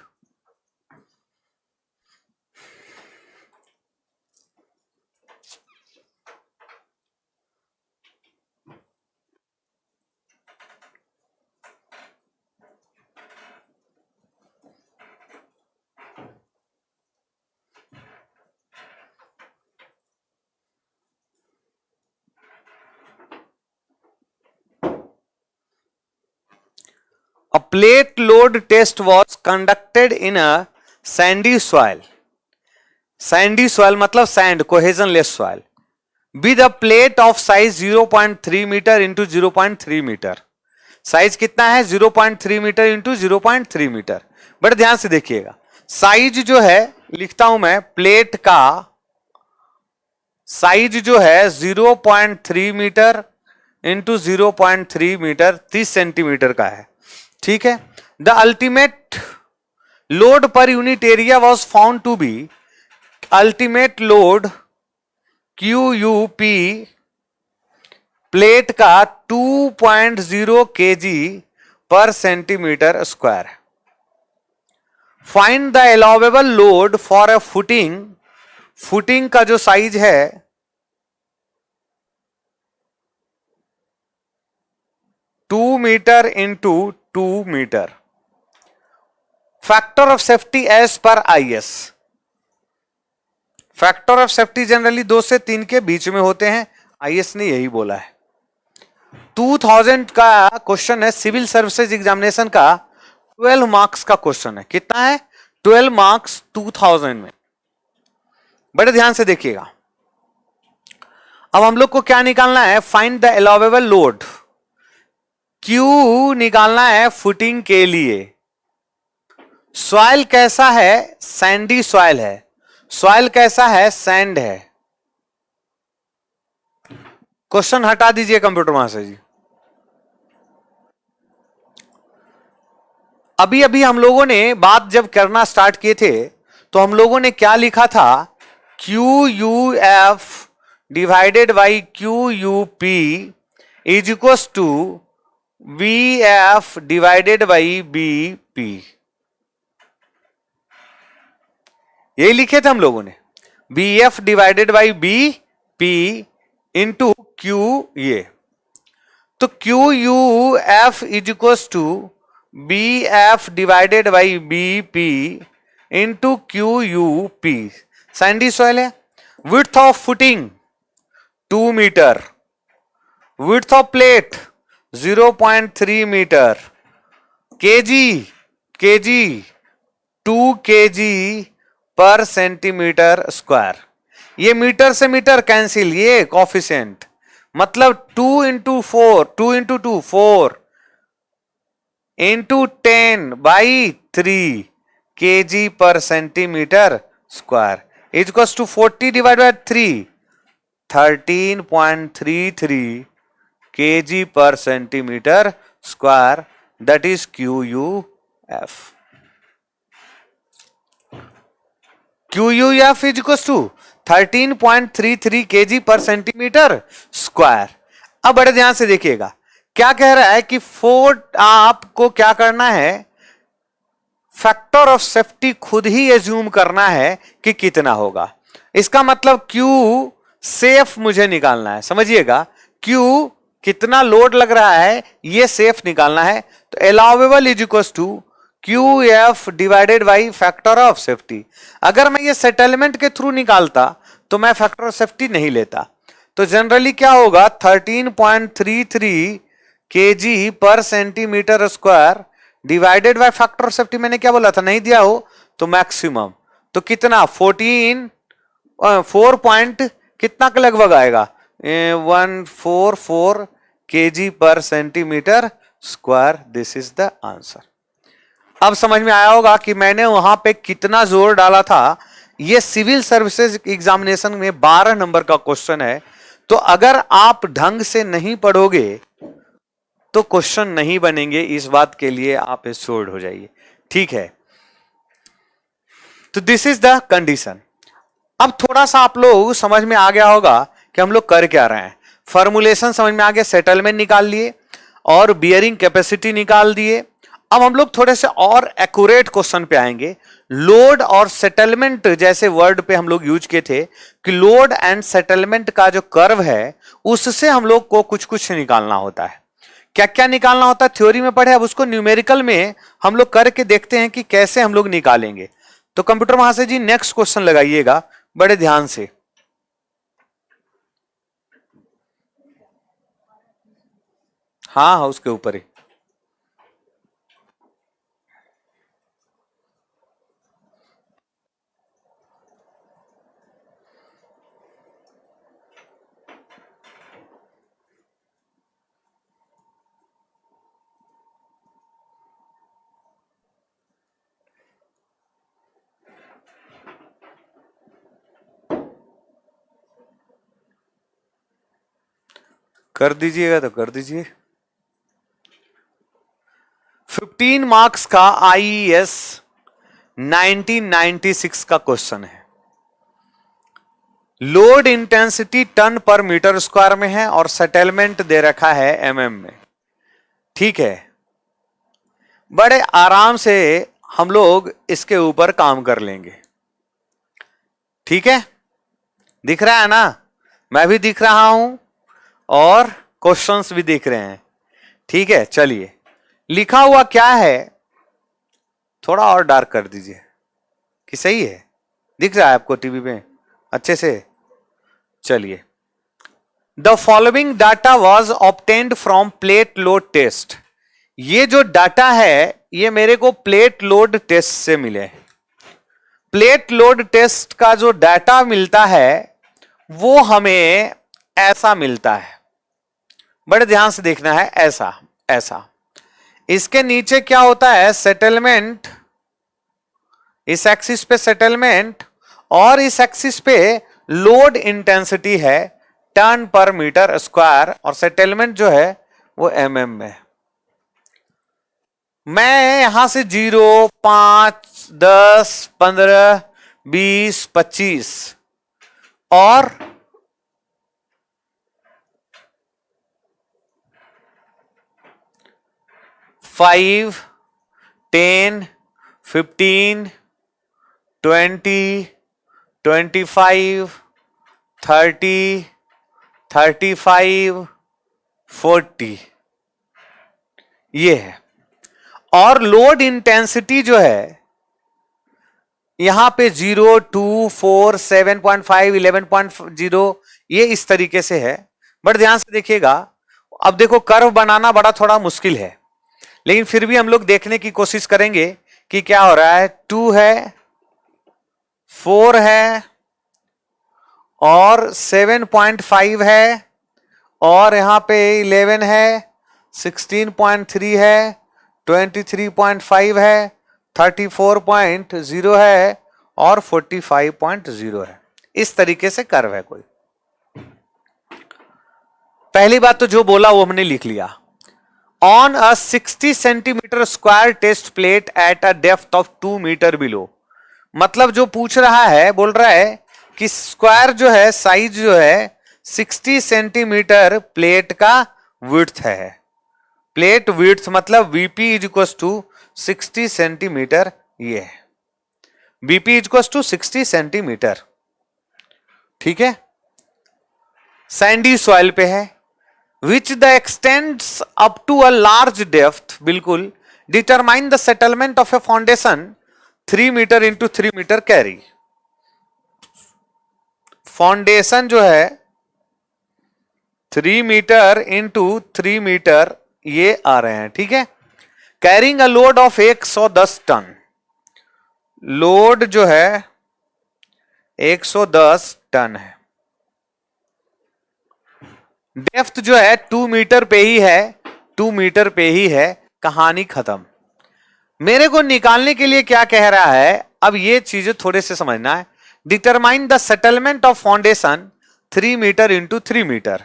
A plate load test was conducted in a sandy soil. Sandy soil मतलब sand, cohesionless soil, with a plate of size 0.3 metre into 0.3 metre. Size कितना है 0.3 मीटर इंटू 0.3 मीटर। बड़े ध्यान से देखिएगा, साइज जो है लिखता हूं मैं, प्लेट का साइज जो है 0.3 मीटर इंटू 0.3 मीटर 30 सेंटीमीटर का है। ठीक है, the ultimate load per unit area was found to be, ultimate load QUP plate का 2.0 kg पर सेंटीमीटर स्क्वायर है। Find the allowable load for a footing, footing का जो साइज है 2 metre into 2 metre. Factor of safety as per IS, factor of safety generally 2 से 3 के बीच में होते हैं, IS ने यही बोला है। 2000 का क्वेश्चन है, सिविल सर्विसेज एग्जामिनेशन का 12 मार्क्स का क्वेश्चन है। कितना है 12 मार्क्स 2000 में। बड़े ध्यान से देखिएगा, अब हम लोग को क्या निकालना है, find the allowable load. Q निकालना है फुटिंग के लिए। सॉइल कैसा है, सैंडी सॉइल है। सॉइल कैसा है, सैंड है। क्वेश्चन हटा दीजिए कंप्यूटर मास्टर जी। अभी अभी हम लोगों ने बात जब करना स्टार्ट किए थे तो हम लोगों ने क्या लिखा था, QUF divided by QUP is equal to VF divided by BP। यही लिखे थे हम लोगों ने, BF divided by BP into Q ये। तो QUF is equal to BF divided by BP into QUP। Sandy soil है। Width of footing 2 metre, width of plate 0.3 metre, KG, KG 2 kg पर सेंटीमीटर स्क्वायर। ये मीटर से मीटर कैंसिल, ये कॉफिशिएंट, मतलब 2 into 4 into 10/3 kg पर centimetre square is equals to 40 divide by 3, 13.33 kg पर centimetre square, that is QUF। QUF is equals to 13.33 kg पर सेंटीमीटर स्क्वायर। अब बड़े ध्यान से देखिएगा, क्या कह रहा है कि आपको क्या करना है, फैक्टर ऑफ सेफ्टी खुद ही एज्यूम करना है कि कितना होगा। इसका मतलब Q सेफ मुझे निकालना है, समझिएगा, Q कितना लोड लग रहा है ये सेफ निकालना है। तो allowable is equal to QF divided by factor of safety. अगर मैं ये सेटलमेंट के थ्रू निकालता तो मैं फैक्टर ऑफ सेफ्टी नहीं लेता। तो जनरली क्या होगा, 13.33 kg पर centimetre square divided by factor of safety, मैंने क्या बोला था, नहीं दिया हो तो मैक्सिमम, तो कितना 4 पॉइंट कितना के लगभग आएगा, 144 kg पर centimetre square. This is the answer. अब समझ में आया होगा कि मैंने वहां पे कितना जोर डाला था। ये सिविल सर्विसेज एग्जामिनेशन में 12 नंबर का क्वेश्चन है, तो अगर आप ढंग से नहीं पढ़ोगे तो क्वेश्चन नहीं बनेंगे, इस बात के लिए आप एश्योर्ड हो जाइए, ठीक है। तो दिस इज द कंडीशन। अब थोड़ा सा आप लोग समझ में आ गया होगा कि हम लोग कर क्या रहे हैं। फॉर्मुलेशन समझ में आ गया, सेटलमेंट निकाल लिए और बियरिंग कैपेसिटी निकाल दिए। अब हम लोग थोड़े से और एक्यूरेट क्वेश्चन पे आएंगे। लोड और सेटलमेंट जैसे वर्ड पे हम लोग यूज किए थे कि लोड एंड सेटलमेंट का जो कर्व है उससे हम लोग को कुछ कुछ निकालना होता है। क्या क्या निकालना होता है थ्योरी में पढ़े, अब उसको न्यूमेरिकल में हम लोग करके देखते हैं कि कैसे हम लोग निकालेंगे। तो कंप्यूटर महाशय जी नेक्स्ट क्वेश्चन लगाइएगा बड़े ध्यान से। हाँ हाँ, उसके ऊपर ही। कर दीजिएगा तो कर दीजिए। 15 मार्क्स का IES 1996 का क्वेश्चन है। लोड इंटेंसिटी टन पर मीटर स्क्वायर में है और सेटलमेंट दे रखा है mm में, ठीक है। बड़े आराम से हम लोग इसके ऊपर काम कर लेंगे, ठीक है। दिख रहा है ना, मैं भी दिख रहा हूं और क्वेश्चंस भी दिख रहे हैं, ठीक है। चलिए, लिखा हुआ क्या है, थोड़ा और डार्क कर दीजिए कि सही है, दिख रहा है आपको टीवी पे अच्छे से। चलिए, the following data was obtained from plate load test. ये जो डाटा है ये मेरे को प्लेट लोड टेस्ट से मिले। प्लेट लोड टेस्ट का जो डाटा मिलता है वो हमें ऐसा मिलता है, बड़े ध्यान से देखना है, ऐसा ऐसा। इसके नीचे क्या होता है, सेटलमेंट, इस एक्सिस पे सेटलमेंट और इस एक्सिस पे लोड इंटेंसिटी है टन पर मीटर स्क्वायर, और सेटलमेंट जो है वो mm में। मैं यहां से 0, 5, 10, 15, 20, 25 और 5, 10, 15, 20, 25, 30, 35, 40 ये है। और लोड इंटेंसिटी जो है यहां पे 0, 2, 4, 7.5, 11.0 ये इस तरीके से है। बट ध्यान से देखिएगा, अब देखो कर्व बनाना बड़ा थोड़ा मुश्किल है, लेकिन फिर भी हम लोग देखने की कोशिश करेंगे कि क्या हो रहा है। 2 है, 4 है और 7.5 है और यहां पे 11 है, 16.3 है, 23.5 है, 34.0 है और 45.0 है। इस तरीके से कर्व है कोई। पहली बात तो जो बोला वो हमने लिख लिया। On a 60 centimetre square test plate at a depth of 2 metre below. मतलब जो पूछ रहा है, बोल रहा है कि स्क्वायर जो है, साइज जो है 60 सेंटीमीटर प्लेट का विड्थ है। प्लेट विड्थ मतलब VP is equal to 60 centimetre, ये है BP is equal to 60 centimetre. ठीक है, सैंडी सॉइल पे है। Which the extends up to a large depth, बिल्कुल। Determine the settlement of a foundation 3 metre into 3 metre कैरी। फाउंडेशन जो है 3 मीटर इंटू 3 मीटर ये आ रहे हैं। ठीक है, carrying a load of 110 ton. Load जो है 110 टन है। डेप्थ जो है 2 मीटर पे ही है, 2 मीटर पे ही है। कहानी खत्म। मेरे को निकालने के लिए क्या कह रहा है, अब ये चीजें थोड़े से समझना है। Determine the settlement of foundation 3 metre into 3 metre.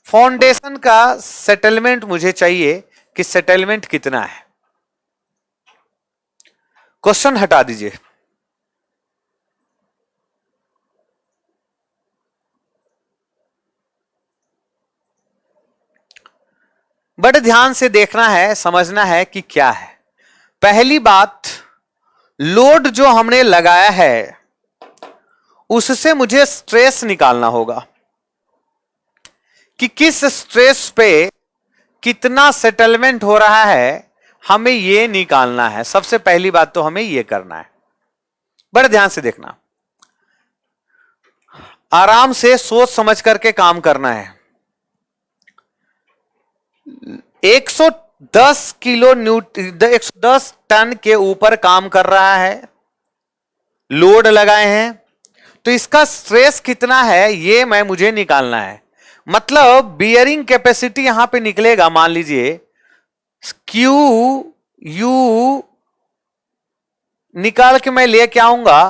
Foundation का सेटलमेंट मुझे चाहिए कि सेटलमेंट कितना है। क्वेश्चन हटा दीजिए। बड़े ध्यान से देखना है, समझना है कि क्या है। पहली बात, लोड जो हमने लगाया है उससे मुझे स्ट्रेस निकालना होगा कि किस स्ट्रेस पे कितना सेटलमेंट हो रहा है, हमें यह निकालना है। सबसे पहली बात तो हमें यह करना है। बड़े ध्यान से देखना, आराम से सोच समझ करके काम करना है। 110 किलो न्यूटन, 110 टन के ऊपर काम कर रहा है, लोड लगाए हैं, तो इसका स्ट्रेस कितना है ये मुझे निकालना है। मतलब बियरिंग कैपेसिटी यहां पे निकलेगा, मान लीजिए क्यू यू निकाल के मैं लेके आऊंगा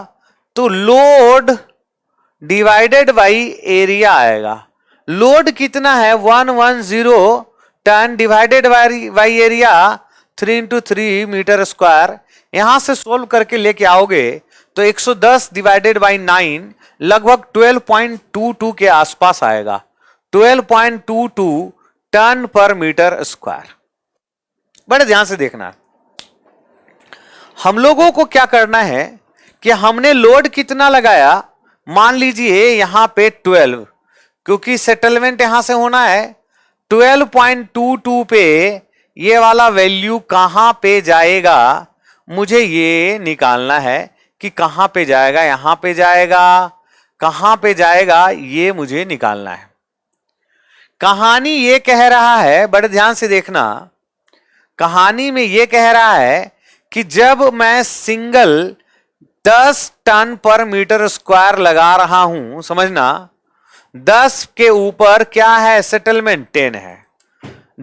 तो लोड डिवाइडेड बाई एरिया आएगा। लोड कितना है 110 ton divided by area 3 into 3 metre square. यहां से सोल्व करके लेके आओगे तो 110 डिवाइडेड बाई 9 लगभग 12.22 के आसपास आएगा। 12.22 टन पर मीटर स्क्वायर। बड़े ध्यान से देखना, हम लोगों को क्या करना है कि हमने लोड कितना लगाया, मान लीजिए यहां पे 12, क्योंकि सेटलमेंट यहां से होना है 12.22 पे ये वाला वैल्यू कहां पे जाएगा, मुझे ये निकालना है कि कहां पे जाएगा, यहां पे जाएगा, कहां पे जाएगा, ये मुझे निकालना है। कहानी ये कह रहा है, बड़े ध्यान से देखना, कहानी में ये कह रहा है कि जब मैं सिंगल 10 टन पर मीटर स्क्वायर लगा रहा हूं, समझना 10 के ऊपर क्या है, सेटलमेंट 10 है।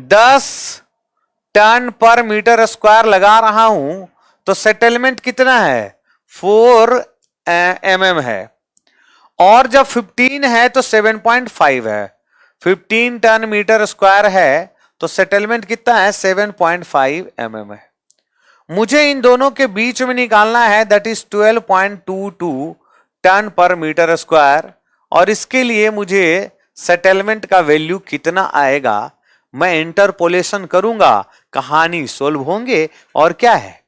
10 टन पर मीटर स्क्वायर लगा रहा हूं तो सेटलमेंट कितना है 4 mm है। और जब 15 है तो 7.5 है। 15 टन मीटर स्क्वायर है तो सेटलमेंट कितना है 7.5 mm है। मुझे इन दोनों के बीच में निकालना है, दैट इज 12.22 टन पर मीटर स्क्वायर। और इसके लिए मुझे सेटलमेंट का वैल्यू कितना आएगा, मैं इंटरपोलेशन करूंगा, कहानी सोल्व होंगे। और क्या है,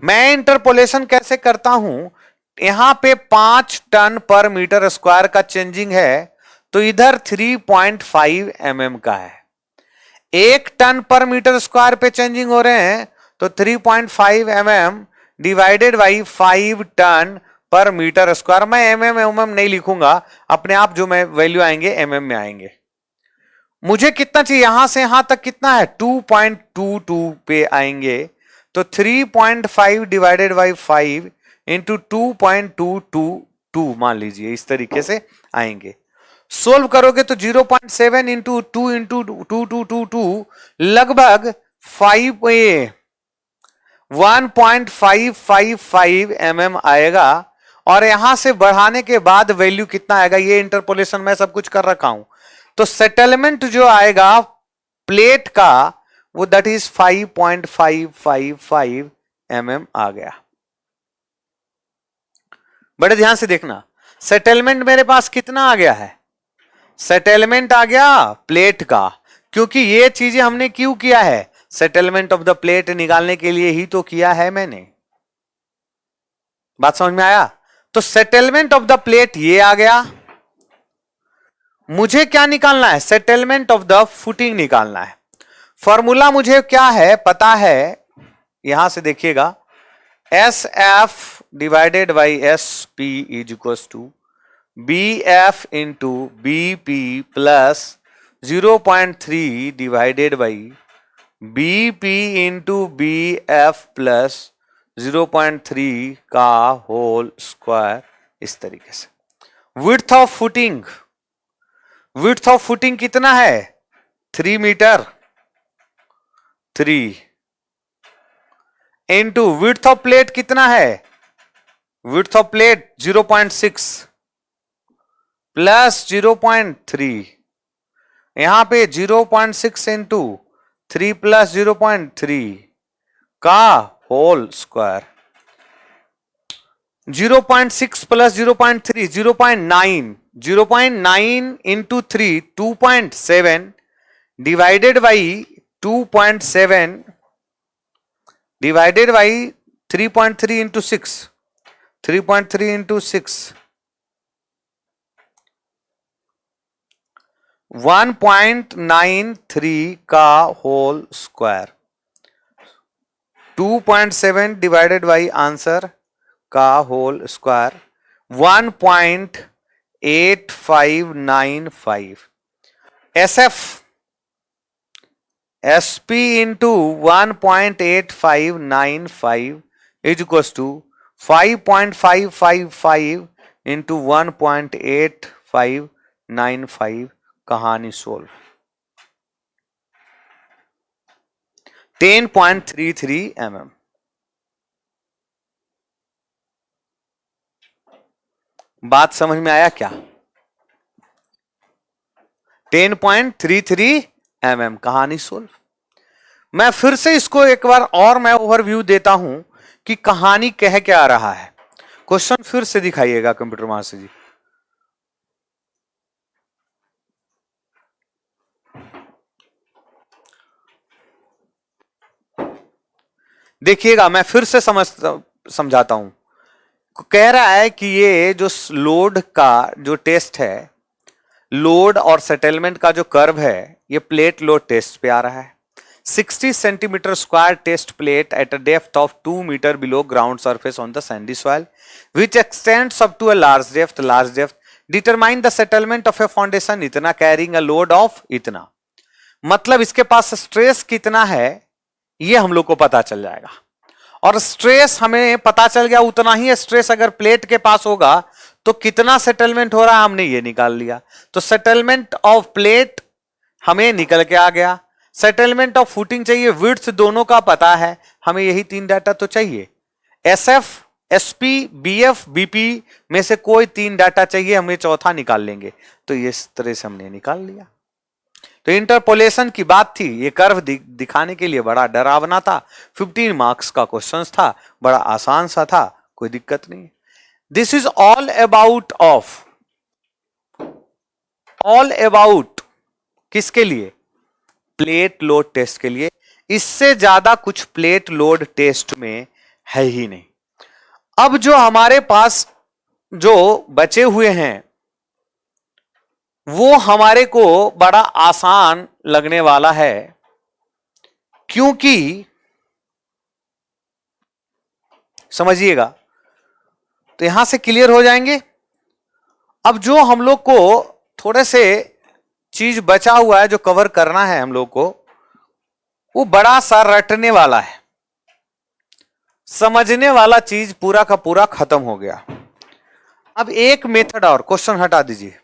मैं इंटरपोलेशन कैसे करता हूं, यहां पे 5 टन पर मीटर स्क्वायर का चेंजिंग है तो इधर 3.5 mm का है। 1 टन पर मीटर स्क्वायर पे चेंजिंग हो रहे हैं तो 3.5 mm डिवाइडेड बाई 5 टन पर मीटर स्क्वायर। मैं mm नहीं लिखूंगा, अपने आप जो मैं वैल्यू आएंगे mm में आएंगे। मुझे कितना चाहिए, यहां से यहां तक कितना है 2.22 पे आएंगे, तो 3.5 डिवाइडेड बाई 5 इंटू 2.222 मान लीजिए, इस तरीके से आएंगे। सोल्व करोगे तो 0.7 इंटू 2 लगभग 1.555 आएगा। और यहां से बढ़ाने के बाद वैल्यू कितना आएगा, ये इंटरपोलेशन मैं सब कुछ कर रखा हूं। तो सेटलमेंट जो आएगा प्लेट का वो दैट इज 5.555 आ गया। बड़े ध्यान से देखना, सेटलमेंट मेरे पास कितना आ गया है, सेटलमेंट आ गया प्लेट का, क्योंकि ये चीजें हमने क्यों किया है, सेटलमेंट ऑफ द प्लेट निकालने के लिए ही तो किया है मैंने। बात समझ में आया? तो सेटलमेंट ऑफ द प्लेट ये आ गया। मुझे क्या निकालना है, सेटलमेंट ऑफ द फुटिंग निकालना है। फॉर्मूला मुझे क्या है पता है, यहां से देखिएगा, S F divided by S P is equal to B F into B P plus 0.3 divided by B P into B F plus 0.3 का होल स्क्वायर, इस तरीके से। Width of footing, width of footing कितना है 3 metre, 3 into width of plate कितना है, विड्थ ऑफ प्लेट 0.6 प्लस 0.3, यहां पे 0.6 इंटू 3 प्लस 0.3 का whole square. 0.6 plus 0.3 0.9, 0.9 into 3 2.7 divided by 2.7 divided by 3.3 into 6, 3.3 into 6 1.93 का whole square, 2.7 divided by answer का whole square 1.8595। SF SP into 1.8595 is equal to 5.555 into 1.8595। कहानी सोल्व। 10.33 बात समझ में आया क्या? 10.33 कहानी सोल्व। मैं फिर से इसको एक बार और मैं ओवरव्यू देता हूं कि कहानी कह क्या रहा है। क्वेश्चन फिर से दिखाइएगा कंप्यूटर मास्टर जी। देखिएगा, मैं फिर से समझाता हूं। कह रहा है कि ये जो लोड का जो टेस्ट है, लोड और सेटलमेंट का जो कर्व है, ये प्लेट लोड टेस्ट पे आ रहा है। 60 centimetre square test plate at a depth of 2 metre below ground surface on the sandy soil which extends up to a large depth determine the settlement of a foundation इतना कैरिंग अ लोड ऑफ इतना। मतलब इसके पास स्ट्रेस कितना है ये हम लोग को पता चल जाएगा, और स्ट्रेस हमें पता चल गया, उतना ही स्ट्रेस अगर प्लेट के पास होगा तो कितना सेटलमेंट हो रहा है हमने ये निकाल लिया। तो सेटलमेंट ऑफ प्लेट हमें निकल के आ गया। सेटलमेंट ऑफ फुटिंग चाहिए, विड्थ दोनों का पता है, हमें यही 3 डाटा तो चाहिए। एसएफ एसपी बीएफ बीपी में से कोई 3 डाटा चाहिए, हमें चौथा निकाल लेंगे। तो इस तरह से हमने निकाल लिया। तो इंटरपोलेशन की बात थी, ये कर्व दिखाने के लिए बड़ा डरावना था। 15 मार्क्स का क्वेश्चन था, बड़ा आसान सा था, कोई दिक्कत नहीं। दिस इज ऑल अबाउट किसके लिए, प्लेट लोड टेस्ट के लिए। इससे ज्यादा कुछ प्लेट लोड टेस्ट में है ही नहीं। अब जो हमारे पास जो बचे हुए हैं वो हमारे को बड़ा आसान लगने वाला है, क्योंकि समझिएगा, तो यहां से क्लियर हो जाएंगे। अब जो हम लोग को थोड़े से चीज बचा हुआ है जो कवर करना है हम लोग को, वो बड़ा सा रटने वाला है, समझने वाला चीज पूरा का पूरा खत्म हो गया। अब एक मेथड और, क्वेश्चन हटा दीजिए,